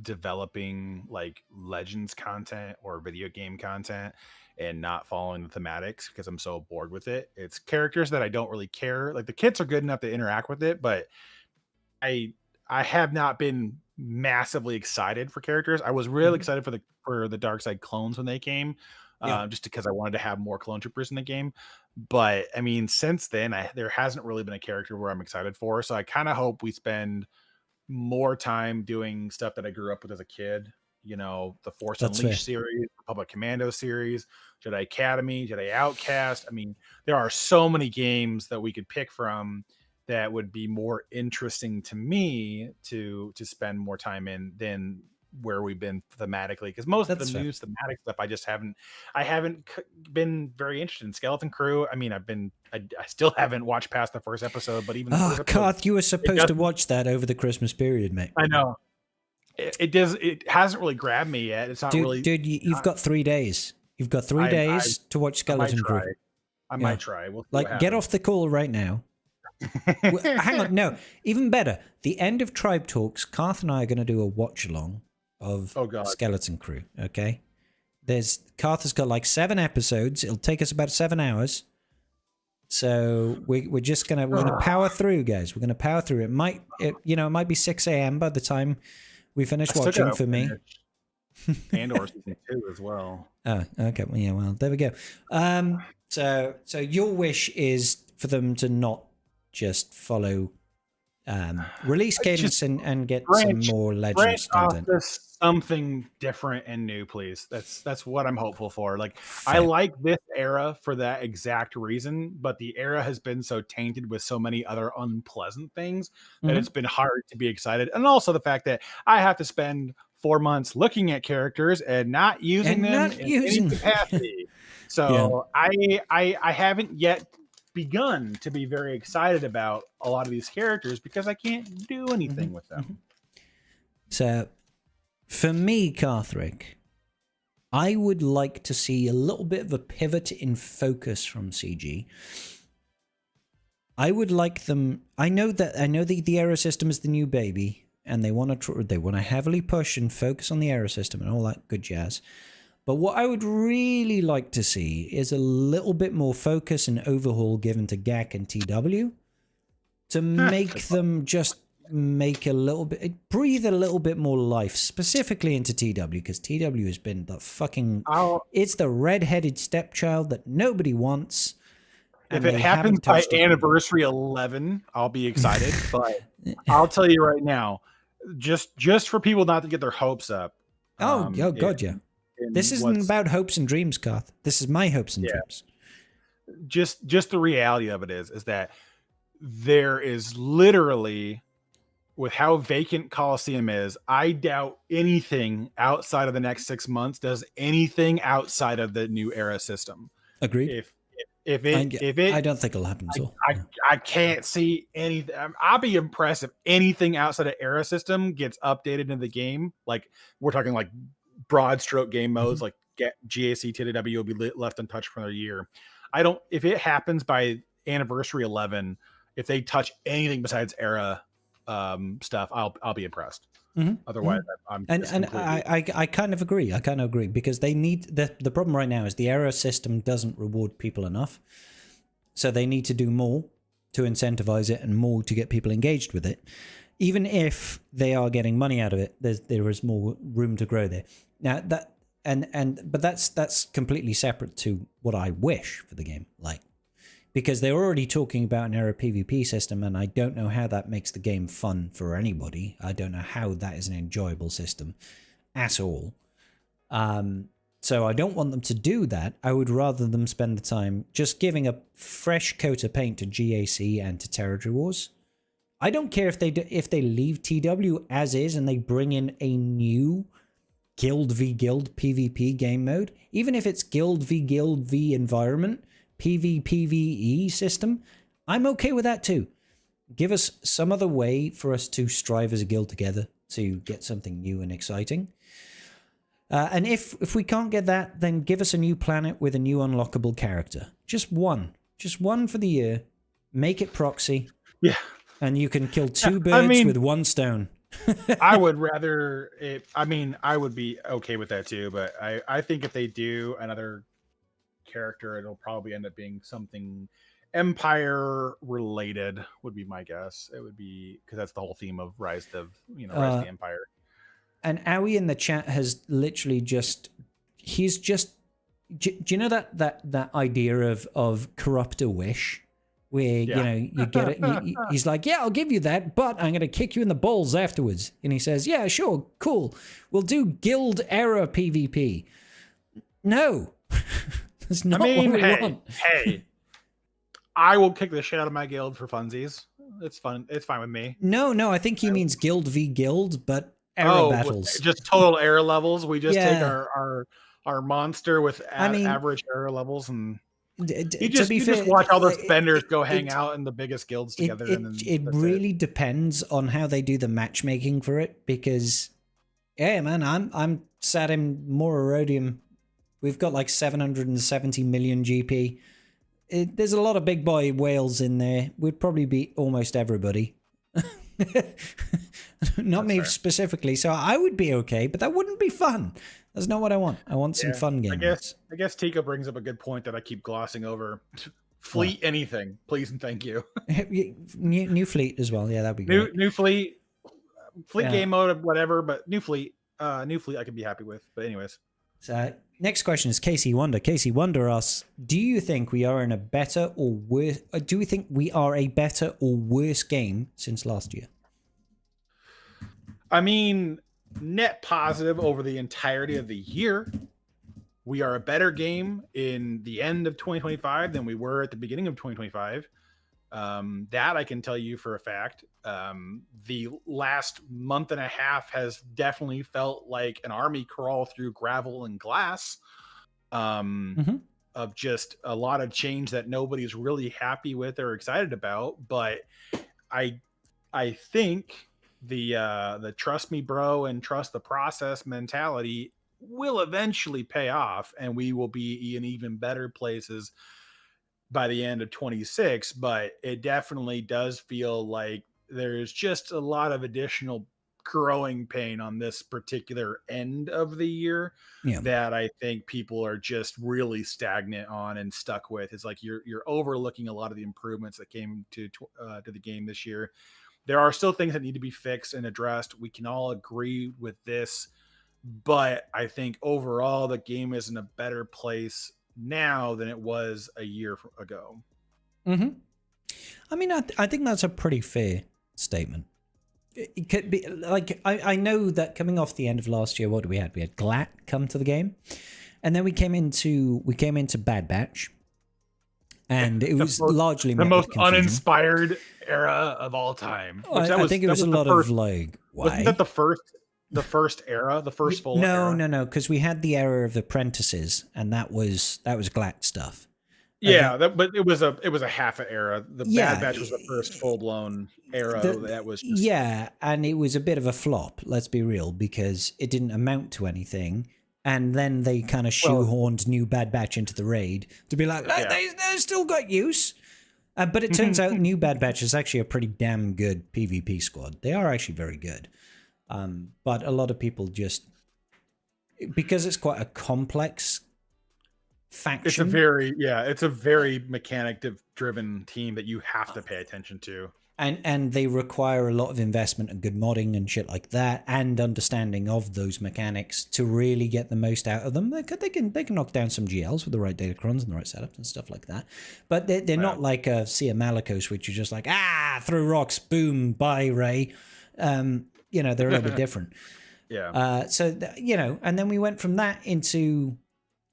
developing like Legends content or video game content and not following the thematics, because I'm so bored with it. It's characters that I don't really care. Like the kits are good enough to interact with it, but I have not been massively excited for characters. I was really excited for the Dark Side clones when they came. just because I wanted to have more clone troopers in the game. But I mean, since then, there hasn't really been a character where I'm excited for. So I kind of hope we spend more time doing stuff that I grew up with as a kid. You know, the Force Unleashed series, Republic Commando series, Jedi Academy, Jedi Outcast. I mean, there are so many games that we could pick from that would be more interesting to me to spend more time in than where we've been thematically, because most of the new thematic stuff I haven't been very interested in. Skeleton Crew, I mean, I still haven't watched past the first episode, but even the first episode, Karth, you were supposed to watch that over the Christmas period, mate. I know it hasn't really grabbed me yet. It's not really, dude. You've got 3 days. You've got 3 days to watch Skeleton Crew. I might try. We'll get off the call right now. Hang on, no, even better. The end of Tribe Talks, Karth and I are going to do a watch along of Skeleton Crew. Okay, Karth has got like 7 episodes. It'll take us about 7 hours. So we're gonna power through, guys. We're gonna power through. It might be 6 a.m. by the time we finish watching for me. Andor season 2 as well. Oh, okay. Well, there we go. So your wish is for them to not just follow release cadence and get some more Legends content. Something different and new, please. That's what I'm hopeful for. Like, I like this era for that exact reason, but the era has been so tainted with so many other unpleasant things that it's been hard to be excited. And also the fact that I have to spend 4 months looking at characters and not using them in any capacity. So I haven't yet begun to be very excited about a lot of these characters because I can't do anything with them. So for me, Karthrick, I would like to see a little bit of a pivot in focus from CG. I would like them. I know the Aero system is the new baby, and they want to heavily push and focus on the Aero system and all that good jazz. But what I would really like to see is a little bit more focus and overhaul given to GAC and TW to make them just breathe a little bit more life, specifically into TW, because TW has been it's the red-headed stepchild that nobody wants. If it happens by anniversary 11, I'll be excited. But I'll tell you right now, just for people not to get their hopes up. God, yeah. This isn't about hopes and dreams, Karth. This is my hopes and dreams. Just the reality of it is that there is literally, with how vacant Coliseum is, I doubt anything outside of the next 6 months does anything outside of the new Era system. Agreed. If it, I don't think it'll happen. I can't see anything. I'll be impressed if anything outside of Era system gets updated in the game. Like, we're talking like broad stroke game modes, like GAC, TW will be left untouched for another year. If it happens by anniversary 11, if they touch anything besides Era stuff, I'll be impressed. Otherwise, I kind of agree. Because they need the problem right now is the Era system doesn't reward people enough, so they need to do more to incentivize it and more to get people engaged with it. Even if they are getting money out of it, there is more room to grow there. Now but that's completely separate to what I wish for the game, because they're already talking about an Era PvP system, and I don't know how that makes the game fun for anybody. I don't know how that is an enjoyable system at all. So I don't want them to do that. I would rather them spend the time just giving a fresh coat of paint to GAC and to Territory Wars. I don't care if they leave TW as is and they bring in a new Guild v Guild PvP game mode. Even if it's Guild v environment, PvPvE system, I'm okay with that too. Give us some other way for us to strive as a guild together to get something new and exciting. And if we can't get that, then give us a new planet with a new unlockable character. Just one for the year. Make it proxy. Yeah. And you can kill 2 birds with 1 stone. I would rather I would be okay with that too, but I think if they do another character, it'll probably end up being something Empire related, would be my guess. It would be, because that's the whole theme of Rise of the Empire. And Aoi in the chat has literally he's just do you know that idea of corrupt a wish, where you get it? He's like, yeah, I'll give you that, but I'm going to kick you in the balls afterwards. And he says, yeah, sure, cool, we'll do guild era PvP. No, that's not what we want. Hey, I will kick the shit out of my guild for funsies. It's fun. It's fine with me. No, I think he means guild v guild, but era battles. Just total era levels. We just take our monster with average era levels, and you just watch all those spenders go hang out in the biggest guilds together. It really depends on how they do the matchmaking for it, because man, I'm sat in Mororodium. We've got like 770 million GP. There's a lot of big boy whales in there. We'd probably beat almost everybody. Not me specifically, so I would be okay, but that wouldn't be fun. That's not what I want. I want some fun games. I guess Tika brings up a good point that I keep glossing over. Fleet anything, please and thank you. new fleet as well. Yeah, that'd be great. New fleet game mode, whatever. But new fleet, I could be happy with. But anyways, so next question is Casey Wonder. Casey Wonder asks, do you think we are in a better or worse? Do we think we are a better or worse game since last year? I mean, net positive over the entirety of the year. We are a better game in the end of 2025 than we were at the beginning of 2025. That I can tell you for a fact. The last month and a half has definitely felt like an army crawl through gravel and glass, of just a lot of change that nobody's really happy with or excited about. But I think the trust me, bro, and trust the process mentality will eventually pay off, and we will be in even better places by the end of 26. But it definitely does feel like there's just a lot of additional growing pain on this particular end of the year that I think people are just really stagnant on and stuck with. It's like you're overlooking a lot of the improvements that came to the game this year. There are still things that need to be fixed and addressed. We can all agree with this, but I think overall the game is in a better place now than it was a year ago. I mean, I think that's a pretty fair statement. It could be like, I know that coming off the end of last year, what do we had? We had Glat come to the game, and then we came into Bad Batch, and it was largely the most uninspired era of all time. I think it was a lot of like, why? Wasn't that the first era, the first full era? No, because we had the era of Apprentices, and that was Glat stuff. Yeah, but it was a half an era. The Bad Batch was the first full blown era. That was just... and it was a bit of a flop. Let's be real, because it didn't amount to anything. And then they kind of shoehorned New Bad Batch into the raid to be like, they still got use. But it turns out New Bad Batch is actually a pretty damn good PvP squad. They are actually very good. But a lot of people just, because it's quite a complex faction. It's a very mechanic driven team that you have to pay attention to. And they require a lot of investment and good modding and shit like that, and understanding of those mechanics to really get the most out of them. They can knock down some GLs with the right datacrons and the right setups and stuff like that. But they're not like a Sea of Malicos, which you're just like, throw rocks, boom, bye, Ray. They're a little bit different. And then we went from that into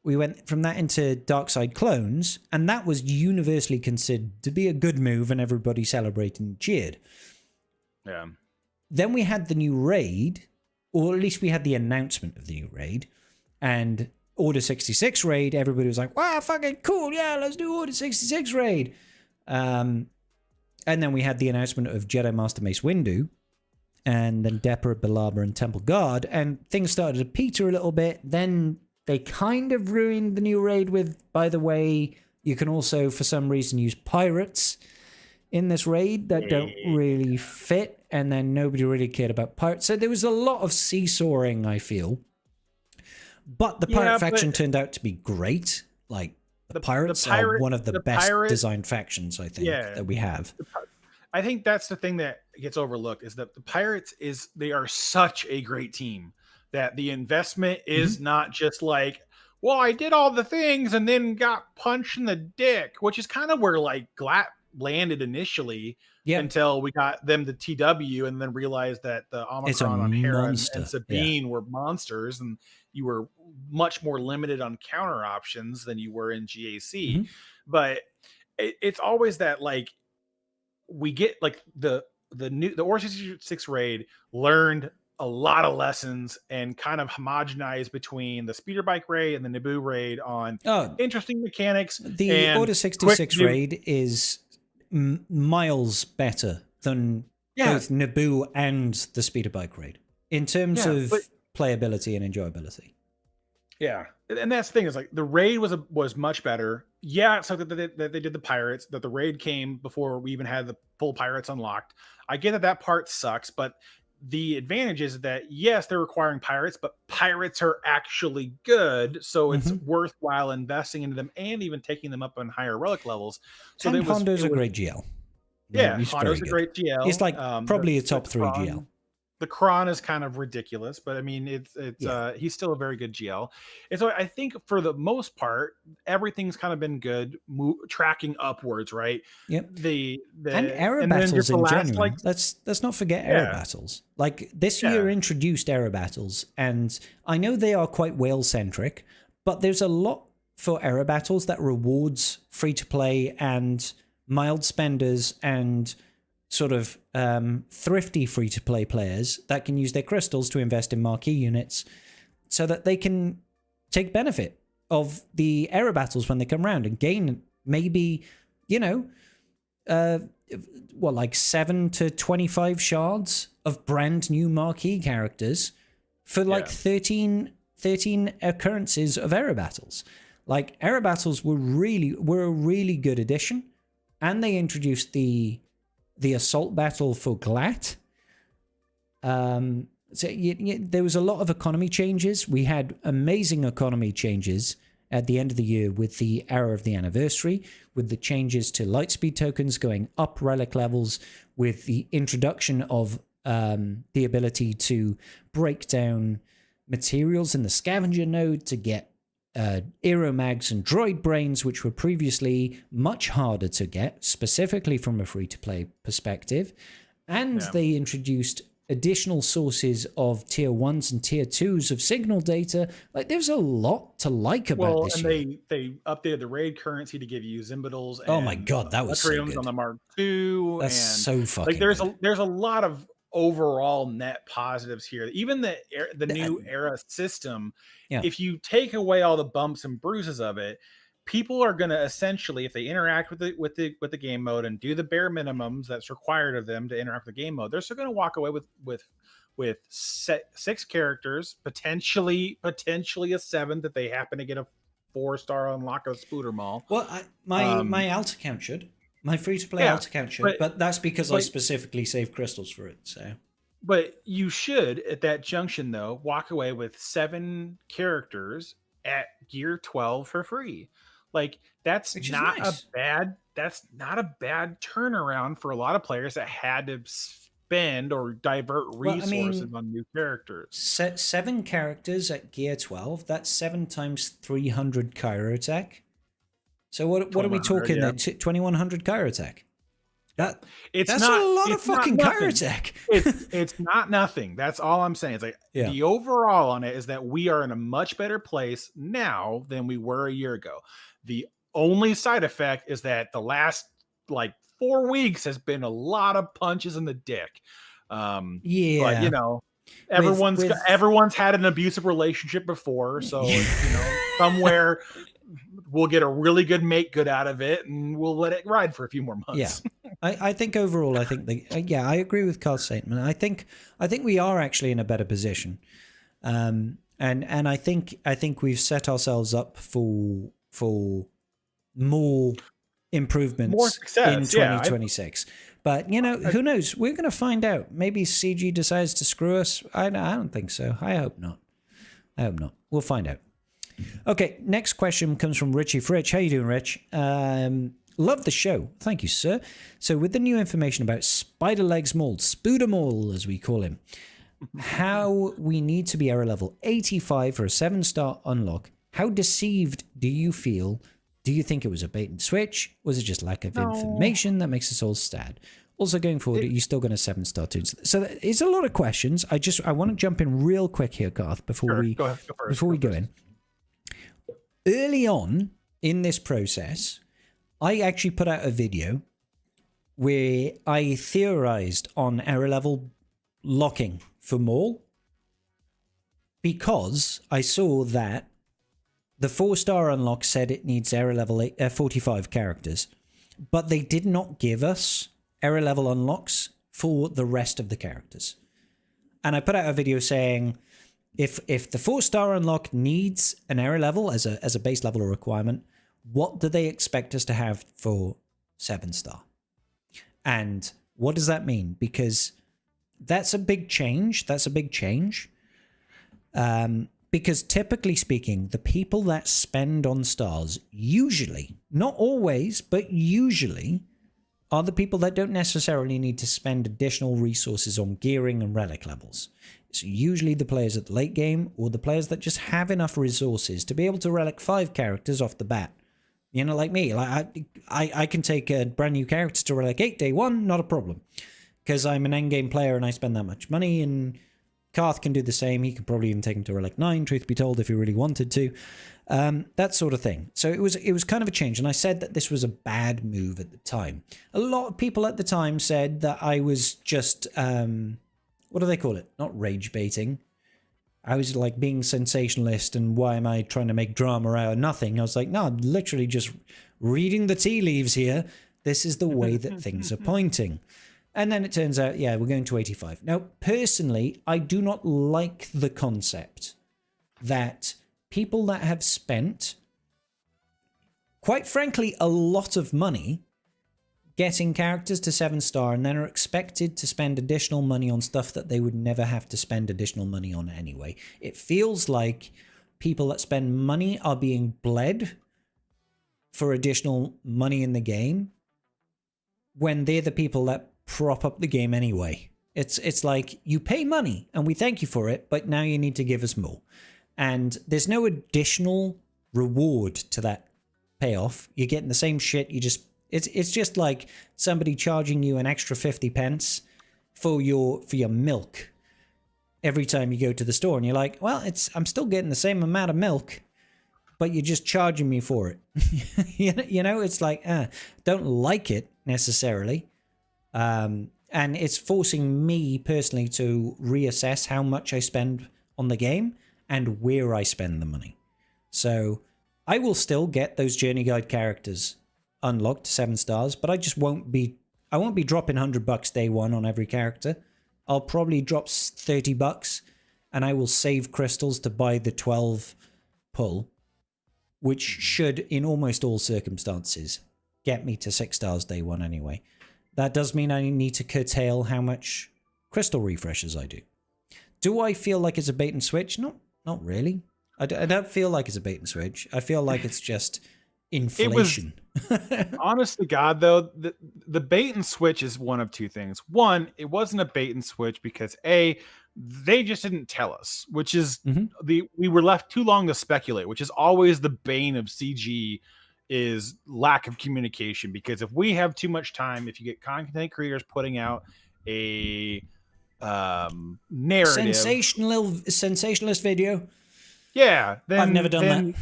Darkside Clones, and that was universally considered to be a good move, and everybody celebrated and cheered. Yeah. Then we had the new raid, or at least we had the announcement of the new raid, and Order 66 raid. Everybody was like, "Wow, fucking cool! Yeah, let's do Order 66 raid." And then we had the announcement of Jedi Master Mace Windu, and then Depper, Balaba, and Temple Guard, and things started to peter a little bit. Then they kind of ruined the new raid with, by the way, you can also, for some reason, use pirates in this raid that don't really fit, and then nobody really cared about pirates. So there was a lot of seesawing, I feel. But the pirate faction turned out to be great. Like, the pirates are one of the best designed factions, I think, that we have. I think that's the thing that gets overlooked, is that the pirates they are such a great team. That the investment is not just like, well, I did all the things and then got punched in the dick, which is kind of where like Glat landed initially. Yeah. Until we got them to TW and then realized that the Omicron on Hera and Sabine were monsters, and you were much more limited on counter options than you were in GAC. But it's always that like we get like the Order 66 raid learned a lot of lessons and kind of homogenized between the speeder bike raid and the Naboo raid on interesting mechanics. The Order 66 raid is miles better than both Naboo and the speeder bike raid in terms of playability and enjoyability. Yeah, and that's the thing is like the raid was much better. Yeah, it's like that they did the pirates, that the raid came before we even had the full pirates unlocked. I get that part sucks, but the advantage is that yes, they're requiring pirates, but pirates are actually good, so it's worthwhile investing into them and even taking them up on higher relic levels. So and Hondo's a great GL. Yeah, Hondo's a great GL. He's like probably a top 3 GL. The Kron is kind of ridiculous, but I mean, he's still a very good GL. And so I think for the most part, everything's kind of been good, tracking upwards, right? Yep. And era battles in general. Like, let's not forget era battles. Like this year introduced era battles, and I know they are quite whale centric, but there's a lot for era battles that rewards free to play and mild spenders and sort of thrifty free-to-play players that can use their crystals to invest in marquee units so that they can take benefit of the era battles when they come around and gain maybe, like 7 to 25 shards of brand new marquee characters for like 13 occurrences of era battles. Like era battles were a really good addition, and they introduced the assault battle for Glat. So there was a lot of economy changes. We had amazing economy changes at the end of the year with the Hour of the Anniversary, with the changes to lightspeed tokens going up relic levels, with the introduction of the ability to break down materials in the scavenger node to get aeromags and droid brains, which were previously much harder to get, specifically from a free-to-play perspective. And they introduced additional sources of tier 1s and tier 2s of signal data. Like, there's a lot to like about this year. They updated the raid currency to give you Zimbadals. Oh my god, that was so good. On the Mark II. That's so fucking like there's a lot of overall net positives here. Even the new era system, if you take away all the bumps and bruises of it, people are going to essentially, if they interact with the game mode and do the bare minimums that's required of them to interact with the game mode, they're still going to walk away with 6 characters, potentially a 7th if they happen to get a 4-star unlock of Spooder Mall. Well, my alt account should. My free-to-play alt account should, but that's because I specifically save crystals for it. So, but you should, at that junction, though, walk away with 7 characters at gear 12 for free. Like that's not a bad turnaround for a lot of players that had to spend or divert resources on new characters. 7 characters at gear 12. That's 7 times 300 Kyrotech. So what are we talking there? 2100 Kyrotech. That's a lot of fucking Kyrotech. It's not nothing. That's all I'm saying. It's like the overall on it is that we are in a much better place now than we were a year ago. The only side effect is that the last 4 weeks has been a lot of punches in the dick. But everyone's had an abusive relationship before, so somewhere we'll get a really good make good out of it, and we'll let it ride for a few more months. Yeah, I think overall, I think I agree with Carl's statement. I think we are actually in a better position, and I think we've set ourselves up for more improvements, more success in 2026. But who knows? We're going to find out. Maybe CG decides to screw us. I don't think so. I hope not. We'll find out. Okay, next question comes from Richie Fritch. How you doing, Rich? Love the show. Thank you, sir. So with the new information about Spider Legs Maul, Spooder Maul as we call him, how we need to be error level 85 for a 7-star unlock, How deceived do you feel? Do you think it was a bait and switch? Was it just lack of information that makes us all sad? Also, going forward, are you still going to 7-star tunes? So it's a lot of questions. I want to jump in real quick here, Garth, before we go in. Early on in this process, I actually put out a video where I theorized on error level locking for Maul, because I saw that the 4-star unlock said it needs error level 45 characters, but they did not give us error level unlocks for the rest of the characters. And I put out a video saying, if the 4-star unlock needs an error level as a base level requirement, what do they expect us to have for 7-star? And what does that mean? Because that's a big change. Because typically speaking, the people that spend on stars usually, not always, but usually, are the people that don't necessarily need to spend additional resources on gearing and relic levels. It's usually the players at the late game, or the players that just have enough resources to be able to relic 5 characters off the bat. You know, like me, like I can take a brand new character to relic 8 day 1, not a problem, because I'm an endgame player and I spend that much money, and Karth can do the same. He could probably even take him to relic 9, truth be told, if he really wanted to. That sort of thing. So it was kind of a change, and I said that this was a bad move at the time. A lot of people at the time said that I was just what do they call it? Not rage baiting. I was like being sensationalist, and why am I trying to make drama out of nothing? I was like, no, I'm literally just reading the tea leaves here. This is the way that things are pointing. And then it turns out, yeah, we're going to 85. Now, personally, I do not like the concept that people that have spent, quite frankly, a lot of money getting characters to 7-star and then are expected to spend additional money on stuff that they would never have to spend additional money on anyway. It feels like people that spend money are being bled for additional money in the game when they're the people that prop up the game anyway. It's like, you pay money and we thank you for it, but now you need to give us more. And there's no additional reward to that payoff. You're getting the same shit. It's just like somebody charging you an extra 50 pence for your milk every time you go to the store, and you're like, well, I'm still getting the same amount of milk, but you're just charging me for it. You know, it's like, don't like it necessarily. And it's forcing me personally to reassess how much I spend on the game and where I spend the money. So I will still get those journey guide characters unlocked to 7 stars, but I won't be dropping $100 day 1 on every character. I'll probably drop $30 and I will save crystals to buy the 12 pull, which should in almost all circumstances get me to 6 stars day 1 anyway. That does mean I need to curtail how much crystal refreshes I do. Do I feel like it's a bait and switch? Not really. I don't feel like it's a bait and switch. I feel like it's just inflation. Honest to God, though, the bait and switch is one of two things. One, it wasn't a bait and switch because they just didn't tell us, which is we were left too long to speculate, which is always the bane of CG, is lack of communication. Because if we have too much time, if you get content creators putting out a narrative, sensationalist video, yeah, then I've never done that.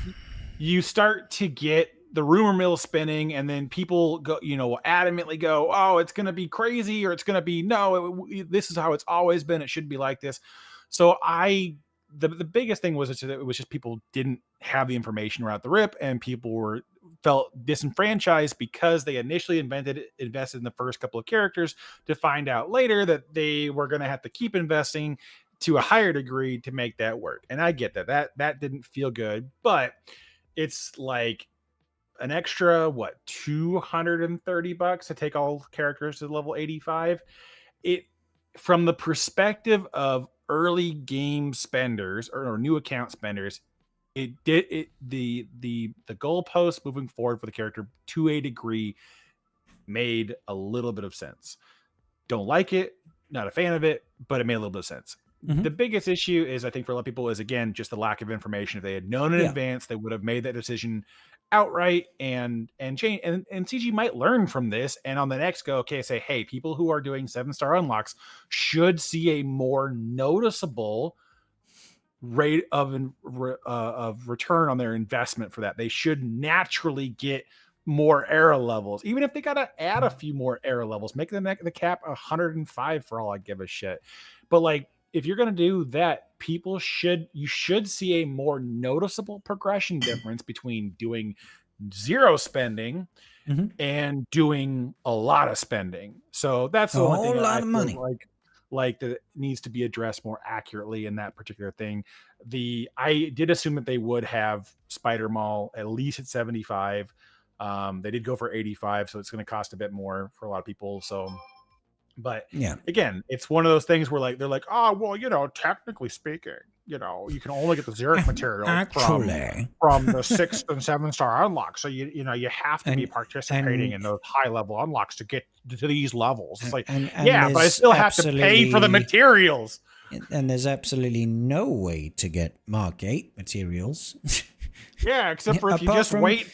You start to get the rumor mill spinning, and then people go, adamantly go, oh, it's going to be crazy, or it's going to be, no, this is how it's always been. It should be like this. So the biggest thing was that it was just people didn't have the information right at the rip, and people felt disenfranchised because they initially invested in the first couple of characters to find out later that they were going to have to keep investing to a higher degree to make that work. And I get that didn't feel good, but it's like an extra $230 to take all characters to level 85. It, from the perspective of early game spenders or new account spenders, the goalpost moving forward for the character to a degree made a little bit of sense. Don't like it, not a fan of it, but it made a little bit of sense. The biggest issue is, I think, for a lot of people is, again, just the lack of information. If they had known in advance, they would have made that decision outright and change. And CG might learn from this, and on the next go, okay, say, hey, people who are doing 7-star unlocks should see a more noticeable rate of return on their investment for that. They should naturally get more era levels, even if they got to add a few more era levels, make the cap 105 for all I give a shit. But like, if you're going to do that, you should see a more noticeable progression difference between doing zero spending and doing a lot of spending. So that's the only thing lot of money. Like that needs to be addressed more accurately in that particular thing. I did assume that they would have Spider Mall at least at 75. They did go for 85, so it's going to cost a bit more for a lot of people. So, but yeah, again, it's one of those things where like they're like, oh well, technically speaking, you can only get the Xeric material from the 6th and 7-star unlocks. So you have to be participating in those high level unlocks to get to these levels. It's like, but I still have to pay for the materials. And there's absolutely no way to get Mark 8 materials. Yeah, except for if you just wait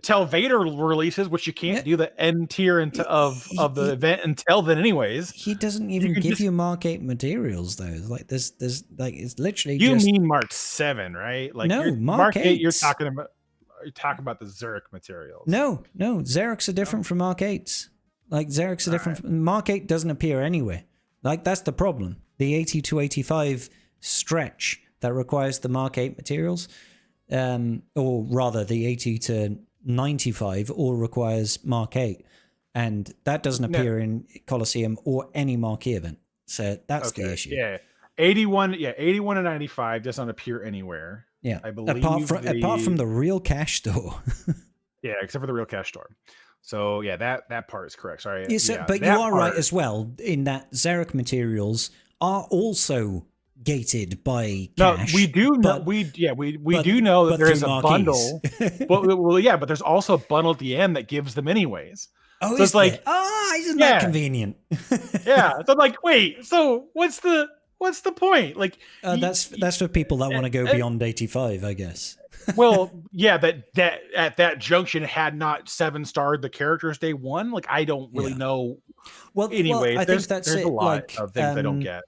till Vader releases, which you can't do the end tier of the event until then anyways. He doesn't even give you Mark 8 materials though. Like there's like, it's literally you mean Mark 7, right? Like no, Mark 8 you're talking about the Xeric materials. No, Xerics are different from Mark 8s. Like Xerics are different. Mark 8 doesn't appear anywhere. Like that's the problem. The 80 to 85 stretch that requires the Mark 8 materials, or rather the 80 to 95 all requires Mark 8, and that doesn't appear in Coliseum or any Marquee event. So that's the issue. 81 and 95 does not appear anywhere. Yeah, I believe apart from the real cash store. Yeah, except for the real cash store. So yeah, that part is correct. Sorry. But you are right as well in that Xeric materials are also gated by cash. No, we do know. We do know that there is a bundle. But there's also a bundle at the end that gives them anyways. Oh, so it's like, isn't that convenient? Yeah. So I'm like, wait. So what's the point? Like, that's for people that want to go beyond 85, I guess. Well, yeah, that at that junction had not 7-starred the characters day one. Like, I don't really know. Well, anyway, I think that's there's a lot of things I don't get.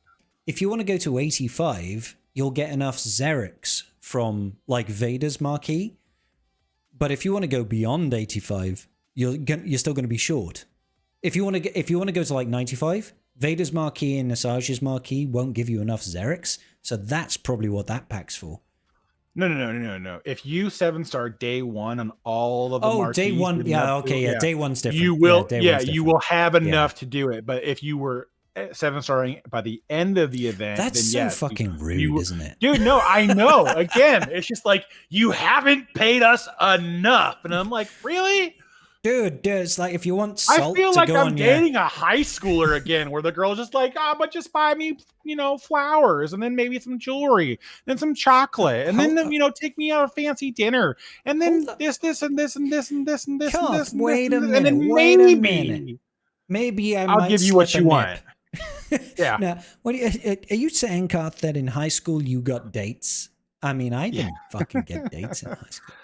If you want to go to 85, you'll get enough Xerics from like Vader's Marquee. But if you want to go beyond 85, you're still going to be short. If you want to go to like 95, Vader's Marquee and Nasaja's Marquee won't give you enough Xerics. So that's probably what that pack's for. No. If you 7-star day one on all of the marquees, day one, day one's different. You will, you will have enough to do it. But if you were 7-starring by the end of the event, that's then so fucking rude, isn't it? Dude, no, I know. Again, it's just like, you haven't paid us enough, and I'm like, really? Dude, it's like if you want salt, I feel like I'm dating a high schooler again, where the girl's just like, but just buy me, flowers, and then maybe some jewelry, then some chocolate, and then take me out a fancy dinner, and then this, and this, and this, and this, and this, and this. Wait a minute. And then maybe I'll give you what you want. Yeah. Now, are you saying, Karth, that in high school you got dates? I mean, I didn't fucking get dates in high school.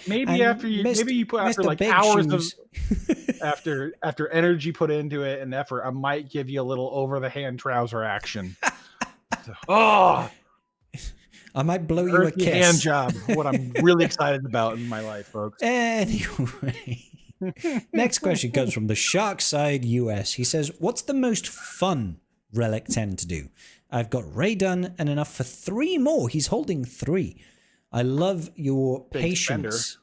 Maybe you put after like hours of after energy put into it and effort, I might give you a little over the hand trouser action. I might blow you a kiss. Hand job. What I'm really excited about in my life, folks. Anyway, next question comes from the Shark Side US. He says, "What's the most fun Relic 10 to do? I've got Ray done and enough for 3 more." He's holding 3. I love your patience,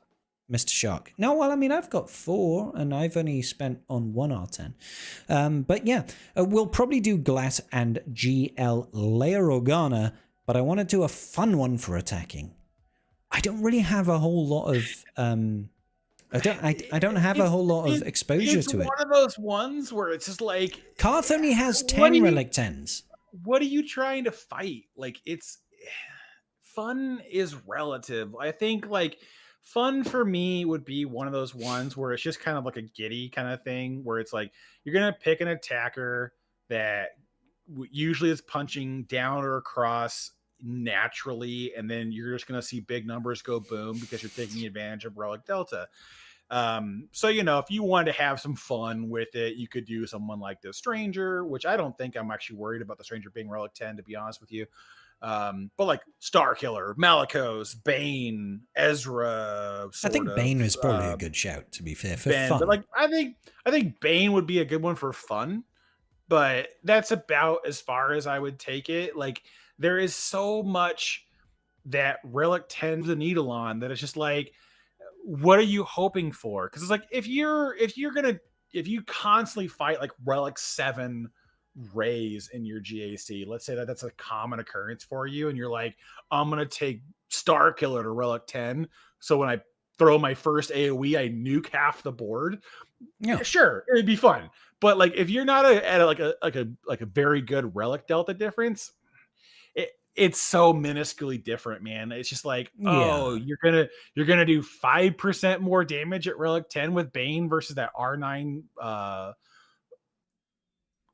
Mr. Shark. No, well, I mean, I've got 4 and I've only spent on 1 R10. But yeah, we'll probably do Glass and GL Leia Organa, but I want to do a fun one for attacking. I don't really have a whole lot of I don't have a whole lot of exposure to it. It's one of those ones where it's just like, Karth only has 10 Relic 10s. What are you trying to fight? Like, it's fun is relative. I think like fun for me would be one of those ones where it's just kind of like a giddy kind of thing, where it's like you're gonna pick an attacker that usually it's punching down or across naturally, and then you're just going to see big numbers go boom because you're taking advantage of Relic Delta. So, if you wanted to have some fun with it, you could do someone like the Stranger, which I don't think I'm actually worried about the Stranger being Relic 10, to be honest with you. But like Starkiller, Malicos, Bane, Ezra. I think Bane is probably a good shout, to be fair, for Ben, fun. but like I think Bane would be a good one for fun, but that's about as far as I would take it. Like there is so much that Relic 10 the needle on that it's just like, what are you hoping for? Because it's like if you constantly fight like Relic 7 rays in your GAC, let's say that that's a common occurrence for you, and you're like, I'm gonna take Starkiller to Relic 10, so when I throw my first AoE, I nuke half the board. Yeah, sure, it'd be fun. But like if you're not at a very good Relic Delta difference, it's so minusculely different, man. It's just like, oh, you're gonna do 5% more damage at Relic 10 with Bane versus that R9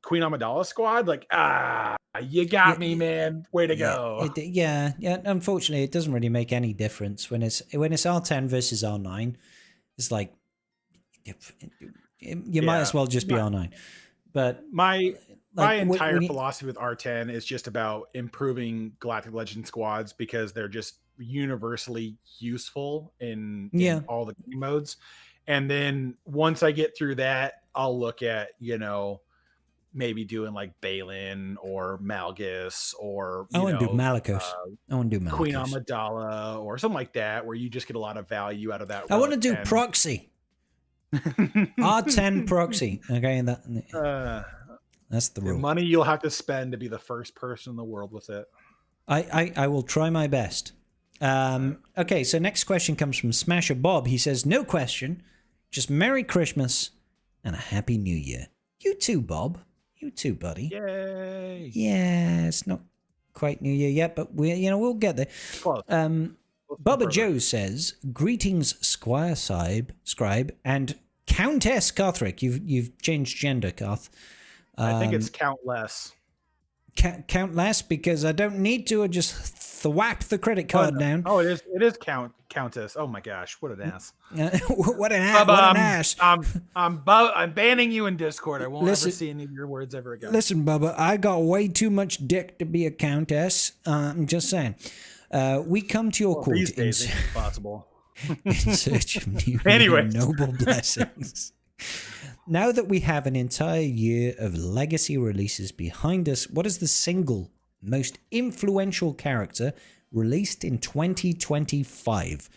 Queen Amidala squad. Like, you got me, man. Way to go. Yeah. Unfortunately, it doesn't really make any difference when it's R10 versus R9. It's like you might as well just be R9. But my entire philosophy with R10 is just about improving Galactic Legend squads because they're just universally useful in all the game modes. And then once I get through that, I'll look at, maybe doing like Balin or Malgus or I want to do Malicos. I want to do Malicos. Queen Amidala or something like that, where you just get a lot of value out of that. I want to do proxy. R10 proxy. Okay, that's the rule. The money you'll have to spend to be the first person in the world with it. I will try my best. Okay, so next question comes from Smasher Bob. He says, no question, just Merry Christmas and a Happy New Year. You too, Bob. You too, buddy. Yay. Yeah, it's not quite New Year yet, but we'll get there. Close. Bubba Joe says, greetings, Scribe, and Countess Carthrick. You've changed gender, Carth. I think it's Count Less. Count less because I don't need to. I just thwap the credit card down. Oh, it is Countess. Oh my gosh, what an ass! What an ass! I'm banning you in Discord. I won't ever see any of your words ever again. Listen, Bubba, I got way too much dick to be a countess. I'm just saying. We come to your court these days, it's possible. in search of new noble blessings. Now that we have an entire year of legacy releases behind us, what is the single most influential character released in 2025?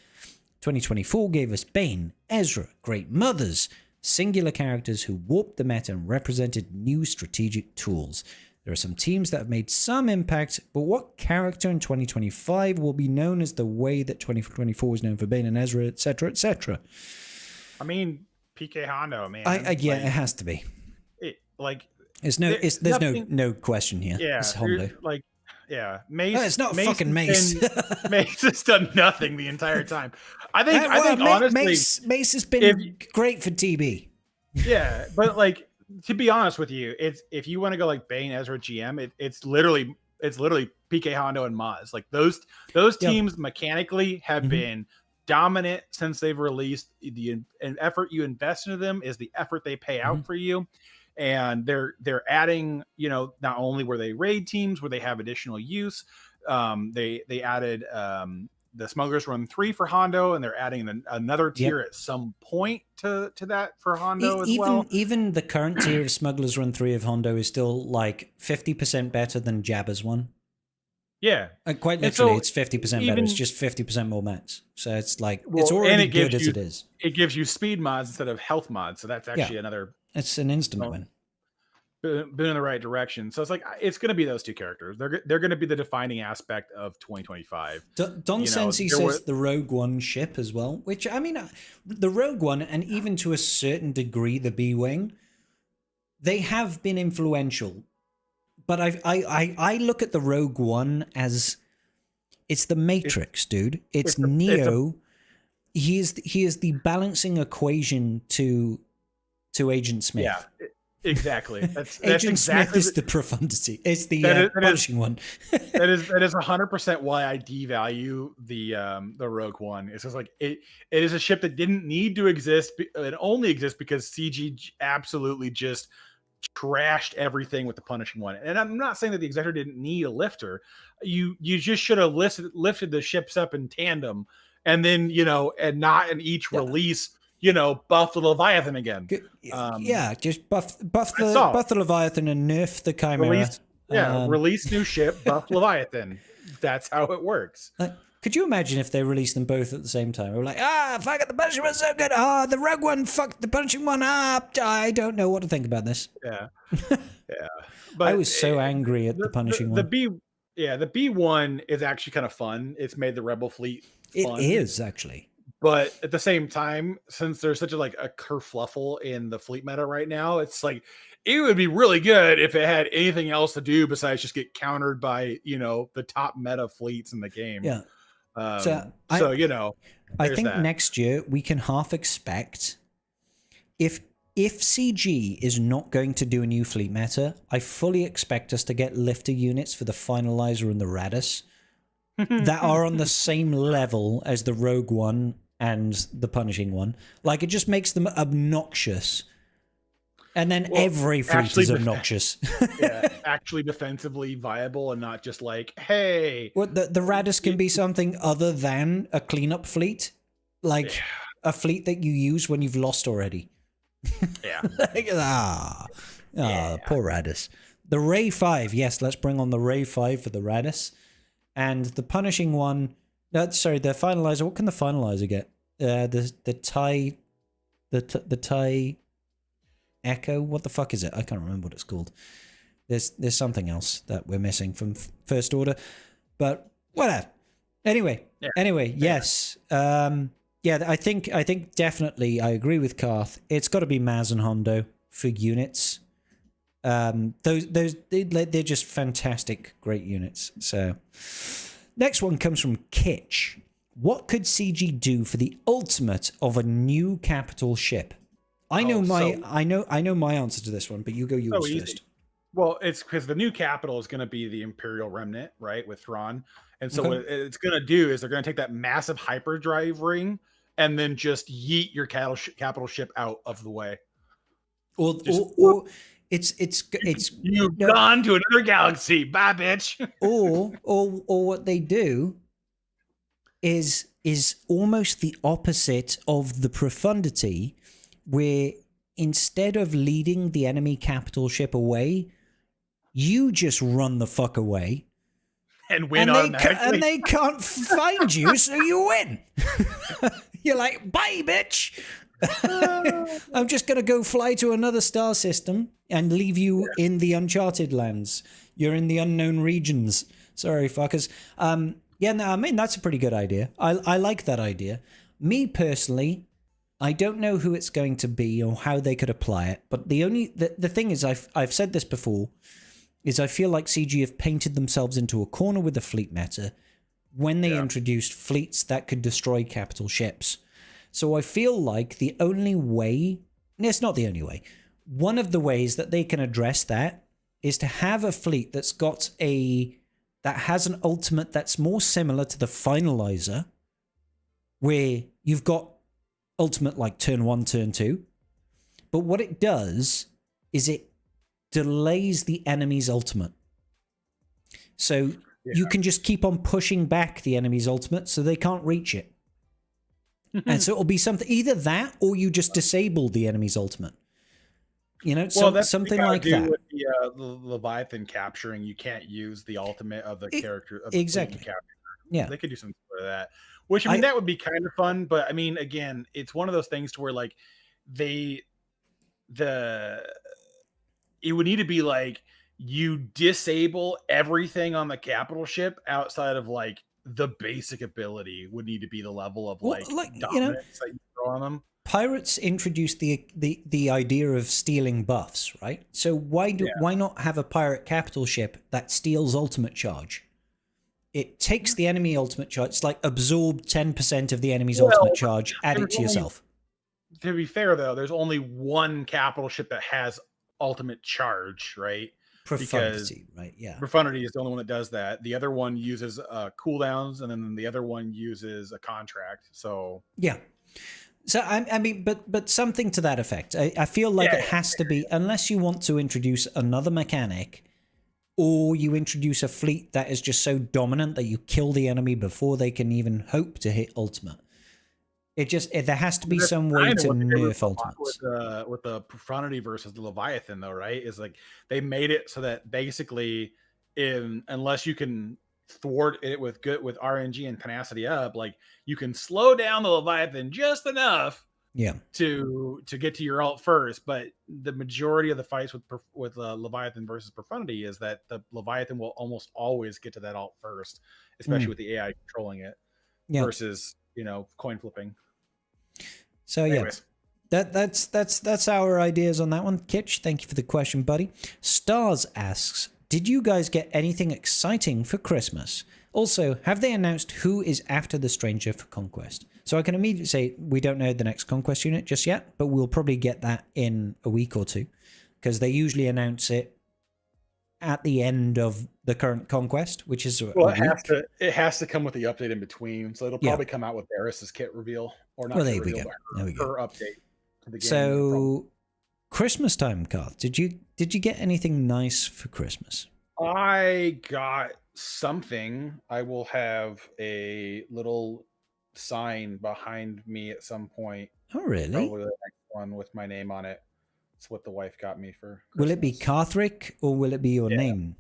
2024 gave us Bane, Ezra, Great Mothers, singular characters who warped the meta and represented new strategic tools. There are some teams that have made some impact, but what character in 2025 will be known as the way that 2024 was known for Bane and Ezra, etc., etc.? I mean, PK Hondo, man. Yeah, it has to be. There's no question here. Yeah, it's Hondo. Mace. It's not fucking Mace. Mace has done nothing the entire time. I think honestly, Mace has been great for TB. Yeah, but like to be honest with you, it's if you want to go like Bane, Ezra, GM, it's literally PK Hondo and Maz. Like those teams mechanically have been dominant since they've released. The effort you invest into them is the effort they pay out for you, and they're adding, not only were they raid teams where they have additional use, they added the Smugglers Run 3 for Hondo, and they're adding another tier at some point to that for Hondo as well. Even the current tier of Smugglers Run 3 of Hondo is still like 50% better than Jabba's one. Yeah. Quite literally, it's 50% better. It's just 50% more mats. So it's like, it's already good as it is. It gives you speed mods instead of health mods. So that's actually another... It's an instant win. Been in the right direction. So it's like, it's going to be those two characters. They're going to be the defining aspect of 2025. Don Sensi says the Rogue One ship as well, which, I mean, the Rogue One, and even to a certain degree, the B-Wing, they have been influential. But I look at the Rogue One as it's the Matrix, dude. It's Neo. He is the balancing equation to Agent Smith. Yeah, Exactly. That's Agent exactly Smith is the profundity. It's the that is punching one. that is 100% why I devalue the Rogue One. It's just like it is a ship that didn't need to exist. It only exists because CG absolutely just trashed everything with the Punishing One. And I'm not saying that the Executor didn't need a lifter. You just should have lifted the ships up in tandem, and then and not in each release. Buff the Leviathan again. Just buff the Leviathan and nerf the Chimera. Release new ship, buff Leviathan. That's how it works. Could you imagine if they released them both at the same time? We're like, fuck it, the Punishing One's so good. The Rogue One fucked the Punishing One up. I don't know what to think about this. Yeah. Yeah. But I was so angry at the Punishing One. The B1 is actually kind of fun. It's made the Rebel fleet fun. It is, actually. But at the same time, since there's such a kerfluffle in the fleet meta right now, it's like it would be really good if it had anything else to do besides just get countered by the top meta fleets in the game. Yeah. I think that. Next year we can half expect if CG is not going to do a new fleet meta, I fully expect us to get lifter units for the Finalizer and the Radis that are on the same level as the Rogue One and the Punishing One. Like, it just makes them obnoxious. And then every fleet is obnoxious. Actually defensively viable and not just like, hey. Well, the Radis can be something other than a cleanup fleet. Like a fleet that you use when you've lost already. Yeah. Poor Radis. The Ray 5. Yes, let's bring on the Ray 5 for the Radis. And the Punishing One... the Finalizer. What can the Finalizer get? The TIE Echo. What the fuck is it? I can't remember what it's called. There's something else that we're missing from First Order, but whatever. Anyway, yes. I think definitely I agree with Karth. It's got to be Maz and Hondo for units. They're just fantastic, great units. So, next one comes from Kitch. What could CG do for the ultimate of a new capital ship? I know my answer to this one, but you go yours first. Well, it's because the new capital is going to be the Imperial Remnant, right, with Thrawn. And so what it's going to do is they're going to take that massive hyperdrive ring and then just yeet your capital ship out of the way. Or it's you've gone to another galaxy, bye, bitch. or what they do is almost the opposite of the profundity, where instead of leading the enemy capital ship away, you just run the fuck away and win and they can't find you, so you win. You're like, bye, bitch. I'm just going to go fly to another star system and leave you in the uncharted lands. You're in the unknown regions. Sorry, fuckers. That's a pretty good idea. I like that idea. Me personally, I don't know who it's going to be or how they could apply it, but the thing is, I've said this before, is I feel like CG have painted themselves into a corner with the fleet meta when they introduced fleets that could destroy capital ships. So I feel like the only way, it's not the only way, one of the ways that they can address that is to have a fleet that has an ultimate that's more similar to the Finalizer, where you've got ultimate like turn 1, turn 2. But what it does is it delays the enemy's ultimate. So you can just keep on pushing back the enemy's ultimate so they can't reach it. And so it'll be something, either that or you just disable the enemy's ultimate. That's something like that. With the Leviathan capturing, you can't use the ultimate of the character. Of exactly. Yeah, they could do something for that. Which that would be kind of fun, but I mean, again, it's one of those things to where like it would need to be like you disable everything on the capital ship outside of like the basic ability would need to be the level of dominance that you throw on them. Pirates introduced the idea of stealing buffs, right? So why not have a pirate capital ship that steals ultimate charge? It takes the enemy ultimate charge. It's like absorb 10% of the enemy's ultimate charge, add it to yourself. To be fair, though, there's only one capital ship that has ultimate charge, right? Profundity, right? Yeah. Profundity is the only one that does that. The other one uses cooldowns, and then the other one uses a contract. So yeah. So I mean, but something to that effect. I feel like it has to be, unless you want to introduce another mechanic, or you introduce a fleet that is just so dominant that you kill the enemy before they can even hope to hit ultimate. There has to be some way to nerf ultimates. With the Profundity versus the Leviathan, though, right? Is like they made it so that basically, unless you can thwart it with RNG and tenacity up, like you can slow down the Leviathan just enough, to get to your ult first. But the majority of the fights with Leviathan versus Profundity is that the Leviathan will almost always get to that ult first, especially with the AI controlling it, versus coin flipping. So anyways. That's our ideas on that one. Kitch, thank you for the question, buddy. Stars asks, did you guys get anything exciting for Christmas? Also, have they announced who is after the Stranger for Conquest? So I can immediately say we don't know the next Conquest unit just yet, but we'll probably get that in a week or two, because they usually announce it at the end of the current Conquest, which is it has to come with the update in between, so it'll probably come out with Barris's kit reveal, or not. Well, there we go. There we go. Her update to the game. So Christmas time, Carl. Did you get anything nice for Christmas? I got something. I will have a little sign behind me at some point. Oh, really? Probably the next one with my name on it. It's what the wife got me for Christmas. Will it be Carthrick or will it be your name?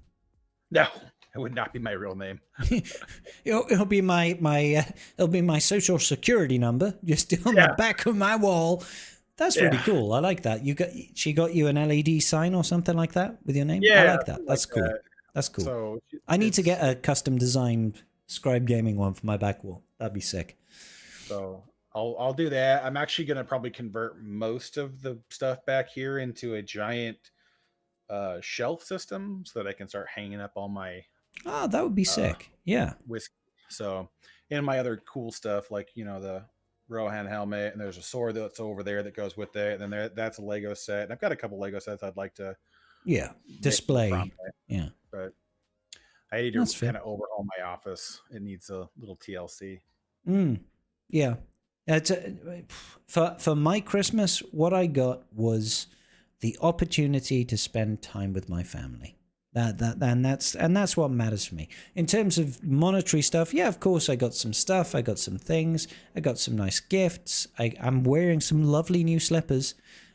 No, it would not be my real name. it'll be my social security number just on the back of my wall. That's really cool. I like that. She got you an LED sign or something like that with your name? Yeah, I like that. That's cool. That's cool. So I need to get a custom designed Scribe Gaming one for my back wall. That'd be sick. So I'll do that. I'm actually going to probably convert most of the stuff back here into a giant shelf system so that I can start hanging up all my that would be sick. Yeah. Whiskey. So, and my other cool stuff, like, the Rohan helmet, and there's a sword that's over there that goes with it. And then that's a Lego set. And I've got a couple Lego sets I'd like to display. Yeah. But I need to kind of overhaul my office. It needs a little TLC. Yeah. For my Christmas, what I got was the opportunity to spend time with my family. That's what matters for me. In terms of monetary stuff, of course I got some stuff, I got some things, I got some nice gifts. I'm wearing some lovely new slippers,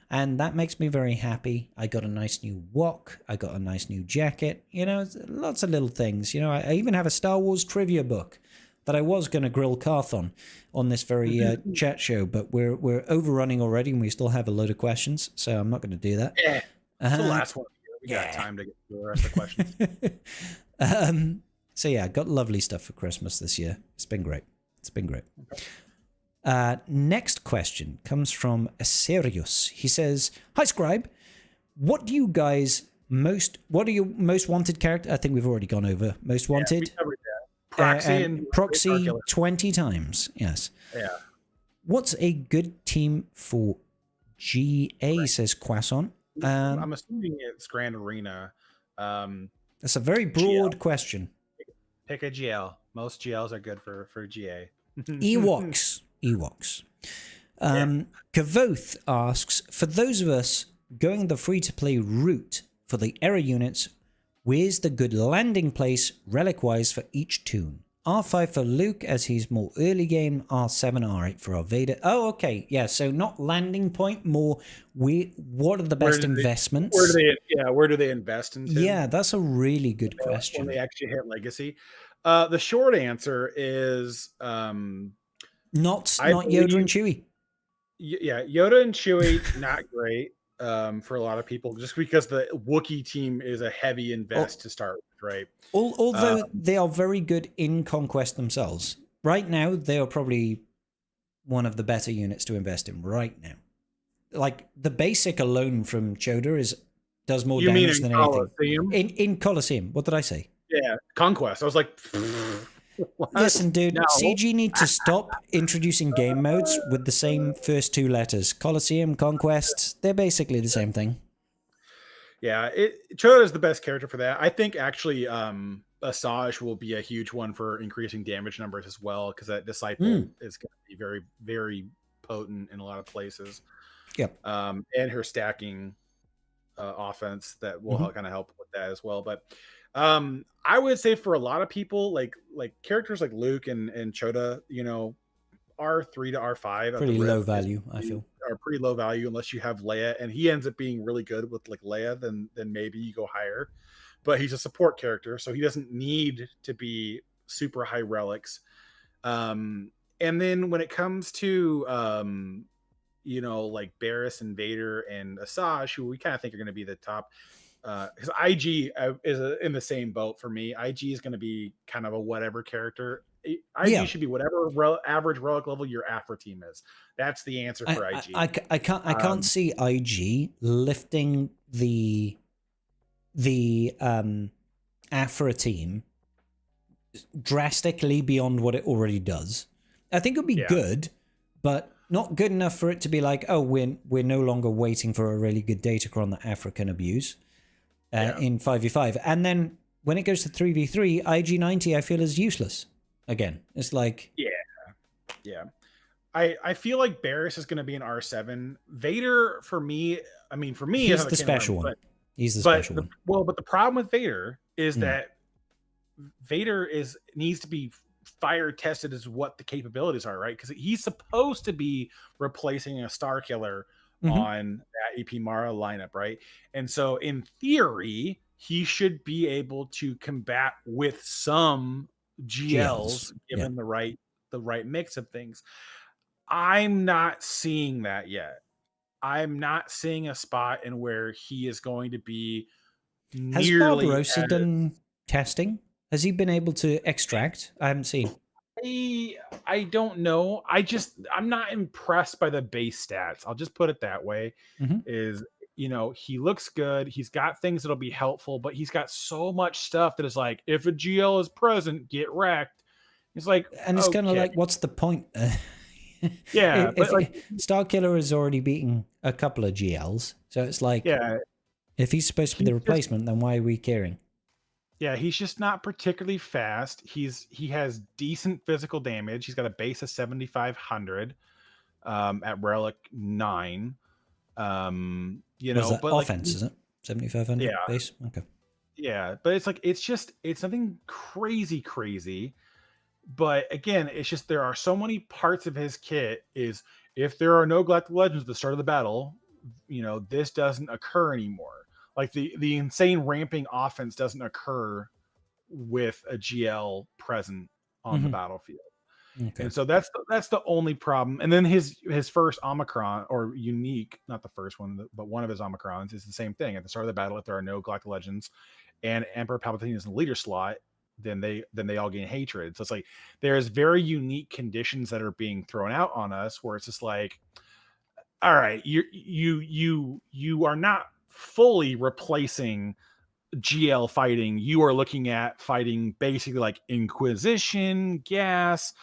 and that makes me very happy. I got a nice new wok, I got a nice new jacket, lots of little things. I even have a Star Wars trivia book that I was going to grill Karth on this very chat show, but we're overrunning already, and we still have a load of questions, so I'm not going to do that. Yeah, it's the last one. We got time to get through the rest of the questions. So I got lovely stuff for Christmas this year. It's been great. Okay. Next question comes from Aserius. He says, "Hi Scribe, what are your most wanted character?" I think we've already gone over most wanted. We covered that. Proxy and Proxy 20 times. Yes. Yeah. What's a good team for GA? Says Quasson. I'm assuming it's Grand Arena. That's a very broad question. Pick a GL. Most GLs are good for GA. Ewoks. Kavoth asks, for those of us going the free-to-play route for the error units, where's the good landing place relic-wise for each toon? R5 for Luke, as he's more early game. R7, R8 for our Vader. Oh, okay. Yeah, so not landing point, more what are the best investments? Where do they invest into? Yeah, that's a really good question. When they actually hit Legacy. The short answer is... not Yoda and Chewie. Yeah, Yoda and Chewie, not great for a lot of people, just because the Wookiee team is a heavy invest to start with, right? Although they are very good in Conquest themselves. Right now, they are probably one of the better units to invest in right now. Like, the basic alone from Choda does more damage than anything. In Colosseum. What did I say? Yeah, Conquest. I was like... What? Listen, dude, no. CG need to stop introducing game modes with the same first two letters. Colosseum, Conquest, they're basically the same thing. Yeah, Choda is the best character for that. I think actually Asajj will be a huge one for increasing damage numbers as well, because that disciple is going to be very, very potent in a lot of places. Yep. And her stacking offense that will Mhm. kind of help with that as well. But I would say for a lot of people, like characters like Luke and Choda, R3 to R5 at the Pretty low rip value, I feel. are pretty low value unless you have Leia, and he ends up being really good with like Leia, then maybe you go higher. But he's a support character, so he doesn't need to be super high relics. And then when it comes to like Barriss and Vader and Asajj, who we kind of think are going to be the top, because IG is in the same boat for me. IG is going to be kind of a whatever character. IG should be whatever average relic level your Afra team is. That's the answer for IG. I can't see IG lifting the Afra team drastically beyond what it already does. I think it would be good, but not good enough for it to be like, oh, we're no longer waiting for a really good Datacron that Afra can abuse in 5v5. And then when it goes to 3v3, IG90 I feel is useless. Again, it's like... Yeah. I feel like Barriss is going to be an R7. Vader, for me, he's the special one. He's the special one. Well, but the problem with Vader is that Vader needs to be fire tested as what the capabilities are, right? Because he's supposed to be replacing a Star Killer on that EP Mara lineup, right? And so in theory, he should be able to combat with some GLs given the right mix of things. I'm not seeing that yet. I'm not seeing a spot in where he is going to be Has Barbarossa done testing? Has he been able to extract? I haven't seen. I don't know. I'm not impressed by the base stats. I'll just put it that way. Is he looks good. He's got things that'll be helpful, but he's got so much stuff that is like, if a GL is present, get wrecked. It's like, and it's kind of like, what's the point? Yeah, if Star Killer is already beating a couple of GLs, so it's like, if he's supposed to be the replacement, then why are we caring? Yeah, he's just not particularly fast. He has decent physical damage. He's got a base of 7,500 at Relic 9. But offense, is it 7,500 base? Okay. Yeah, but it's nothing crazy. But again, it's just there are so many parts of his kit. Is if there are no Galactic Legends at the start of the battle, this doesn't occur anymore. Like the insane ramping offense doesn't occur with a GL present on the battlefield. Okay. And so that's the only problem. And then his first Omicron, or unique, not the first one, but one of his Omicrons is the same thing. At the start of the battle, if there are no Galactic Legends and Emperor Palpatine is in the leader slot, then they all gain hatred. So it's like there's very unique conditions that are being thrown out on us where it's just like, all right, you are not fully replacing GL fighting. You are looking at fighting basically like Inquisition, Gas,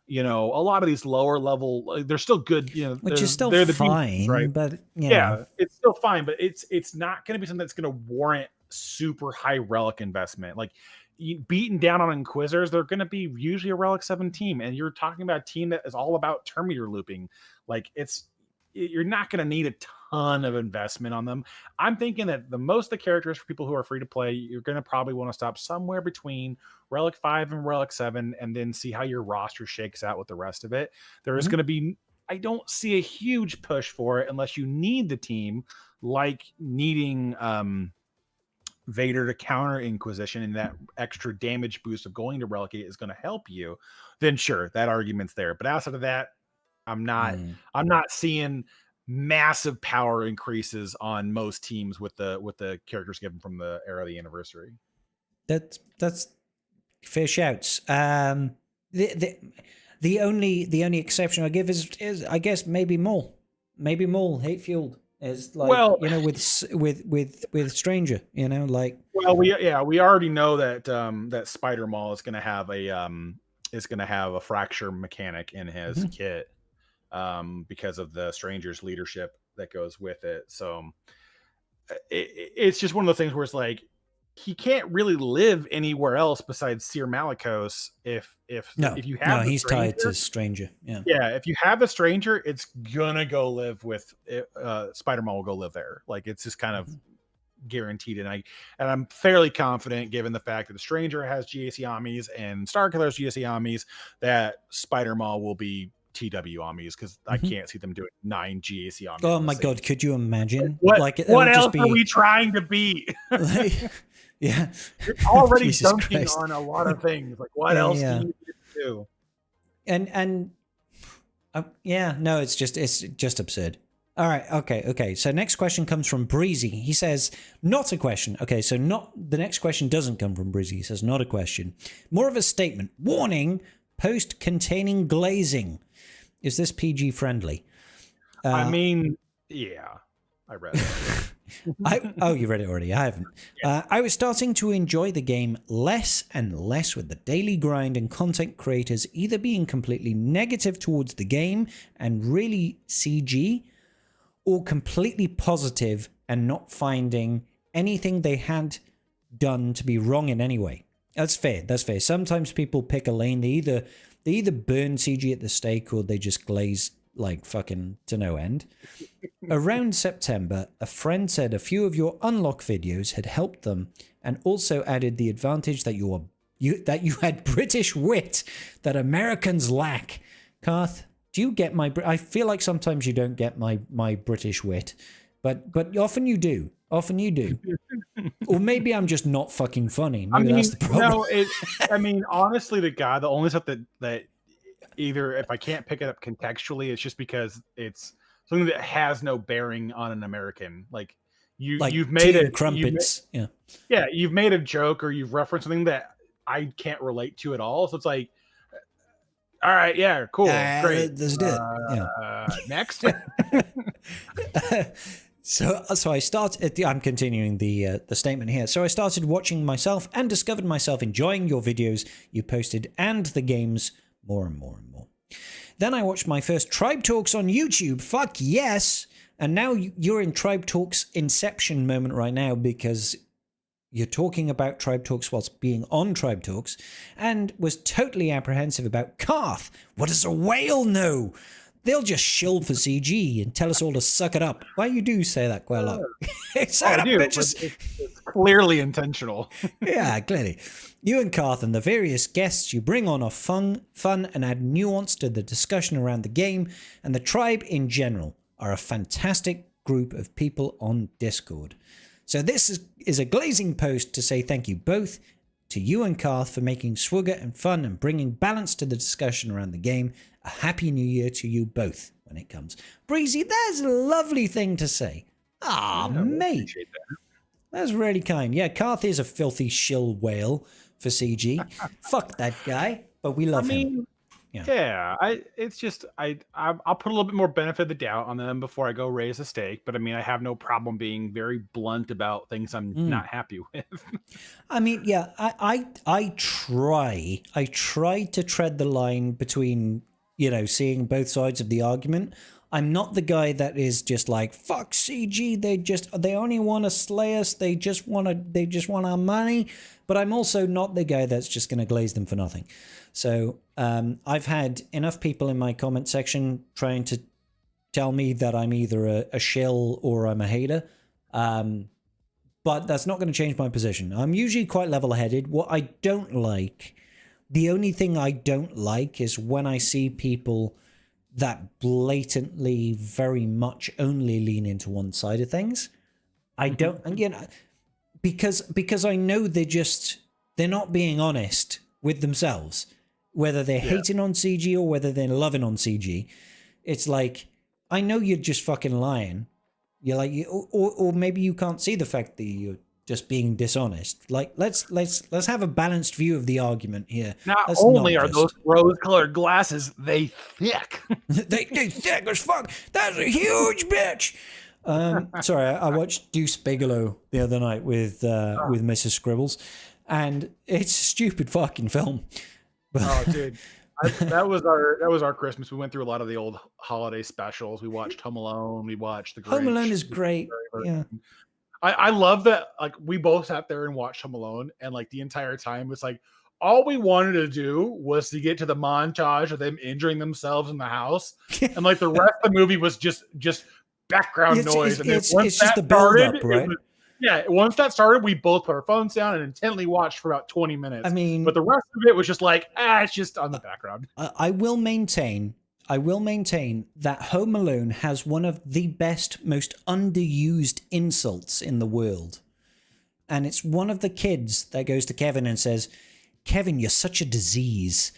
a lot of these lower level, they're still good, which is still fine, right? But it's still fine, but it's not going to be something that's going to warrant super high relic investment. Like beaten down on Inquisitors, they're going to be usually a Relic 7 team, and you're talking about a team that is all about Terminator looping. Like you're not going to need a ton of investment on them. I'm thinking that the most of the characters for people who are free to play, you're going to probably want to stop somewhere between Relic 5 and Relic 7 and then see how your roster shakes out with the rest of it. There is going to be, I don't see a huge push for it unless you need the team, like needing Vader to counter Inquisition, and that extra damage boost of going to Relic 8 is going to help you. Then sure, that argument's there. But outside of that, I'm not seeing massive power increases on most teams with the characters given from the era of the anniversary. That's fair shouts. The only exception I give is I guess maybe Maul. Maybe Maul, hate fueled. Is like, with Stranger, like. Well, we already know that that Spider Maul is going to have a fracture mechanic in his kit. Because of the Stranger's leadership that goes with it. So it's just one of those things where it's like he can't really live anywhere else besides Sir Malicos. If you have he's tied to Stranger. Yeah, if you have a Stranger, it's gonna go live with Spider-Man will go live there. Like it's just kind of guaranteed, and I'm fairly confident, given the fact that the Stranger has GAC Amis and Starkiller has GAC Amis, that Spider-Man will be TW Amis, because I can't see them doing 9 GAC Amis. Oh my god, could you imagine? What else are we trying to be? Yeah, you're already dunking on a lot of things. Like, what else do you do? And no, it's just absurd. All right, okay. So next question comes from Breezy. He says, not a question. Okay, so the next question doesn't come from Breezy. He says, not a question. More of a statement. Warning, post containing glazing. Is this PG friendly? I mean, yeah, I read it. You read it already. I haven't. Yeah. I was starting to enjoy the game less and less with the daily grind and content creators either being completely negative towards the game and really CG, or completely positive and not finding anything they had done to be wrong in any way. That's fair. Sometimes people pick a lane. They either burn CG at the stake or they just glaze like fucking to no end. Around September, a friend said a few of your unlock videos had helped them and also added the advantage that you had British wit that Americans lack. Karth, do you get my... I feel like sometimes you don't get my British wit, but often you do. Or maybe I'm just not fucking funny. Maybe that's the problem. No, honestly, the only stuff that either if I can't pick it up contextually, it's just because it's something that has no bearing on an American. Like you've made it crumpets. You've made a joke or you've referenced something that I can't relate to at all. So it's like, all right, yeah, cool, great. Let's do it. Next. So I started. I'm continuing the statement here. So I started watching myself and discovered myself enjoying your videos you posted and the games more and more and more. Then I watched my first Tribe Talks on YouTube. Fuck yes! And now you're in Tribe Talks inception moment right now, because you're talking about Tribe Talks whilst being on Tribe Talks, and was totally apprehensive about Karth. What does a whale know? They'll just shill for CG and tell us all to suck it up. Why you do say that quite a lot? Suck it up, bitches. It's clearly intentional. Yeah, clearly. You and Karth and the various guests you bring on are fun and add nuance to the discussion around the game, and the tribe in general are a fantastic group of people on Discord. So this is a glazing post to say thank you both to you and Karth for making Swugger and fun and bringing balance to the discussion around the game. A happy new year to you both when it comes. Breezy, that's a lovely thing to say. Mate. That's really kind. Yeah, Karth is a filthy shill whale for CG. Fuck that guy, but we love him. Yeah, I'll put a little bit more benefit of the doubt on them before I go raise a stake. But I have no problem being very blunt about things I'm not happy with. I try to tread the line between, seeing both sides of the argument. I'm not the guy that is just like, fuck CG, they only want to slay us, they just want our money. But I'm also not the guy that's just going to glaze them for nothing. So I've had enough people in my comment section trying to tell me that I'm either a shill or I'm a hater. But that's not going to change my position. I'm usually quite level-headed. What I don't like, the only thing I don't like is when I see people that blatantly very much only lean into one side of things. I don't, because I know they're not being honest with themselves, whether they're hating on CG or whether they're loving on CG. It's like, I know you're just fucking lying. You're like, or maybe you can't see the fact that you're just being dishonest. Like, let's have a balanced view of the argument here. Not only are those rose-colored glasses, they thick. they thick as fuck. That's a huge bitch. Sorry, I watched Deuce Bigelow the other night with Mrs. Scribbles, and it's a stupid fucking film. Oh, dude. That was our Christmas. We went through a lot of the old holiday specials. We watched Home Alone. We watched The Grinch. Home Alone is great. Yeah. I love that. Like we both sat there and watched Home Alone, and like the entire time it's like all we wanted to do was to get to the montage of them injuring themselves in the house, and like the rest of the movie was just background noise. And then once just the build up, right? Once that started, we both put our phones down and intently watched for about 20 minutes. I mean, but the rest of it was just like, it's just on the background. I will maintain that Home Alone has one of the best, most underused insults in the world. And it's one of the kids that goes to Kevin and says, "Kevin, you're such a disease."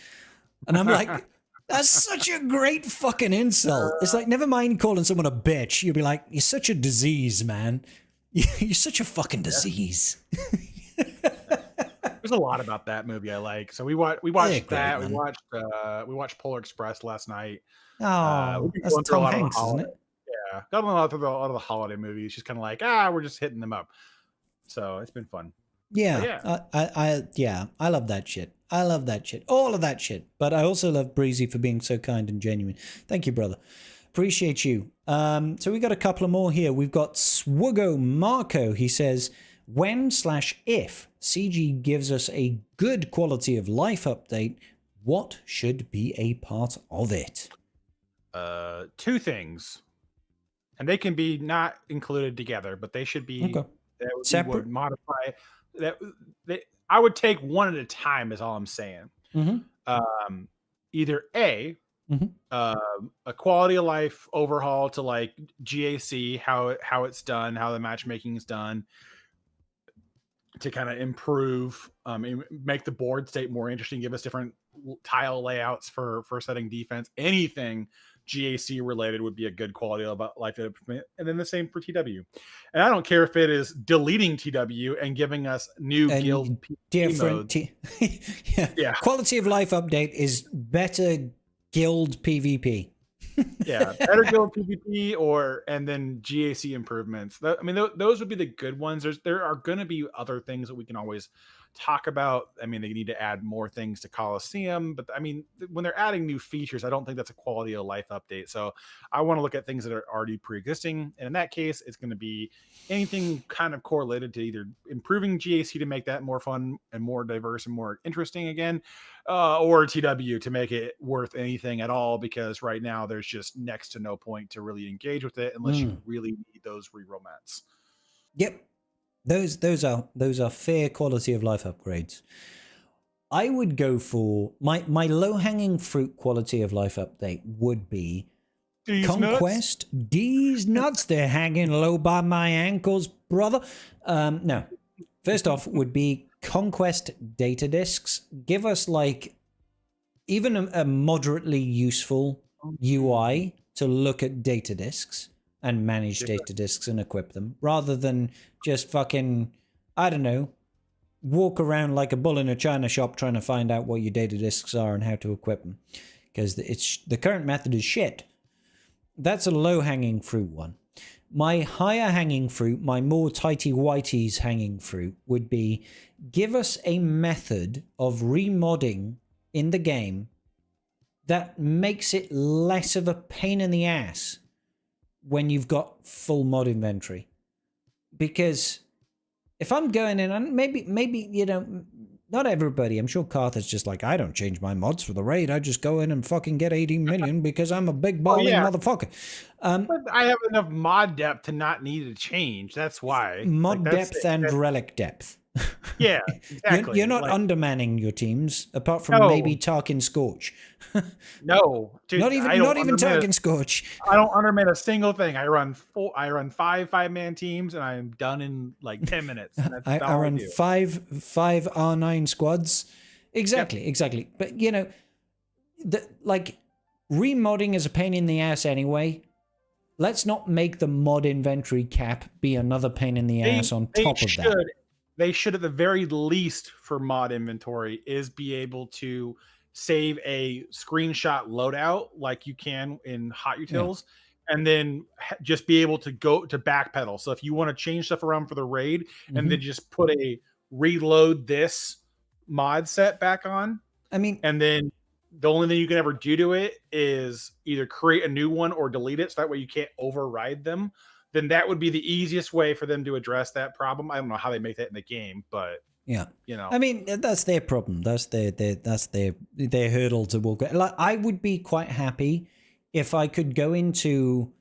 And I'm like, that's such a great fucking insult. It's like, never mind calling someone a bitch. You'll be like, "You're such a disease, man. You're such a fucking disease." There's a lot about that movie I like. So we watched that. Man. We watched Polar Express last night. Oh, that's Tom Hanks, isn't it? Yeah, got a lot of the holiday movies. Just kind of like, we're just hitting them up. So it's been fun. Yeah, I love that shit. I love that shit. All of that shit. But I also love Breezy for being so kind and genuine. Thank you, brother. Appreciate you. So we got a couple of more here. We've got Swuggo Marco. He says, when/if CG gives us a good quality of life update, what should be a part of it? Two things. And they can be not included together, but they should be separate. Modify that. I would take one at a time is all I'm saying. Mm-hmm. Either A, a quality of life overhaul to like GAC, how it's done, how the matchmaking is done, to kind of improve, make the board state more interesting, give us different tile layouts for setting defense. Anything GAC related would be a good quality of life improvement. And then the same for TW. And I don't care if it is deleting TW and giving us new guild different yeah. Quality of life update is better guild PvP. Yeah, better guild PvP and then GAC improvements. Those would be the good ones. There are going to be other things that we can always talk about. I mean, they need to add more things to Coliseum, but I mean, when they're adding new features, I don't think that's a quality of life update. So I want to look at things that are already pre-existing, and in that case, it's going to be anything kind of correlated to either improving GAC to make that more fun and more diverse and more interesting again, or TW to make it worth anything at all, because right now there's just next to no point to really engage with it unless you really need those reroll mats. Yep. Those are fair quality of life upgrades. I would go for my low-hanging fruit quality of life update would be Conquest. Nuts? These nuts, they're hanging low by my ankles, brother. No. First off would be Conquest data disks. Give us like even a moderately useful UI to look at data disks and manage data disks and equip them, rather than just fucking, I don't know, walk around like a bull in a china shop trying to find out what your data disks are and how to equip them. Because the current method is shit. That's a low-hanging fruit one. My higher-hanging fruit, my more tighty-whities hanging fruit would be, give us a method of remodding in the game that makes it less of a pain in the ass when you've got full mod inventory. Because if I'm going in, and maybe you know, not everybody, I'm sure Carther's just like, I don't change my mods for the raid, I just go in and fucking get 18 million because I'm a big balling motherfucker. But I have enough mod depth to not need to change. That's why. Mod depth and relic depth. Yeah, exactly. You're not undermanning your teams, apart from maybe Tarkin Scorch. No, dude, not even Tarkin Scorch. I don't underman a single thing. I run 5-man teams, and I'm done in like 10 minutes. I run five R9 squads. Exactly. But you know, remodding is a pain in the ass anyway. Let's not make the mod inventory cap be another pain in the ass on top of that. They should, at the very least, for mod inventory, is be able to save a screenshot loadout like you can in Hot Utils, and then just be able to go to backpedal. So if you want to change stuff around for the raid, and then just put a reload this mod set back on, and then the only thing you can ever do to it is either create a new one or delete it, so that way you can't override them. then that would be the easiest way for them to address that problem. I don't know how they make that in the game, but yeah, you know, I mean, that's their problem. That's their hurdle to walk. Like, I would be quite happy if I could go into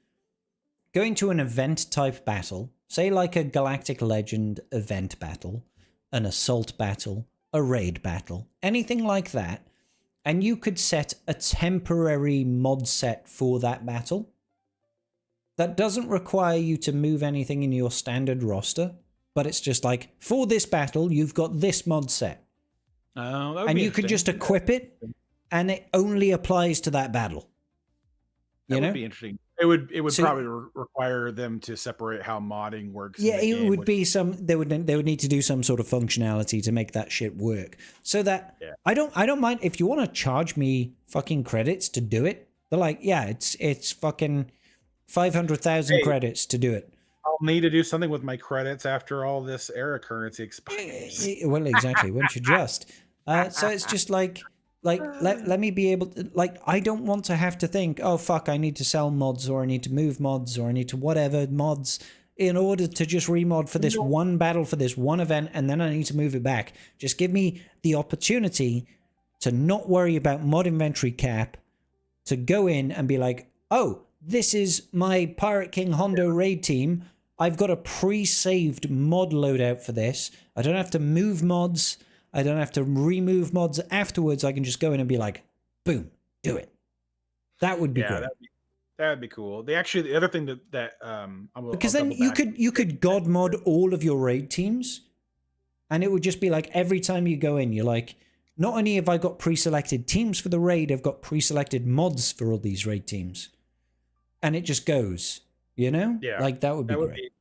an event type battle, say like a Galactic Legend event battle, an assault battle, a raid battle, anything like that, and you could set a temporary mod set for that battle that doesn't require you to move anything in your standard roster, but it's just like, for this battle, you've got this mod set. And you could just equip it, and it only applies to that battle. That would be interesting. It would probably require them to separate how modding works. Yeah, it would be they would need to do some sort of functionality to make that shit work. So that I don't mind if you want to charge me fucking credits to do it. They're like, yeah, it's fucking 500,000 credits to do it. I'll need to do something with my credits after all this era currency expires. Well, exactly. Once you just so it's just like let me be able to, like, I don't want to have to think, oh fuck, I need to sell mods, or I need to move mods, or I need to whatever mods in order to just remod for this one battle, for this one event, and then I need to move it back. Just give me the opportunity to not worry about mod inventory cap, to go in and be like, oh, this is my Pirate King Hondo raid team. I've got a pre-saved mod loadout for this. I don't have to move mods. I don't have to remove mods afterwards. I can just go in and be like, boom, do it. That would be great. That would be cool. The other thing because then you could god mod all of your raid teams, and it would just be like, every time you go in, you're like, not only have I got pre-selected teams for the raid, I've got pre-selected mods for all these raid teams. And it just goes, you know? Yeah. Like, that would be great.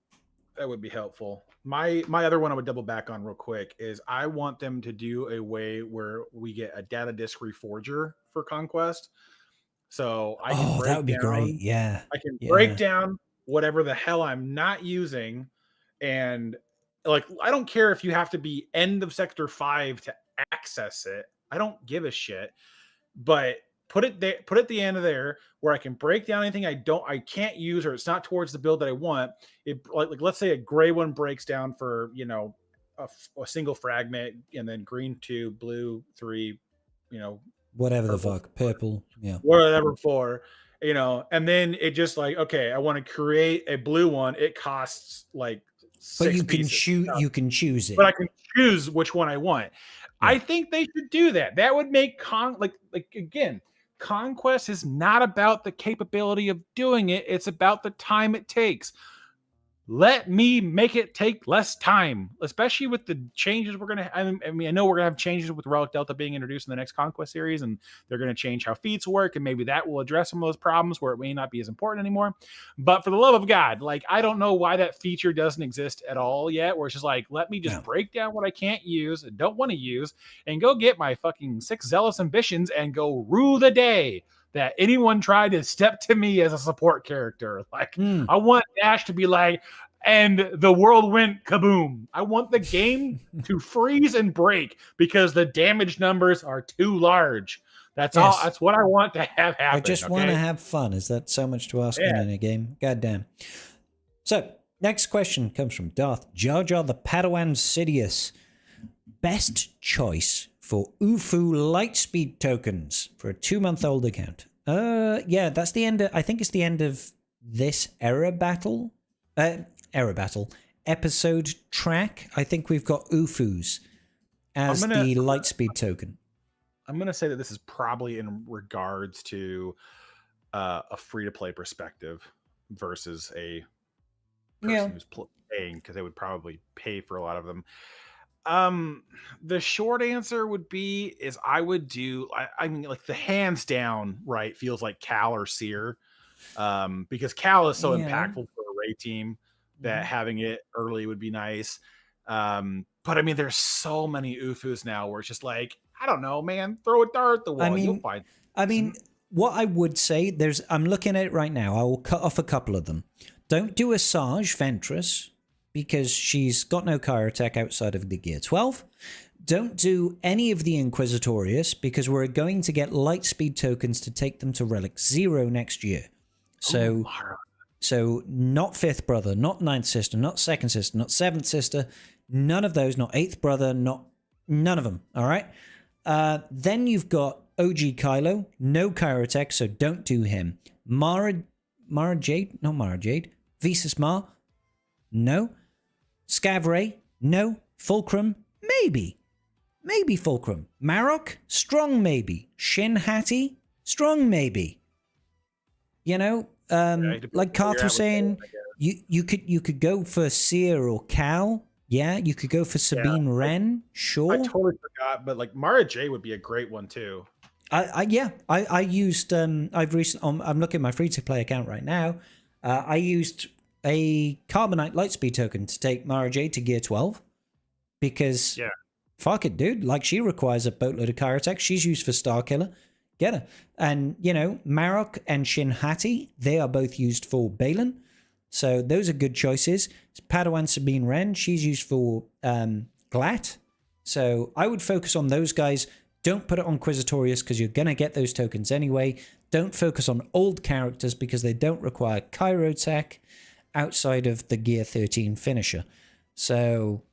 That would be helpful. My other one I would double back on real quick is I want them to do a way where we get a data disk reforger for Conquest. So I can break that would be down, great. Yeah. I can break down whatever the hell I'm not using. And like, I don't care if you have to be end of sector 5 to access it. I don't give a shit. But put it there, put it at the end of there where I can break down anything I can't use, or it's not towards the build that I want. It like let's say a gray one breaks down for, you know, a single fragment, and then green 2, blue 3, you know, whatever the fuck, purple, yeah, whatever 4, you know, and then it just like, okay, I want to create a blue one. It costs like 6 but you can pieces. you can choose it. But I can choose which one I want. Yeah. I think they should do that. That would make like again, Conquest is not about the capability of doing it. It's about the time it takes. Let me make it take less time, especially with the changes we're going to have. I mean, I know we're going to have changes with Relic Delta being introduced in the next Conquest series, and they're going to change how feats work, and maybe that will address some of those problems where it may not be as important anymore. But for the love of God, like, I don't know why that feature doesn't exist at all yet, where it's just like, let me just break down what I can't use and don't want to use, and go get my fucking 6 zealous ambitions and go rue the day that anyone tried to step to me as a support character. Like, I want Dash to be like, and the world went kaboom. I want the game to freeze and break because the damage numbers are too large. That's all. That's what I want to have happen. I just want to have fun. Is that so much to ask in a game? Goddamn. So, next question comes from Darth Jar Jar the Padawan Sidious. Best choice for UFU Lightspeed tokens for a 2-month-old account. Yeah, that's the end. I think it's the end of this era battle episode track. I think we've got UFUs as the Lightspeed token. I'm going to say that this is probably in regards to a free-to-play perspective versus a person who's paying, because they would probably pay for a lot of them. The short answer would be is I would do, I mean, like, the hands down, right, feels like Cal or Seer, because Cal is so impactful for a raid team that having it early would be nice. But I mean, there's so many UFUs now where it's just like, I don't know, man, throw a dart at the wall. You'll find. I mean, what I would say, I'm looking at it right now. I will cut off a couple of them. Don't do Asajj Ventress, because she's got no Kyrotech outside of the Gear 12. Don't do any of the Inquisitorius, because we're going to get Lightspeed tokens to take them to Relic 0 next year. So So not fifth brother, not ninth sister, not second sister, not seventh sister, none of those, not eighth brother, none of them. All right. Then you've got OG Kylo, no Kyrotech, so don't do him. Mara Jade, not Mara Jade. Visas Mar, no. Scavray, no. Fulcrum, maybe. Maybe Fulcrum. Marok, strong maybe. Shin Hati, strong maybe. You know, like Karth was saying, you could go for Seer or Cal. Yeah, you could go for Sabine Wren. Sure. I totally forgot, but like Mara J would be a great one too. I used I've recently I'm looking at my free to play account right now. I used a Carbonite Lightspeed token to take Mara J to gear 12 because fuck it, dude. Like, she requires a boatload of Kyrotech. She's used for Star Killer. Get her. And, you know, Marok and Shin Hati, they are both used for Balin. So those are good choices. Padawan Sabine Wren, she's used for Glat. So I would focus on those guys. Don't put it on Quisitorius because you're going to get those tokens anyway. Don't focus on old characters because they don't require Kyrotech outside of the Gear 13 finisher. So,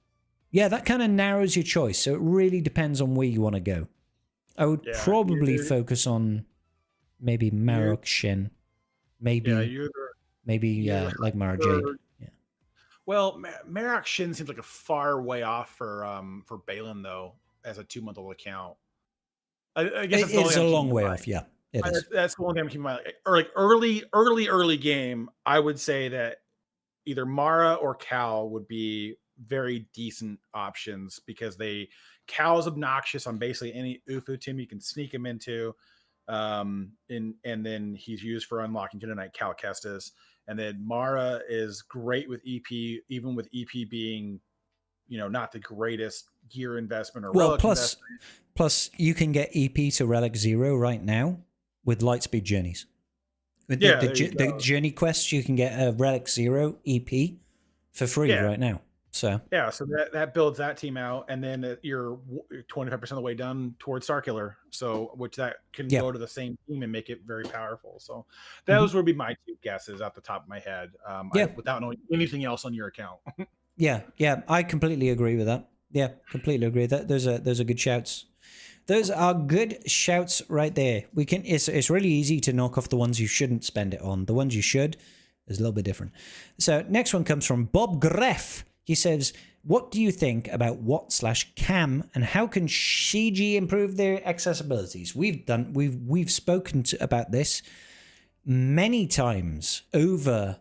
yeah, that kind of narrows your choice. So it really depends on where you want to go. I would probably focus on maybe Marok Shin. Maybe like Mara Jade. Yeah. Well, Marok Shin seems like a far way off for Balin though, as a 2-month-old account. I guess it's a long way off. Yeah, it is. That's the one thing I'm keeping in mind. Or like early game, I would say that either Mara or Cal would be very decent options because Cal's obnoxious on basically any UFO team you can sneak him into. And then he's used for unlocking Tonight Cal Kestis. And then Mara is great with EP, even with EP being, you know, not the greatest gear investment or relic investment. Plus you can get EP to Relic 0 right now with Lightspeed Journeys. With the Journey quests, you can get a Relic 0 EP for free right now. So that builds that team out, and then you're 25% of the way done towards Starkiller. So which that can go to the same team and make it very powerful. So those would be my two guesses off the top of my head, without knowing anything else on your account. yeah, I completely agree with that. Yeah, completely agree. Those are good shouts. Those are good shouts right there. It's really easy to knock off the ones you shouldn't spend it on. The ones you should is a little bit different. So next one comes from Bob Greff. He says, what do you think about Watt/Cam and how can CG improve their accessibilities? We've spoken about this many times over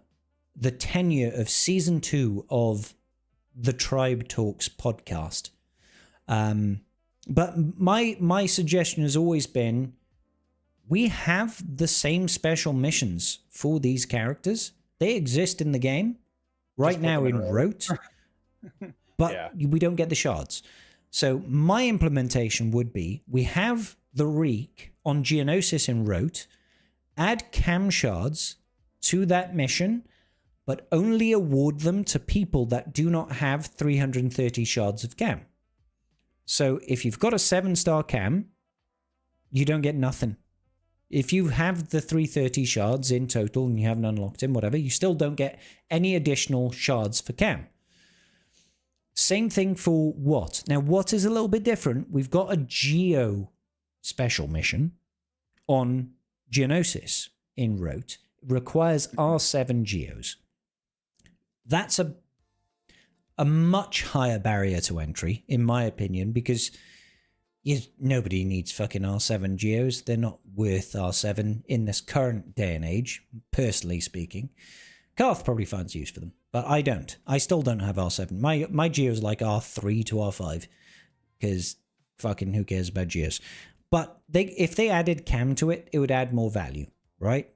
the tenure of season 2 of the Tribe Talks podcast. But my suggestion has always been, we have the same special missions for these characters. They exist in the game right now in Rote, but we don't get the shards. So my implementation would be, we have the Reek on Geonosis in Rote, add cam shards to that mission, but only award them to people that do not have 330 shards of cam. So if you've got a 7-star cam, you don't get nothing. If you have the 330 shards in total and you haven't unlocked him, whatever, you still don't get any additional shards for cam. Same thing for Watt. Now, Watt is a little bit different. We've got a Geo special mission on Geonosis in Rote. It requires R7 Geos. That's a much higher barrier to entry, in my opinion, because nobody needs fucking R7 Geos. They're not worth R7 in this current day and age, personally speaking. Karth probably finds use for them, but I don't. I still don't have R7. My Geos like R3 to R5, because fucking who cares about Geos? But if they added cam to it, it would add more value, right?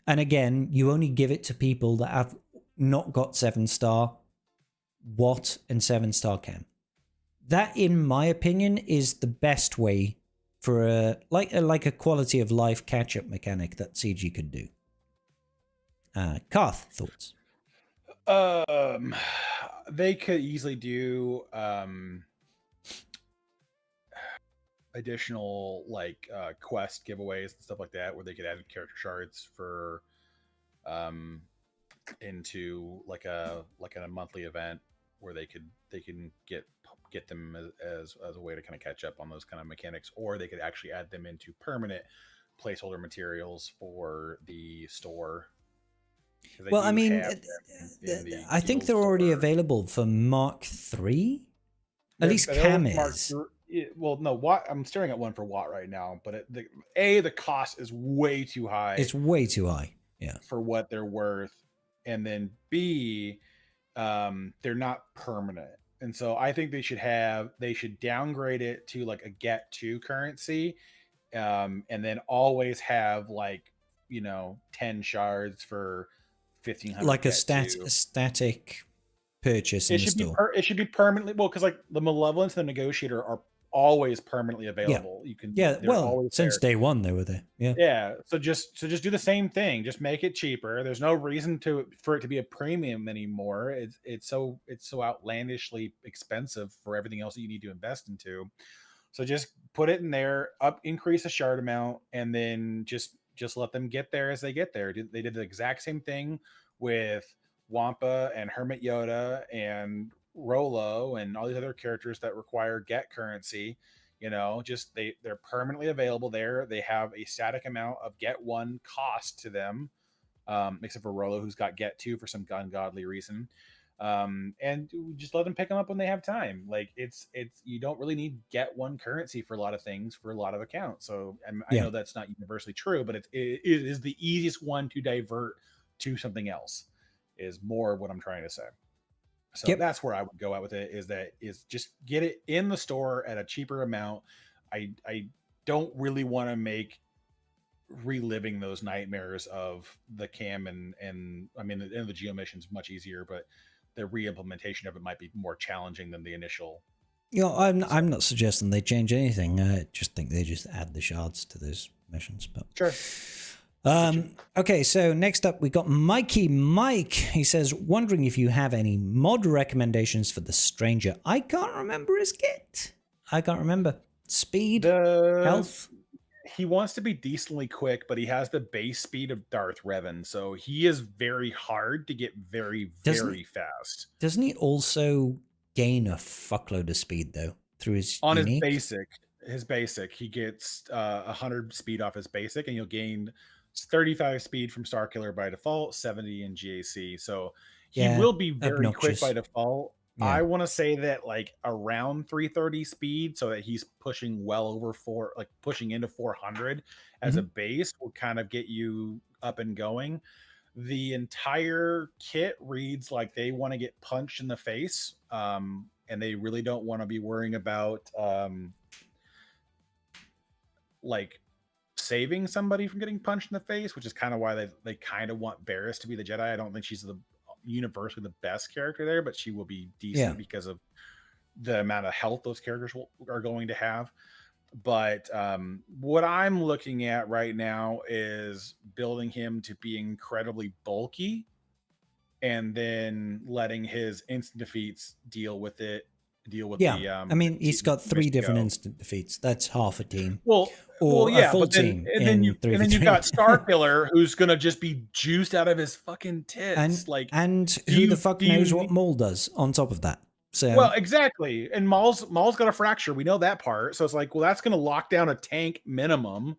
And again, you only give it to people that have not got 7-star Watt and 7-star cam. That, in my opinion, is the best way for a quality of life catch-up mechanic that CG could do. Karth, thoughts? They could easily do additional quest giveaways and stuff like that, where they could add character shards for into like a monthly event where they can get them as a way to kind of catch up on those kind of mechanics, or they could actually add them into permanent placeholder materials for the store. They Well, I do mean, have them in the I think guild they're already store. available for Mark III. At They're least available Cam for Mark is. well, no, Watt. I'm staring at one for Watt right now, but the cost is way too high It's way too high. Yeah. for what they're worth, and then B, they're not permanent. And so I think they should downgrade it to like a get to currency, and then always have like 10 shards for 1500 Like a get to. static purchase in It the should be store. it should be permanently, well, because like the malevolence and the negotiator are always permanently Yeah. available. Yeah. They're Well, always since there. day one, they were there. Yeah. Yeah, so just do the same thing. Just make it cheaper. There's no reason for it to be a premium anymore. It's so outlandishly expensive for everything else that you need to invest into. So just put it in there, increase the shard amount, and then just let them get there as they get there. They did the exact same thing with Wampa and Hermit Yoda and Rolo and all these other characters that require get currency. Just they're permanently available there. They have a static amount of get one cost to them, except for Rolo, who's got get two for some ungodly reason. And just let them pick them up when they have time. Like it's you don't really need get one currency for a lot of things for a lot of accounts. So, and I Yeah. know that's not universally true, but it is the easiest one to divert to something else. Is more what I'm trying to say. So Yep. that's where I would go out with it. Is just get it in the store at a cheaper amount. I don't really want to make reliving those nightmares of the cam and I mean the geo mission is much easier, but the re-implementation of it might be more challenging than the initial. I'm not suggesting they change anything. I just think they just add the shards to those missions. But Sure. Okay, so next up we got Mikey Mike. He says, wondering if you have any mod recommendations for the Stranger. I can't remember his kit. I can't remember. Speed, health. He wants to be decently quick, but he has the base speed of Darth Revan, so he is very hard to get very fast. Doesn't he also gain a fuckload of speed though through his On unique? his basic, he gets 100 speed off his basic, and you'll gain 35 speed from Starkiller by default, 70 in GAC. So he will be very quick by default. Yeah. I want to say that like around 330 speed, so that he's pushing well over pushing into 400 as a base will kind of get you up and going. The entire kit reads like they want to get punched in the face, and they really don't want to be worrying about like saving somebody from getting punched in the face, which is kind of why they kind of want Barriss to be the Jedi. I don't think she's universally the best character there, but she will be decent because of the amount of health those characters are going to have. But what I'm looking at right now is building him to be incredibly bulky, and then letting his instant defeats deal with the I mean, he's got 3 different instant defeats. That's half a team. Well, a full team. And then you've got Starkiller, who's gonna just be juiced out of his fucking tits. And who the fuck knows what Maul does on top of that? So well, exactly. And Maul's got a fracture. We know that part. So it's like, well, that's gonna lock down a tank minimum.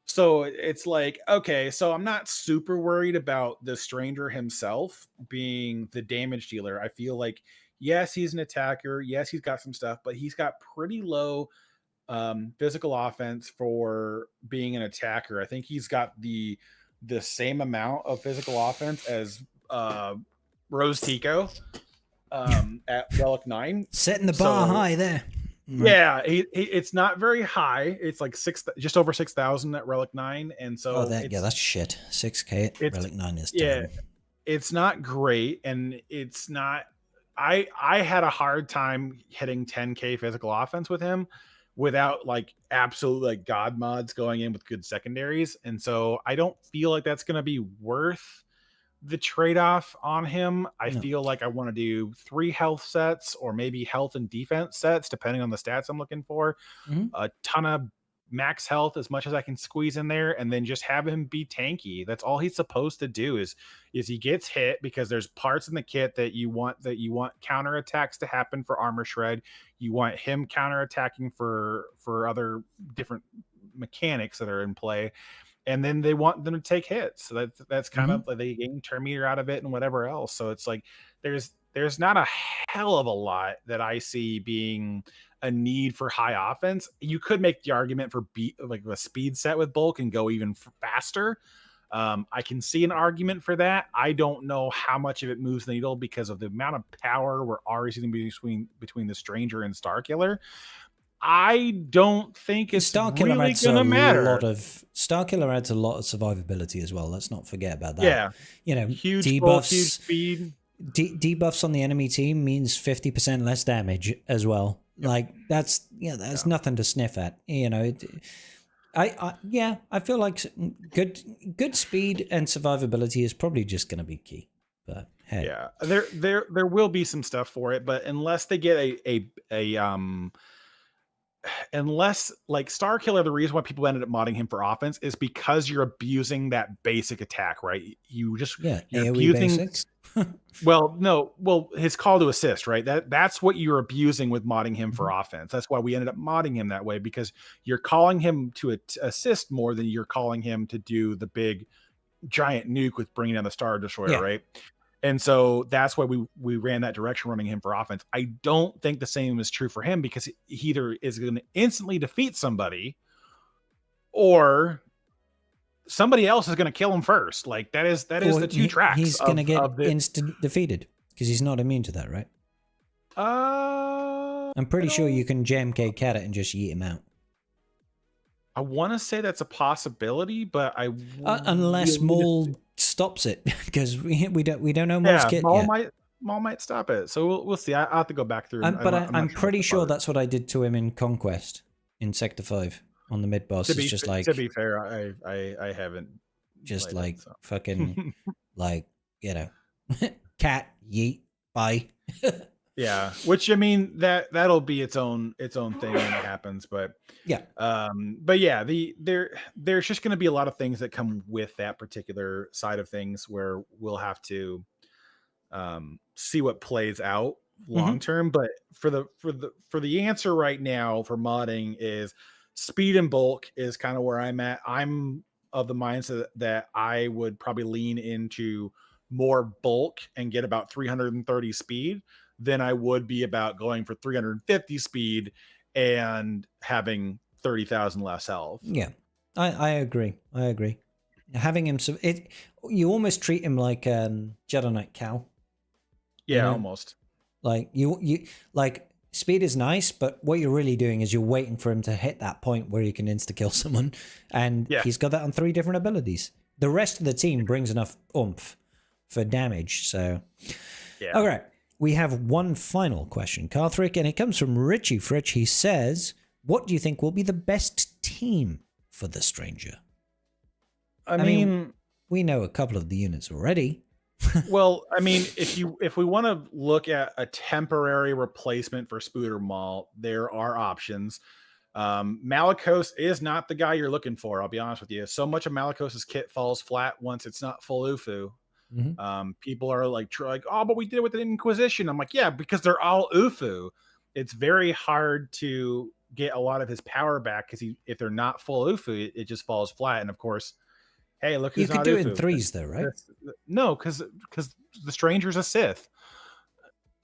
So it's like, okay, so I'm not super worried about the Stranger himself being the damage dealer. I feel like, yes, he's an attacker. Yes, he's got some stuff, but he's got pretty low physical offense for being an attacker. I think he's got the same amount of physical offense as Rose Tico at Relic 9. Setting the bar high there. Yeah, it's not very high. It's like just over 6,000 at Relic 9, and so that's shit. 6K at Relic 9 is terrible. Yeah, it's not great, and it's not. I had a hard time hitting 10K physical offense with him without like absolute like god mods going in with good secondaries, and so I don't feel like that's going to be worth the trade-off on him. I feel like I want to do 3 health sets or maybe health and defense sets depending on the stats I'm looking for. A ton of max health as much as I can squeeze in there, and then just have him be tanky. That's all he's supposed to do. Is he gets hit because there's parts in the kit that you want counter attacks to happen for armor shred. You want him counter attacking for other different mechanics that are in play, and then they want them to take hits. So that's kind of like they gain turn meter out of it and whatever else. So it's like there's not a hell of a lot that I see being a need for high offense. You could make the argument for like a speed set with bulk and go even faster. I can see an argument for that. I don't know how much of it moves the needle because of the amount of power we're already seeing between the Stranger and Starkiller. I don't think it's Starkiller really adds gonna matter. Starkiller adds a lot of survivability as well. Let's not forget about that. Yeah, you know, huge debuffs, bulk, huge speed. Debuffs on the enemy team means 50% less damage as well. Yep. Like that's nothing to sniff at. You know, I feel like good speed and survivability is probably just going to be key. But hey, yeah, there will be some stuff for it, but unless they get unless like Starkiller, the reason why people ended up modding him for offense is because you're abusing that basic attack, right? You're AoE abusing basics. his call to assist, right? That's what you're abusing with modding him for offense. That's why we ended up modding him that way, because you're calling him to assist more than you're calling him to do the big giant nuke with bringing down the Star Destroyer, right? And so that's why we ran that direction, running him for offense. I don't think the same is true for him, because he either is going to instantly defeat somebody or somebody else is going to kill him first. Like that is the two tracks. He's going to get instant defeated because he's not immune to that, right? I'm pretty sure you can JMK cat it and just yeet him out. I want to say that's a possibility, but unless Maul stops it, because we don't know Maul's kit yet. Maul might stop it, so we'll see. I have to go back through. But I'm pretty sure that's what I did to him in Conquest in Sector 5 on the mid boss. It's just like, to be fair, I haven't just like it, so. Fucking like, you know, cat yeet bye. Yeah, which I mean that'll be its own thing when it happens, but yeah, there's just going to be a lot of things that come with that particular side of things where we'll have to see what plays out long term. But for the answer right now for modding is speed and bulk is kind of where I'm at. I'm of the mindset that I would probably lean into more bulk and get about 330 speed than I would be about going for 350 speed and having 30,000 less health. Yeah, I agree. Having him, you almost treat him like Jedi Knight Cal. Yeah, you know? Almost. Like you like speed is nice, but what you're really doing is you're waiting for him to hit that point where you can insta kill someone, and he's got that on 3 different abilities. The rest of the team brings enough oomph for damage. So, yeah. Okay. We have one final question, Carthrick, and it comes from Richie Fritch. He says, what do you think will be the best team for the Stranger? I mean, we know a couple of the units already. Well, I mean, if we want to look at a temporary replacement for Spooter Maul, there are options. Malicos is not the guy you're looking for, I'll be honest with you. So much of Malicos's kit falls flat once it's not full UFU. People are like, oh, but we did it with the Inquisition. I'm like, yeah, because they're all UFU. It's very hard to get a lot of his power back because if they're not full UFU, it just falls flat. And of course, hey, look, who's not UFU. You could do it in 3s though, right? No, because the Stranger's a Sith.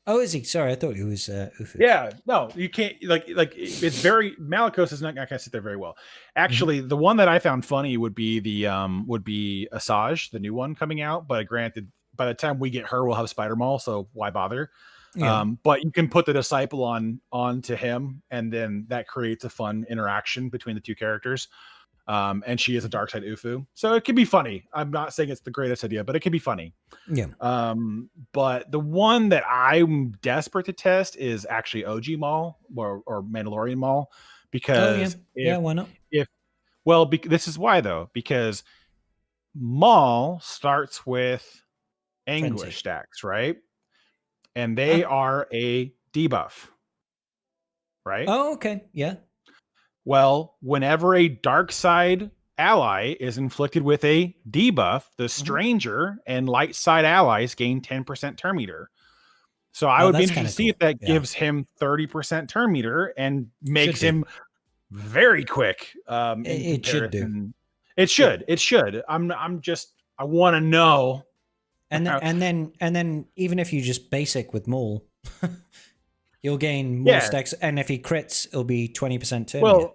Oh, is he? Sorry, I thought he was UFU. Yeah, no, you can't. Like it's very Malicos is not going to sit there very well. Actually, the one that I found funny would be Asajj, the new one coming out. But granted, by the time we get her, we'll have Spider Maul, so why bother? Yeah. But you can put the Disciple onto him, and then that creates a fun interaction between the two characters. And she is a dark side UFU, so it can be funny. I'm not saying it's the greatest idea, but it can be funny. Yeah. But the one that I'm desperate to test is actually OG Maul or Mandalorian Maul, because why not? This is why though, because Maul starts with Anguish stacks, right? And they are a debuff, right? Oh, okay, yeah. Well, whenever a dark side ally is inflicted with a debuff, the stranger and light side allies gain 10% turn meter. So I would be interested to see if that gives him 30% turn meter and makes him very quick. It should do. It should. It should. I want to know. And then even if you just basic with Maul, you'll gain more stacks. And if he crits, it'll be 20% turn meter.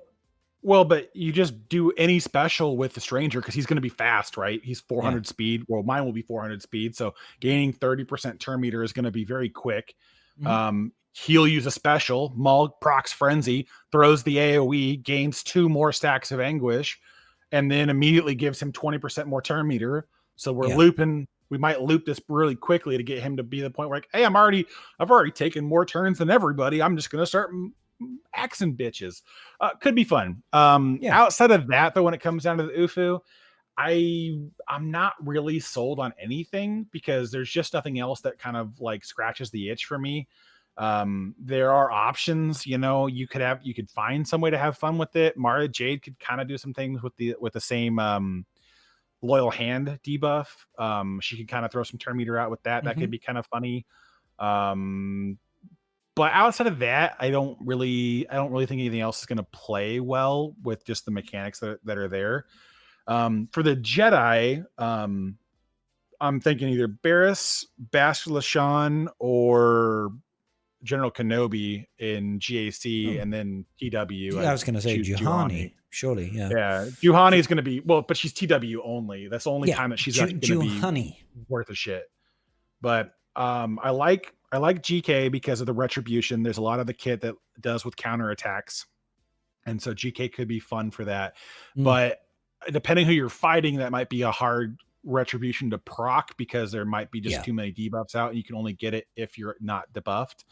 Well, but you just do any special with the stranger because he's going to be fast, right? He's 400 speed. Well, mine will be 400 speed. So gaining 30% turn meter is going to be very quick. Mm-hmm. He'll use a special. Maul procs Frenzy, throws the AoE, gains 2 more stacks of Anguish, and then immediately gives him 20% more turn meter. So we're looping. We might loop this really quickly to get him to be the point where, like, hey, I've already taken more turns than everybody. I'm just going to start axing bitches. Could be fun. Outside of that, though, when it comes down to the UFU, I'm not really sold on anything because there's just nothing else that kind of like scratches the itch for me. There are options, you could find some way to have fun with it. Mara Jade could kind of do some things with the same loyal hand debuff. She could kind of throw some turn meter out with that. That could be kind of funny. But outside of that, I don't really think anything else is going to play well with just the mechanics that are there. For the Jedi, I'm thinking either Barriss, Bastila Shan, or General Kenobi in GAC, and then TW. I was going to say Juhani. Surely, yeah. Yeah, Juhani is going to be but she's TW only. That's the only time that she's going to be worth a shit. But I like GK because of the retribution. There's a lot of the kit that does with counterattacks, and so GK could be fun for that. But depending who you're fighting, that might be a hard retribution to proc because there might be just too many debuffs out, and you can only get it if you're not debuffed.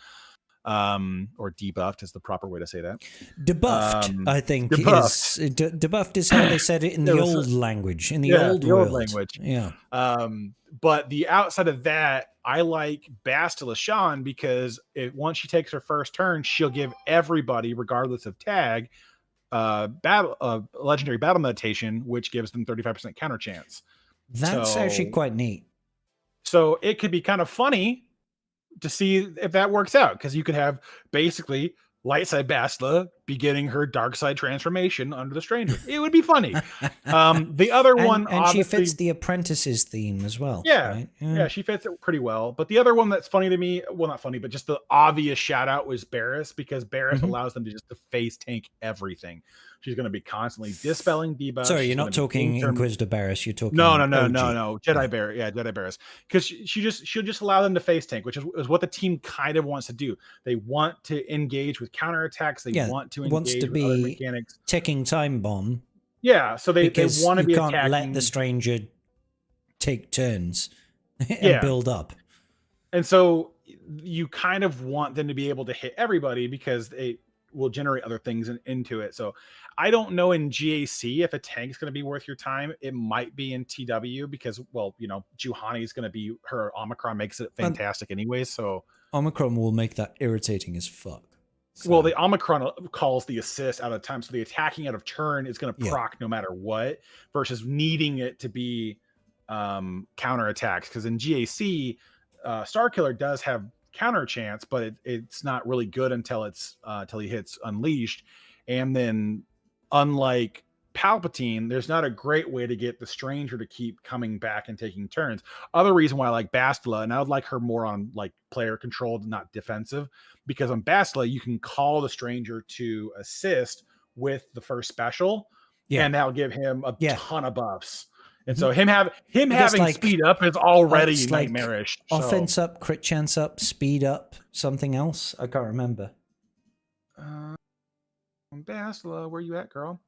Or debuffed is the proper way to say that. Debuffed, I think, debuffed is how they said it in the old language, in the old language. Yeah. But the outside of that, I like Bastila Shan because once she takes her first turn, she'll give everybody, regardless of tag, legendary battle meditation, which gives them 35% counter chance. That's actually quite neat. So it could be kind of funny to see if that works out, because you could have basically light side Bastila be getting her dark side transformation under the stranger. It would be funny. The other one, and she fits the apprentices theme as well. Yeah, right? Yeah, she fits it pretty well. But the other one that's funny to me, well, not funny, but just the obvious shout out was Barriss, because Barriss allows them to just face tank everything. She's going to be constantly dispelling debuffs. Sorry, you're not talking Inquisitor Barriss. You're talking no. Jedi Barriss. Yeah, Jedi Barriss. Because she'll just allow them to face tank, which is what the team kind of wants to do. They want to engage with counterattacks. They want to engage with other mechanics. Ticking time bomb. Yeah, so they want to be attacking. You can't let the stranger take turns and build up. And so you kind of want them to be able to hit everybody because they will generate other things into it. So I don't know in GAC if a tank is going to be worth your time. It might be in TW because, Juhani is going to be, her Omicron makes it fantastic anyway. So Omicron will make that irritating as fuck. So. Well, the Omicron calls the assist out of time. So the attacking out of turn is going to proc no matter what, versus needing it to be counter attacks. Because in GAC, Starkiller does have counter chance, but it's not really good until he hits Unleashed. And then unlike Palpatine, there's not a great way to get the stranger to keep coming back and taking turns. Other reason why I like Bastila, and I would like her more on like player controlled, not defensive, because on Bastila you can call the stranger to assist with the first special, and that'll give him a ton of buffs. And so him having speed up is already nightmarish. Offense up, crit chance up, speed up, something else. I can't remember. Bastila, where you at, girl?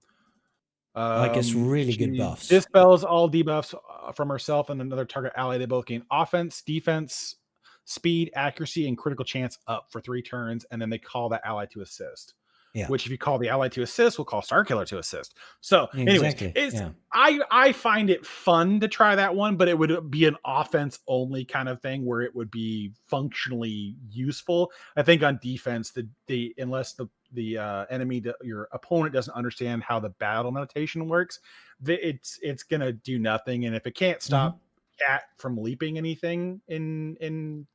I guess really good buffs. Dispels all debuffs from herself and another target ally. They both gain offense, defense, speed, accuracy, and critical chance up for 3 turns, and then they call that ally to assist. Yeah. which if you call the ally to assist, we'll call Starkiller to assist. So anyways, Exactly. it's Yeah. I find it fun to try that one, but it would be an offense only kind of thing where it would be functionally useful. I think on defense, the unless the enemy, your opponent doesn't understand how the battle notation works, it's gonna do nothing. And if it can't stop Cat from leaping anything in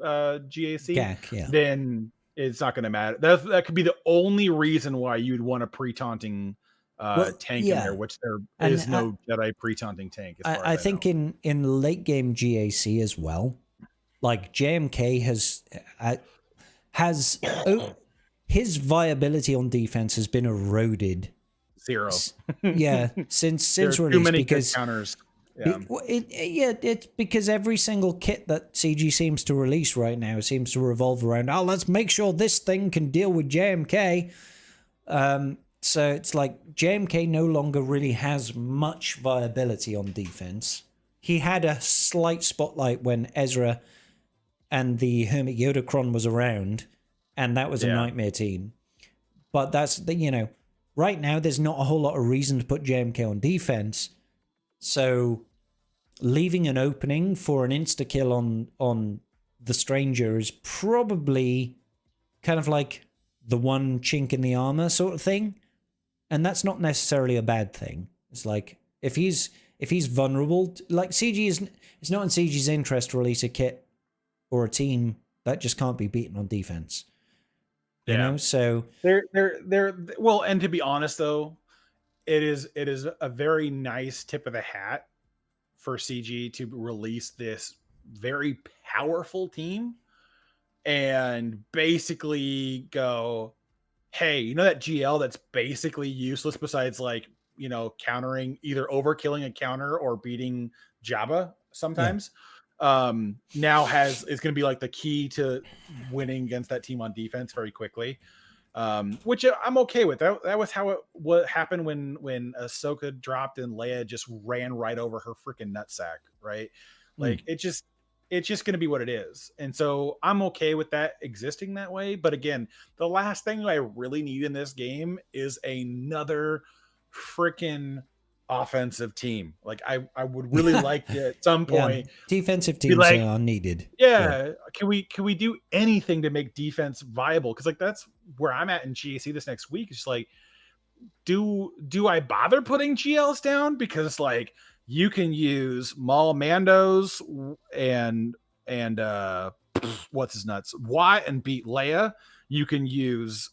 GAC, Gak, yeah. then it's not going to matter. That could be the only reason why you'd want a pre-taunting tank in there, which there is no Jedi pre-taunting tank. As far I as think know. in late game GAC as well, like JMK has his viability on defense has been eroded. 0. Yeah, since release, too many because counters. Yeah. It's because every single kit that CG seems to release right now seems to revolve around, let's make sure this thing can deal with JMK. So it's like JMK no longer really has much viability on defense. He had a slight spotlight when Ezra and the Hermit Yodacron was around, and that was a nightmare team. But that's right now there's not a whole lot of reason to put JMK on defense. So leaving an opening for an insta-kill on the Stranger is probably kind of like the one chink in the armor sort of thing. And that's not necessarily a bad thing. It's like, if he's vulnerable, like CG it's not in CG's interest to release a kit or a team that just can't be beaten on defense. You know, so they're well, and to be honest though, it is a very nice tip of the hat for CG to release this very powerful team and basically go, hey, you know that GL that's basically useless besides like, countering, either overkilling a counter or beating Jabba sometimes. Now is going to be like the key to winning against that team on defense very quickly. Which I'm okay with. That was what happened when Ahsoka dropped and Leia just ran right over her freaking nutsack, right? Like it's just going to be what it is. And so I'm okay with that existing that way. But again, the last thing I really need in this game is another freaking offensive team. Like I would really like to at some point defensive teams are needed. Can we do anything to make defense viable? Because like that's where I'm at in GAC this next week. It's like, do I bother putting GLs down? Because like you can use Maul Mandos and what's his nuts Watt and beat Leia. You can use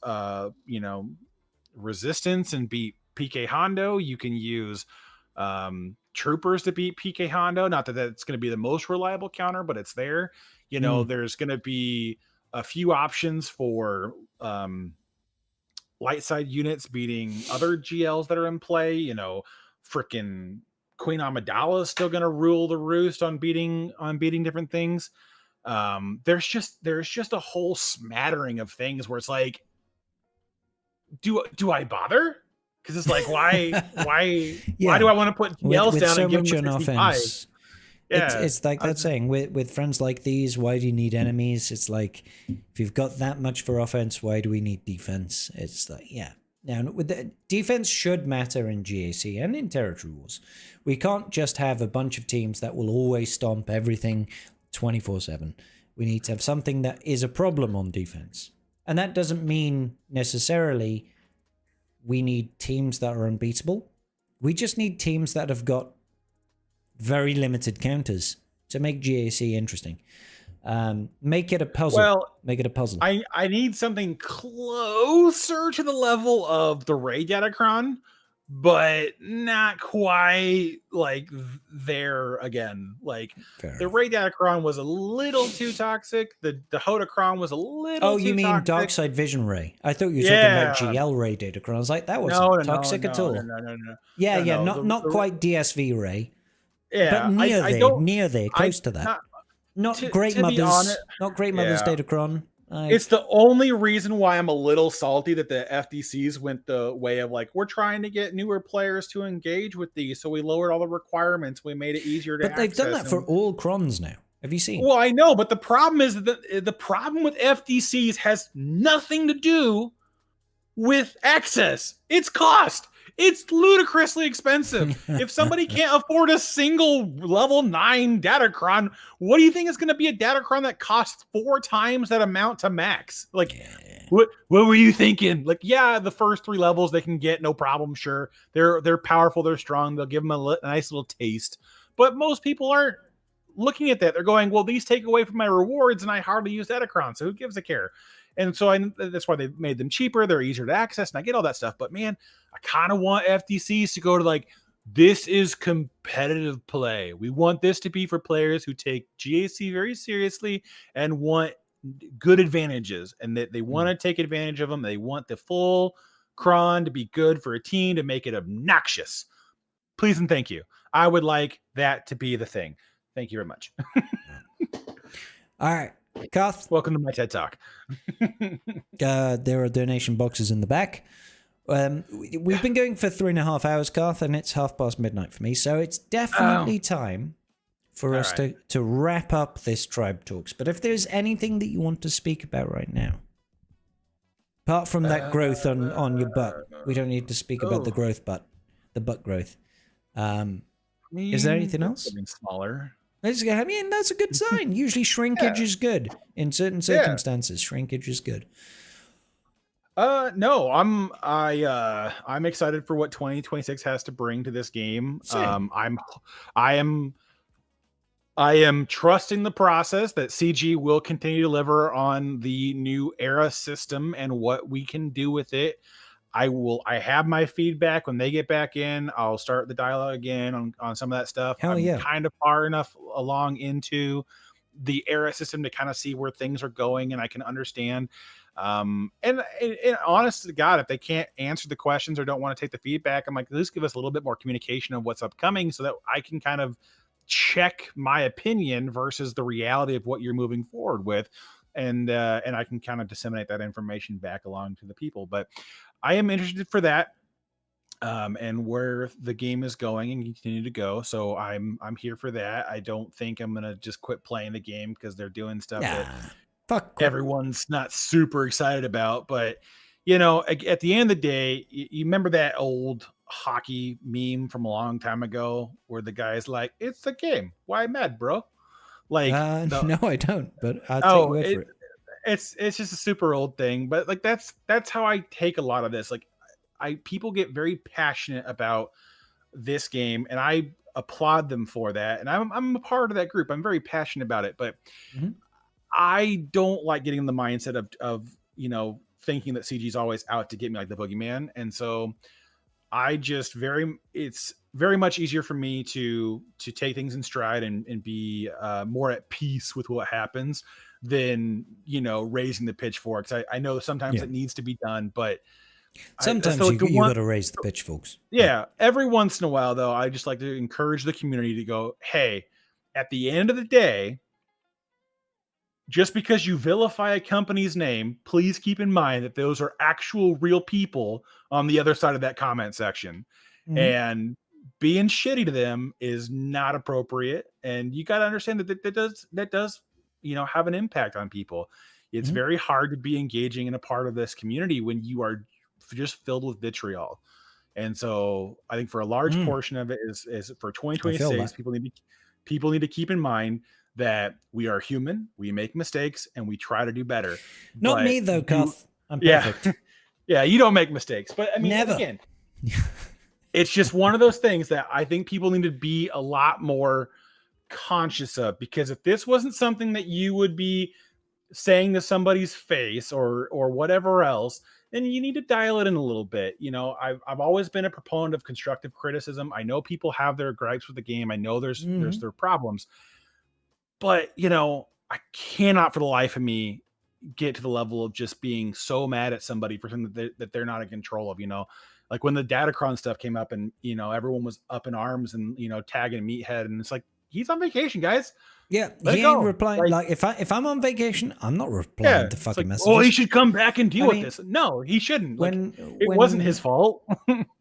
Resistance and beat PK Hondo. You can use Troopers to beat PK Hondo. Not that it's going to be the most reliable counter, but it's there. There's going to be a few options for light side units beating other GLs that are in play. Freaking Queen Amidala is still going to rule the roost on beating different things. There's just a whole smattering of things where it's like, do I bother? Because it's like, why do I want to put GLs down so and give much them on 65? offense? It's like that saying, with friends like these, why do you need enemies? It's like, if you've got that much for offense, why do we need defense? It's like, now with the defense should matter in GAC and in Territory Wars. We can't just have a bunch of teams that will always stomp everything 24/7. We need to have something that is a problem on defense, and that doesn't mean necessarily we need teams that are unbeatable. We just need teams that have got very limited counters to make GAC interesting. Make it a puzzle. Well, make it a puzzle. I need something closer to the level of the Ray Datacron, but not quite like there again. Like the Ray Datacron was a little too toxic. The Hodacron was a little too you mean toxic. Dark Side Vision Ray? I thought you were talking about GL Ray Datacron. I was like, that wasn't toxic at all. No. Not quite DSV Ray. Yeah, but near there, close to that. Not Great Mothers Datacron. It's the only reason why I'm a little salty that the FDCs went the way of like, we're trying to get newer players to engage with these, so we lowered all the requirements. We made it easier to. But they've done that for all crons now. Have you seen? Well, I know, but the problem is that the problem with FDCs has nothing to do with excess. It's cost. It's ludicrously expensive. If somebody can't afford a single level 9 Datacron, what do you think is going to be a Datacron that costs 4 times that amount to max? Like, what were you thinking? Like, yeah, the first 3 levels they can get, no problem. Sure, they're powerful, they're strong. They'll give them a nice little taste. But most people aren't looking at that. They're going, well, these take away from my rewards, and I hardly use Datacron, so who gives a care? And so that's why they made them cheaper. They're easier to access, and I get all that stuff. But man, I kind of want FTCs to go to like, this is competitive play. We want this to be for players who take GAC very seriously and want good advantages, and that they want to take advantage of them. They want the full cron to be good for a team to make it obnoxious. Please and thank you. I would like that to be the thing. Thank you very much. All right. Garth, welcome to my TED Talk. There are donation boxes in the back. We've been going for 3.5 hours, Garth, and it's midnight midnight for me. So it's definitely time for us to wrap up this Tribe Talks. But if there's anything that you want to speak about right now, apart from that growth on your butt, we don't need to speak about the growth butt, the butt growth. Is there anything else? Getting smaller. I mean, that's a good sign. Usually shrinkage is good. In certain circumstances, shrinkage is good. No, I'm excited for what 2026 has to bring to this game. Same. I am trusting the process that CG will continue to deliver on the new era system and what we can do with it. I have my feedback. When they get back in, I'll start the dialogue again on some of that stuff. I'm kind of far enough along into the era system to kind of see where things are going, and I can understand. And honest to God, if they can't answer the questions or don't want to take the feedback, I'm like, at least give us a little bit more communication of what's upcoming so that I can kind of check my opinion versus the reality of what you're moving forward with. And I can kind of disseminate that information back along to the people. But I am interested for that, and where the game is going and continue to go. So I'm here for that. I don't think I'm gonna just quit playing the game because they're doing stuff that everyone's not super excited about. But you know, at the end of the day, you remember that old hockey meme from a long time ago where the guy's like, "It's the game. Why mad, bro?" Like, no, I don't. But I'll take your word for it. It's just a super old thing, but like that's how I take a lot of this. Like, people get very passionate about this game, and I applaud them for that. And I'm a part of that group. I'm very passionate about it, but I don't like getting in the mindset of you know, thinking that CG is always out to get me like the boogeyman. And so I just it's very much easier for me to take things in stride and be more at peace with what happens than, you know, raising the pitchforks. I know sometimes it needs to be done, but sometimes you got to raise the pitchforks. Yeah. Every once in a while, though, I just like to encourage the community to go, hey, at the end of the day, just because you vilify a company's name, please keep in mind that those are actual real people on the other side of that comment section. And being shitty to them is not appropriate. And you got to understand that does, you know, have an impact on people. It's very hard to be engaging in a part of this community when you are just filled with vitriol. And so I think for a large portion of it is for 2026, people need to keep in mind that we are human, we make mistakes, and we try to do better. Not me though, Cuff. I'm perfect. Yeah, you don't make mistakes. But I mean, never. Again, it's just one of those things that I think people need to be a lot more conscious of, because if this wasn't something that you would be saying to somebody's face or whatever else, then you need to dial it in a little bit. You know, I've always been a proponent of constructive criticism. I know people have their gripes with the game. I know there's their problems, but you know, I cannot for the life of me get to the level of just being so mad at somebody for something that they're not in control of. You know, like when the Datacron stuff came up and, you know, everyone was up in arms and, you know, tagging Meathead, and it's like, he's on vacation, guys. Yeah, he ain't replying. Like if I'm on vacation, I'm not replying to fucking messages. Oh, he should come back and deal with this. No, he shouldn't. It wasn't his fault.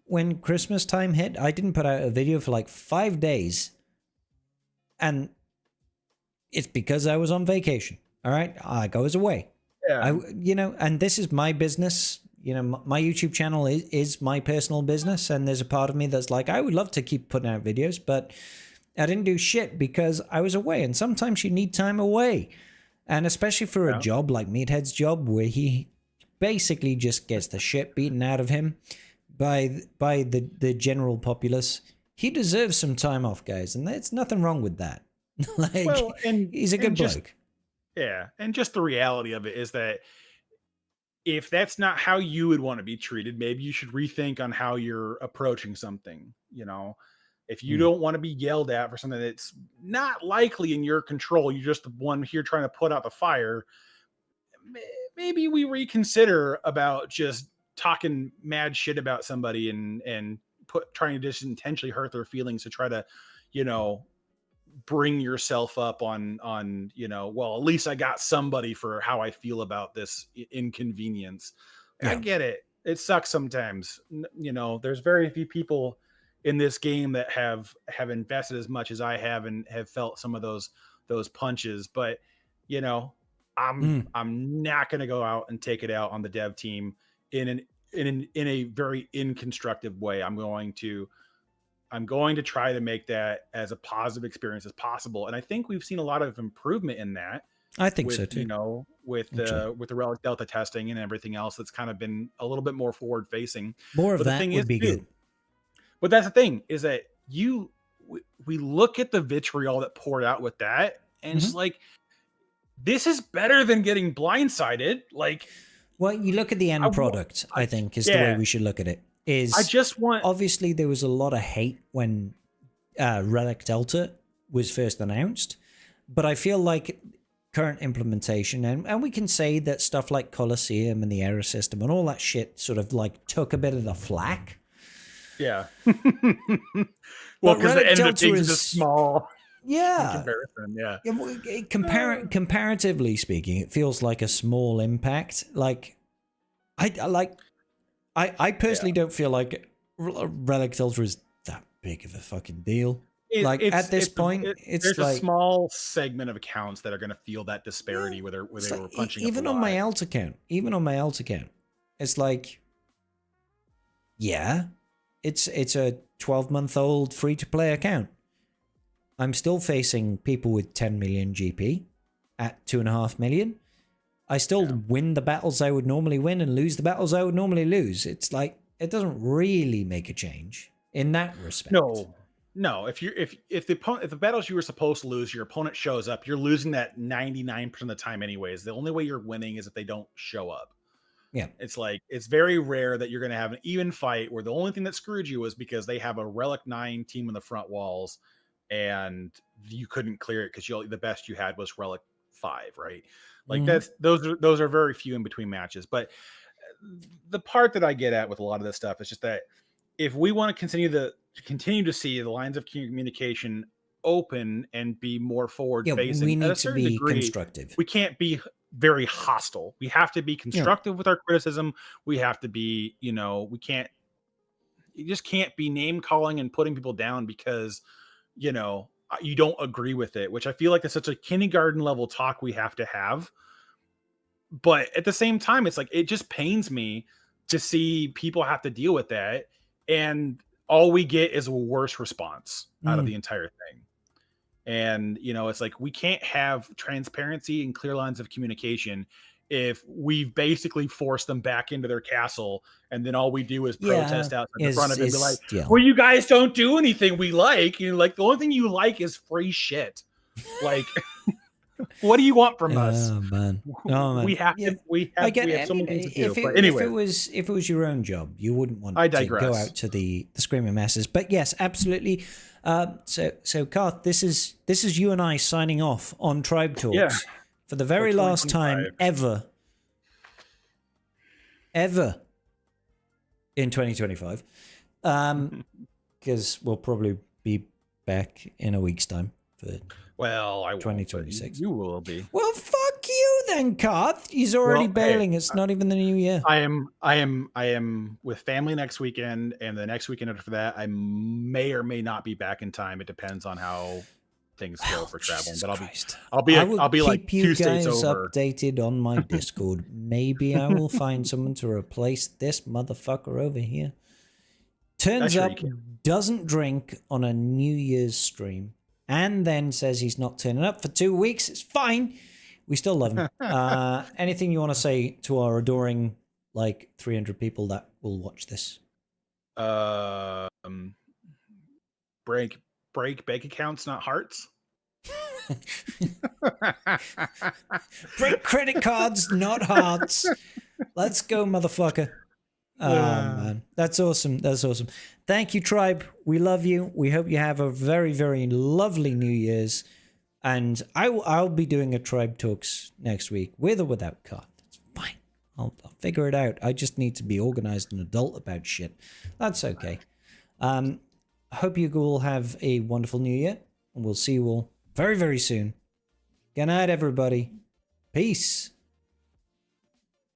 When Christmas time hit, I didn't put out a video for like 5 days, and it's because I was on vacation. All right, I was away. Yeah, you know, and this is my business. You know, my YouTube channel is my personal business, and there's a part of me that's like, I would love to keep putting out videos, but I didn't do shit because I was away, and sometimes you need time away. And especially for a job like Meathead's job, where he basically just gets the shit beaten out of him by the general populace, he deserves some time off, guys, and there's nothing wrong with that. Like, well, and he's a good bloke. Yeah, and just the reality of it is that if that's not how you would want to be treated, maybe you should rethink on how you're approaching something. You know, if you don't want to be yelled at for something that's not likely in your control, you're just the one here trying to put out the fire, maybe we reconsider about just talking mad shit about somebody and trying to just intentionally hurt their feelings to try to, you know, bring yourself up on, you know, well, at least I got somebody for how I feel about this inconvenience. Yeah. I get it. It sucks sometimes. You know, there's very few people in this game that have invested as much as I have and have felt some of those punches, but you know, I'm not going to go out and take it out on the dev team in a very inconstructive way. I'm going to try to make that as a positive experience as possible. And I think we've seen a lot of improvement in that. I think so too. You know, with the Relic Delta testing and everything else, that's kind of been a little bit more forward facing. More of that would be good. But that's the thing, is that we look at the vitriol that poured out with that, and it's like, this is better than getting blindsided. Like, well, you look at the end product, I think, is the way we should look at it. Obviously there was a lot of hate when Relic Delta was first announced, but I feel like current implementation, and we can say that stuff like Colosseum and the error system and all that shit sort of like took a bit of the flack. Yeah. Well, because the end of things is small. Yeah. In comparison, yeah. Comparatively speaking, it feels like a small impact. Like, I personally don't feel like Relic Delta is that big of a fucking deal. At this point, there's like a small segment of accounts that are going to feel that disparity where they were punching. Even on my alt account, it's like, yeah, it's a 12-month-old free-to-play account. I'm still facing people with 10 million GP at 2.5 million. I still win the battles I would normally win and lose the battles I would normally lose. It's like, it doesn't really make a change in that respect. No. If the battles you were supposed to lose, your opponent shows up, you're losing that 99% of the time anyways. The only way you're winning is if they don't show up. Yeah. It's like, it's very rare that you're going to have an even fight where the only thing that screwed you was because they have a Relic 9 team in the front walls and you couldn't clear it because the best you had was Relic 5, right? Like those are very few in between matches. But the part that I get at with a lot of this stuff is just that if we want to continue to see the lines of communication open and be more forward facing, we need to be constructive. We can't be very hostile. We have to be constructive with our criticism. We have to be, you just can't be name calling and putting people down because, you don't agree with it, which I feel like that's such a kindergarten level talk we have to have. But at the same time, it's like, it just pains me to see people have to deal with that. And all we get is a worse response out of the entire thing. And, it's like, we can't have transparency and clear lines of communication if we've basically forced them back into their castle. And then all we do is protest out in front of it and be like, well, you guys don't do anything we like. Like, the only thing you like is free shit. Like, what do you want from us? Oh, man. We have so many things to do. Anyway, if it was your own job, you wouldn't want to go out to the screaming masses. But yes, absolutely. So Karth, this is you and I signing off on Tribe Talks for the very last time ever in 2025. Because we'll probably be back in a week's time for 2026. You will be. Well, fuck you then, Karth. He's already bailing. It's not even the new year. I am with family next weekend, and the next weekend after that, I may or may not be back in time. It depends on how things go for traveling. Jesus But Christ. I'll be like keep you 2 states guys over. updated on my Discord. Maybe I will find someone to replace this motherfucker over here. Turns Sure up, doesn't drink on a New Year's stream, and then says he's not turning up for 2 weeks. It's fine. We still love him. Anything you want to say to our adoring, 300 people that will watch this? Break bank accounts, not hearts. Break credit cards, not hearts. Let's go, motherfucker. Oh, man. That's awesome. That's awesome. Thank you, Tribe. We love you. We hope you have a very, very lovely New Year's. And I'll be doing a Tribe Talks next week, with or without Card. It's fine. I'll figure it out. I just need to be organized and adult about shit. That's okay. I hope you all have a wonderful New Year. And we'll see you all very, very soon. Good night, everybody. Peace.